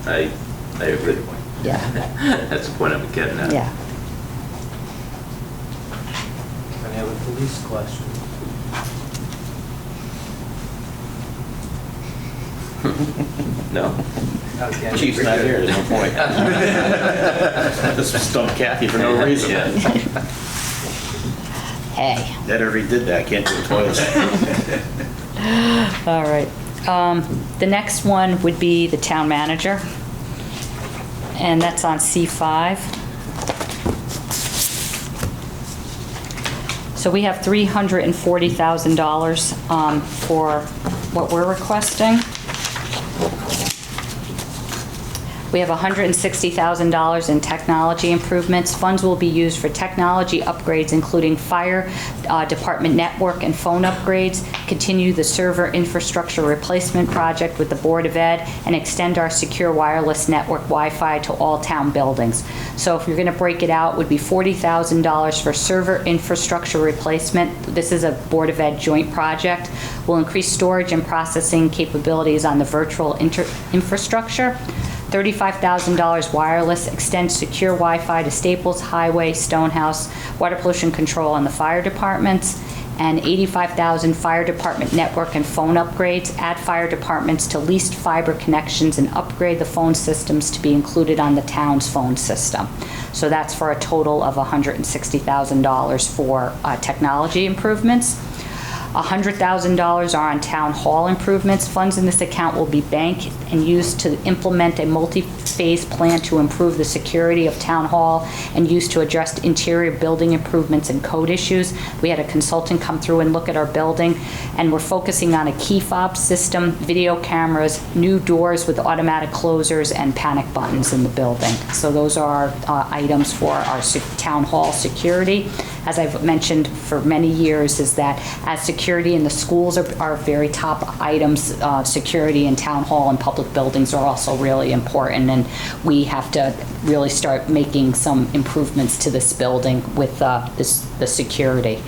I agree. Yeah. That's the point I'm getting at. Yeah. Any other police questions? No. Okay. Chief's not here, there's no point. Just stump Kathy for no reason. Hey. That already did that, can't do it twice. All right. The next one would be the town manager, and that's on C5. So we have $340,000 for what we're requesting. We have $160,000 in technology improvements. Funds will be used for technology upgrades, including fire department network and phone upgrades, continue the server infrastructure replacement project with the Board of Ed, and extend our secure wireless network Wi-Fi to all town buildings. So if you're going to break it out, it would be $40,000 for server infrastructure replacement. This is a Board of Ed joint project. We'll increase storage and processing capabilities on the virtual infrastructure. $35,000 wireless, extend secure Wi-Fi to Staples, Highway, Stonehouse, water pollution control on the fire departments, and $85,000 fire department network and phone upgrades, add fire departments to leased fiber connections and upgrade the phone systems to be included on the town's phone system. So that's for a total of $160,000 for technology improvements. $100,000 are on town hall improvements. Funds in this account will be banked and used to implement a multi-phase plan to improve the security of town hall and used to address interior building improvements and code issues. We had a consultant come through and look at our building, and we're focusing on a key fob system, video cameras, new doors with automatic closers, and panic buttons in the building. So those are our items for our town hall security. As I've mentioned for many years, is that as security in the schools are very top items, security in town hall and public buildings are also really important, and we have to really start making some improvements to this building with the security.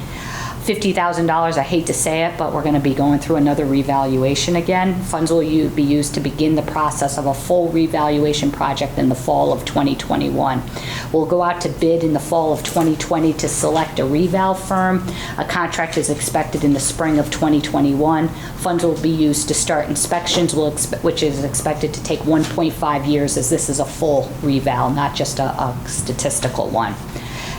$50,000, I hate to say it, but we're going to be going through another revaluation again. Funds will be used to begin the process of a full revaluation project in the fall of 2021. We'll go out to bid in the fall of 2020 to select a reval firm. A contract is expected in the spring of 2021. Funds will be used to start inspections, which is expected to take 1.5 years, as this is a full reval, not just a statistical one.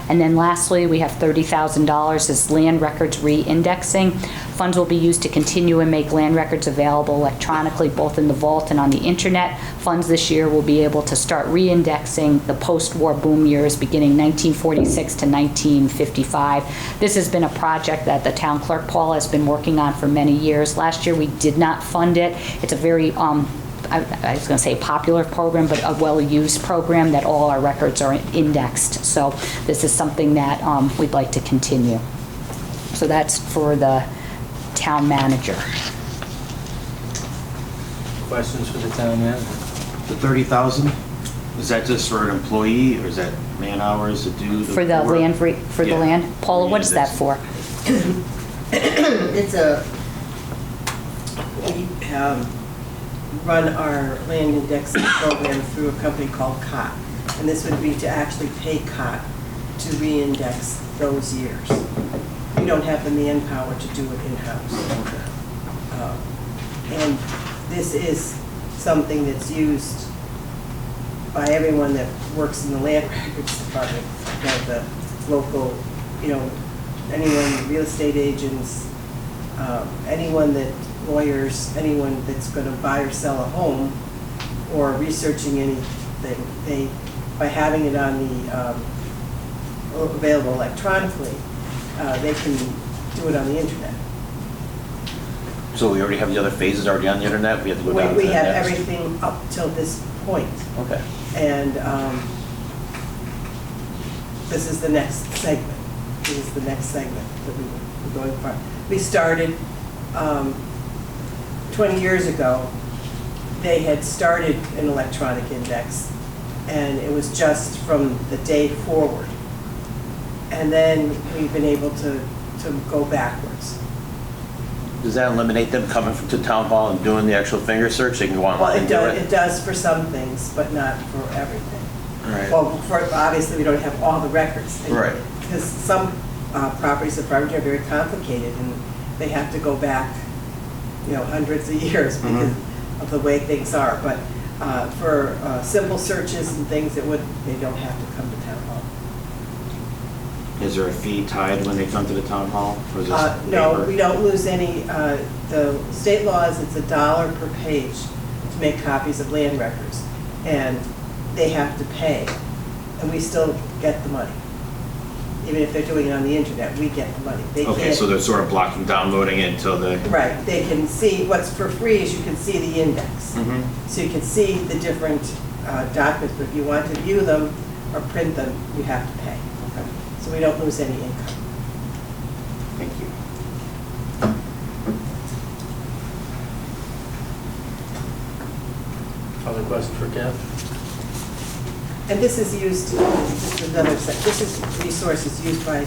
And then lastly, we have $30,000 as land records re-indexing. Funds will be used to continue and make land records available electronically, both in the vault and on the internet. Funds this year will be able to start re-indexing the post-war boom years beginning 1946 to 1955. This has been a project that the town clerk, Paul, has been working on for many years. Last year, we did not fund it. It's a very I was going to say popular program, but a well-used program that all our records are indexed. So this is something that we'd like to continue. So that's for the town manager. Questions for the town manager? The 30,000, is that just for an employee, or is that man hours to do the For the work? land, for the Yeah. land? Paula, what is that for? It's we run our land indexing program through a company called COT. And this would be to actually pay COT to re-index those years. We don't have the manpower to do it in-house. And this is something that's used by everyone that works in the land records department, the local, anyone, real estate agents, anyone that, lawyers, anyone that's going to buy or sell a home or researching anything, by having it on the available electronically, they can do it on the internet. So we already have the other phases already on the internet? We have to go down to We the have next? everything up till this point. Okay. And this is the next segment. This is the next segment that we're going for. We started 20 years ago. They had started an electronic index, and it was just from the day forward. And then we've been able to go backwards. Does that eliminate them coming to town hall and doing the actual finger search? They can go online and do it? It does for some things, but not for everything. Right. Well, obviously, we don't have all the records. Right. Because some properties of Farmington are very complicated, and they have to go back, hundreds of years because of the way things are. But for simple searches and things, they don't have to come to town hall. Is there a fee tied when they come to the town hall? Or is this No, paper? we don't lose any. The state law is it's $1 per page to make copies of land records, and they have to pay, and we still get the money. Even if they're doing it on the internet, we get the money. They Okay, can't, so they're sort of blocking downloading it until the... right, they can see, what's for free is you can see the index. So you can see the different documents, but if you want to view them or print them, you have to pay. So we don't lose any income. Thank you. Other questions for Kev? And this is used, this is resources used by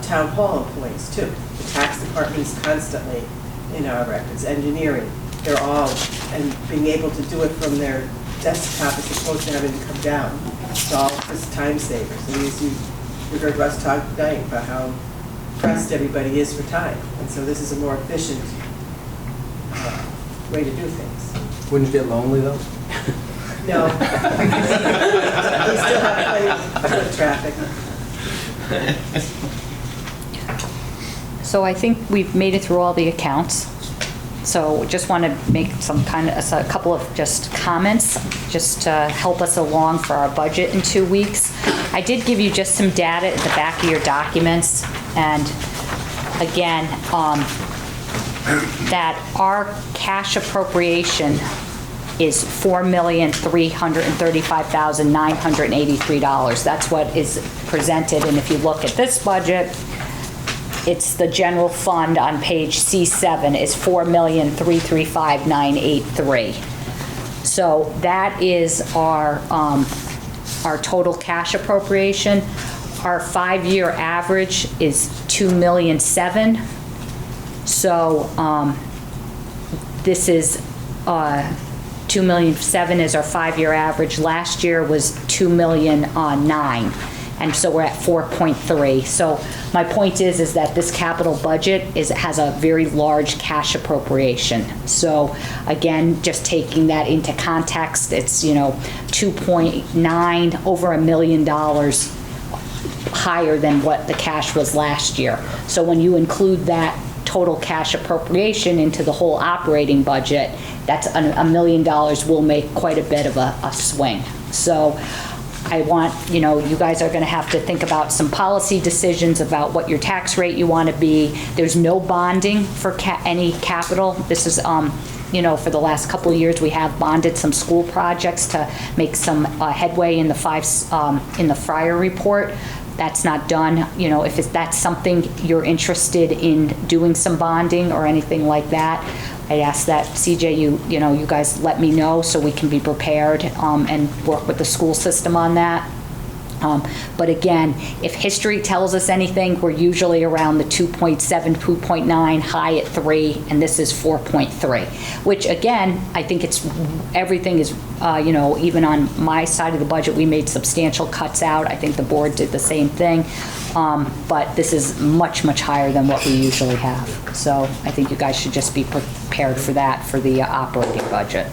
town hall employees too. The tax department is constantly in our records, engineering, they're all, and being able to do it from their desktop as opposed to having to come down. It's all just time savers. And you heard Russ talk tonight about how pressed everybody is for time. And so this is a more efficient way to do things. Wouldn't you get lonely, though? No. We still have plenty of foot traffic. So I think we've made it through all the accounts. So just want to make a couple of just comments, just to help us along for our budget in 2 weeks. I did give you just some data at the back of your documents, and again, that our cash appropriation is $4,335,983. That's what is presented, and if you look at this budget, it's the general fund on page C7 is $4,335,983. So that is our total cash appropriation. Our 5-year average is $2,000,007. So this is $2,000,007 is our 5-year average. Last year was $2,000,009. And so we're at 4.3. So my point is that this capital budget has a very large cash appropriation. So again, just taking that into context, it's 2.9, over $1 million higher than what the cash was last year. So when you include that total cash appropriation into the whole operating budget, that's $1 million will make quite a bit of a swing. So I want, you guys are going to have to think about some policy decisions about what your tax rate you want to be. There's no bonding for any capital. This is, for the last couple of years, we have bonded some school projects to make some headway in the Fryer report. That's not done. You know, if that's something you're interested in doing some bonding or anything like that, I ask that CJ, you know, you guys let me know so we can be prepared and work with the school system on that. But again, if history tells us anything, we're usually around the 2.7, 2.9, high at 3, and this is 4.3, which again, I think everything is, you know, even on my side of the budget, we made substantial cuts out. I think the board did the same thing. But this is much, much higher than what we usually have. So I think you guys should just be prepared for that for the operating budget.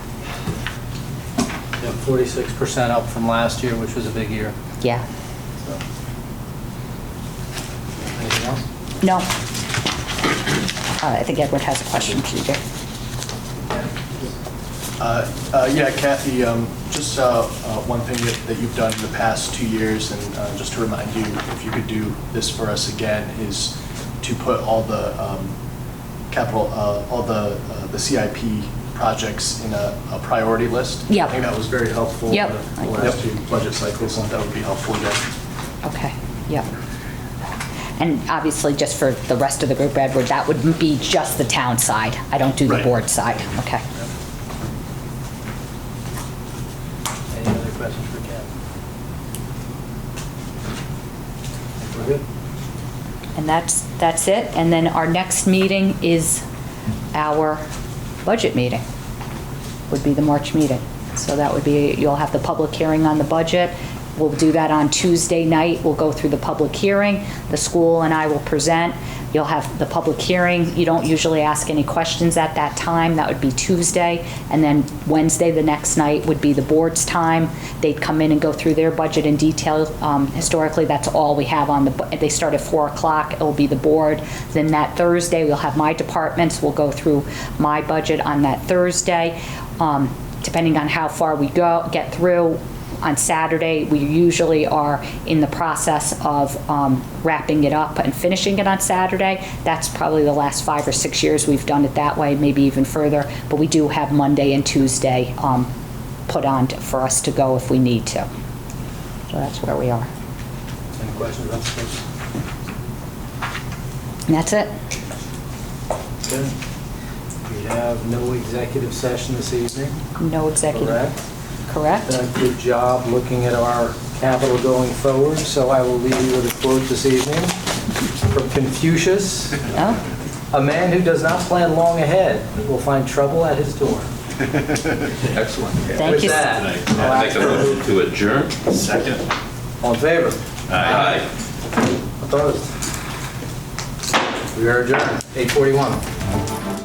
Yeah, 46% up from last year, which was a big year. Yeah. So. Anything else? No. I think Edward has a question for you, Jay. Yeah, Kathy, just one thing that you've done in the past 2 years, and just to remind you, if you could do this for us again, is to put all the the CIP projects in a priority list. Yep. I think that was very helpful Yep. the last 2 budget cycles, and that would be helpful again. Okay, yep. And obviously, just for the rest of the group, Edward, that would be just the town side. I don't do the Right. board side. Okay. Any other questions for Ken? We're good. And that's it. And then our next meeting is our budget meeting, would be the March meeting. So that would be, you'll have the public hearing on the budget. We'll do that on Tuesday night. We'll go through the public hearing. The school and I will present. You'll have the public hearing. You don't usually ask any questions at that time. That would be Tuesday. And then Wednesday, the next night, would be the board's time. They'd come in and go through their budget in detail. Historically, that's all we have on they start at 4 o'clock. It'll be the board. Then that Thursday, we'll have my departments. We'll go through my budget on that Thursday. Depending on how far we get through, on Saturday, we usually are in the process of wrapping it up and finishing it on Saturday. That's probably the last 5 or 6 years we've done it that way, maybe even further. But we do have Monday and Tuesday put on for us to go if we need to. So that's where we are. Any questions on this? And that's it. Good. We have no executive session this evening. No executive. Correct? Correct. Done a good job looking at our capital going forward, so I will leave you with a quote this evening from Confucius. Oh. A man who does not plan long ahead will find trouble at his door. Excellent. Thank With you. that, I'll Make ask a for motion to adjourn. Second. all in favor? Aye. Opposed? We are adjourned, 8:41.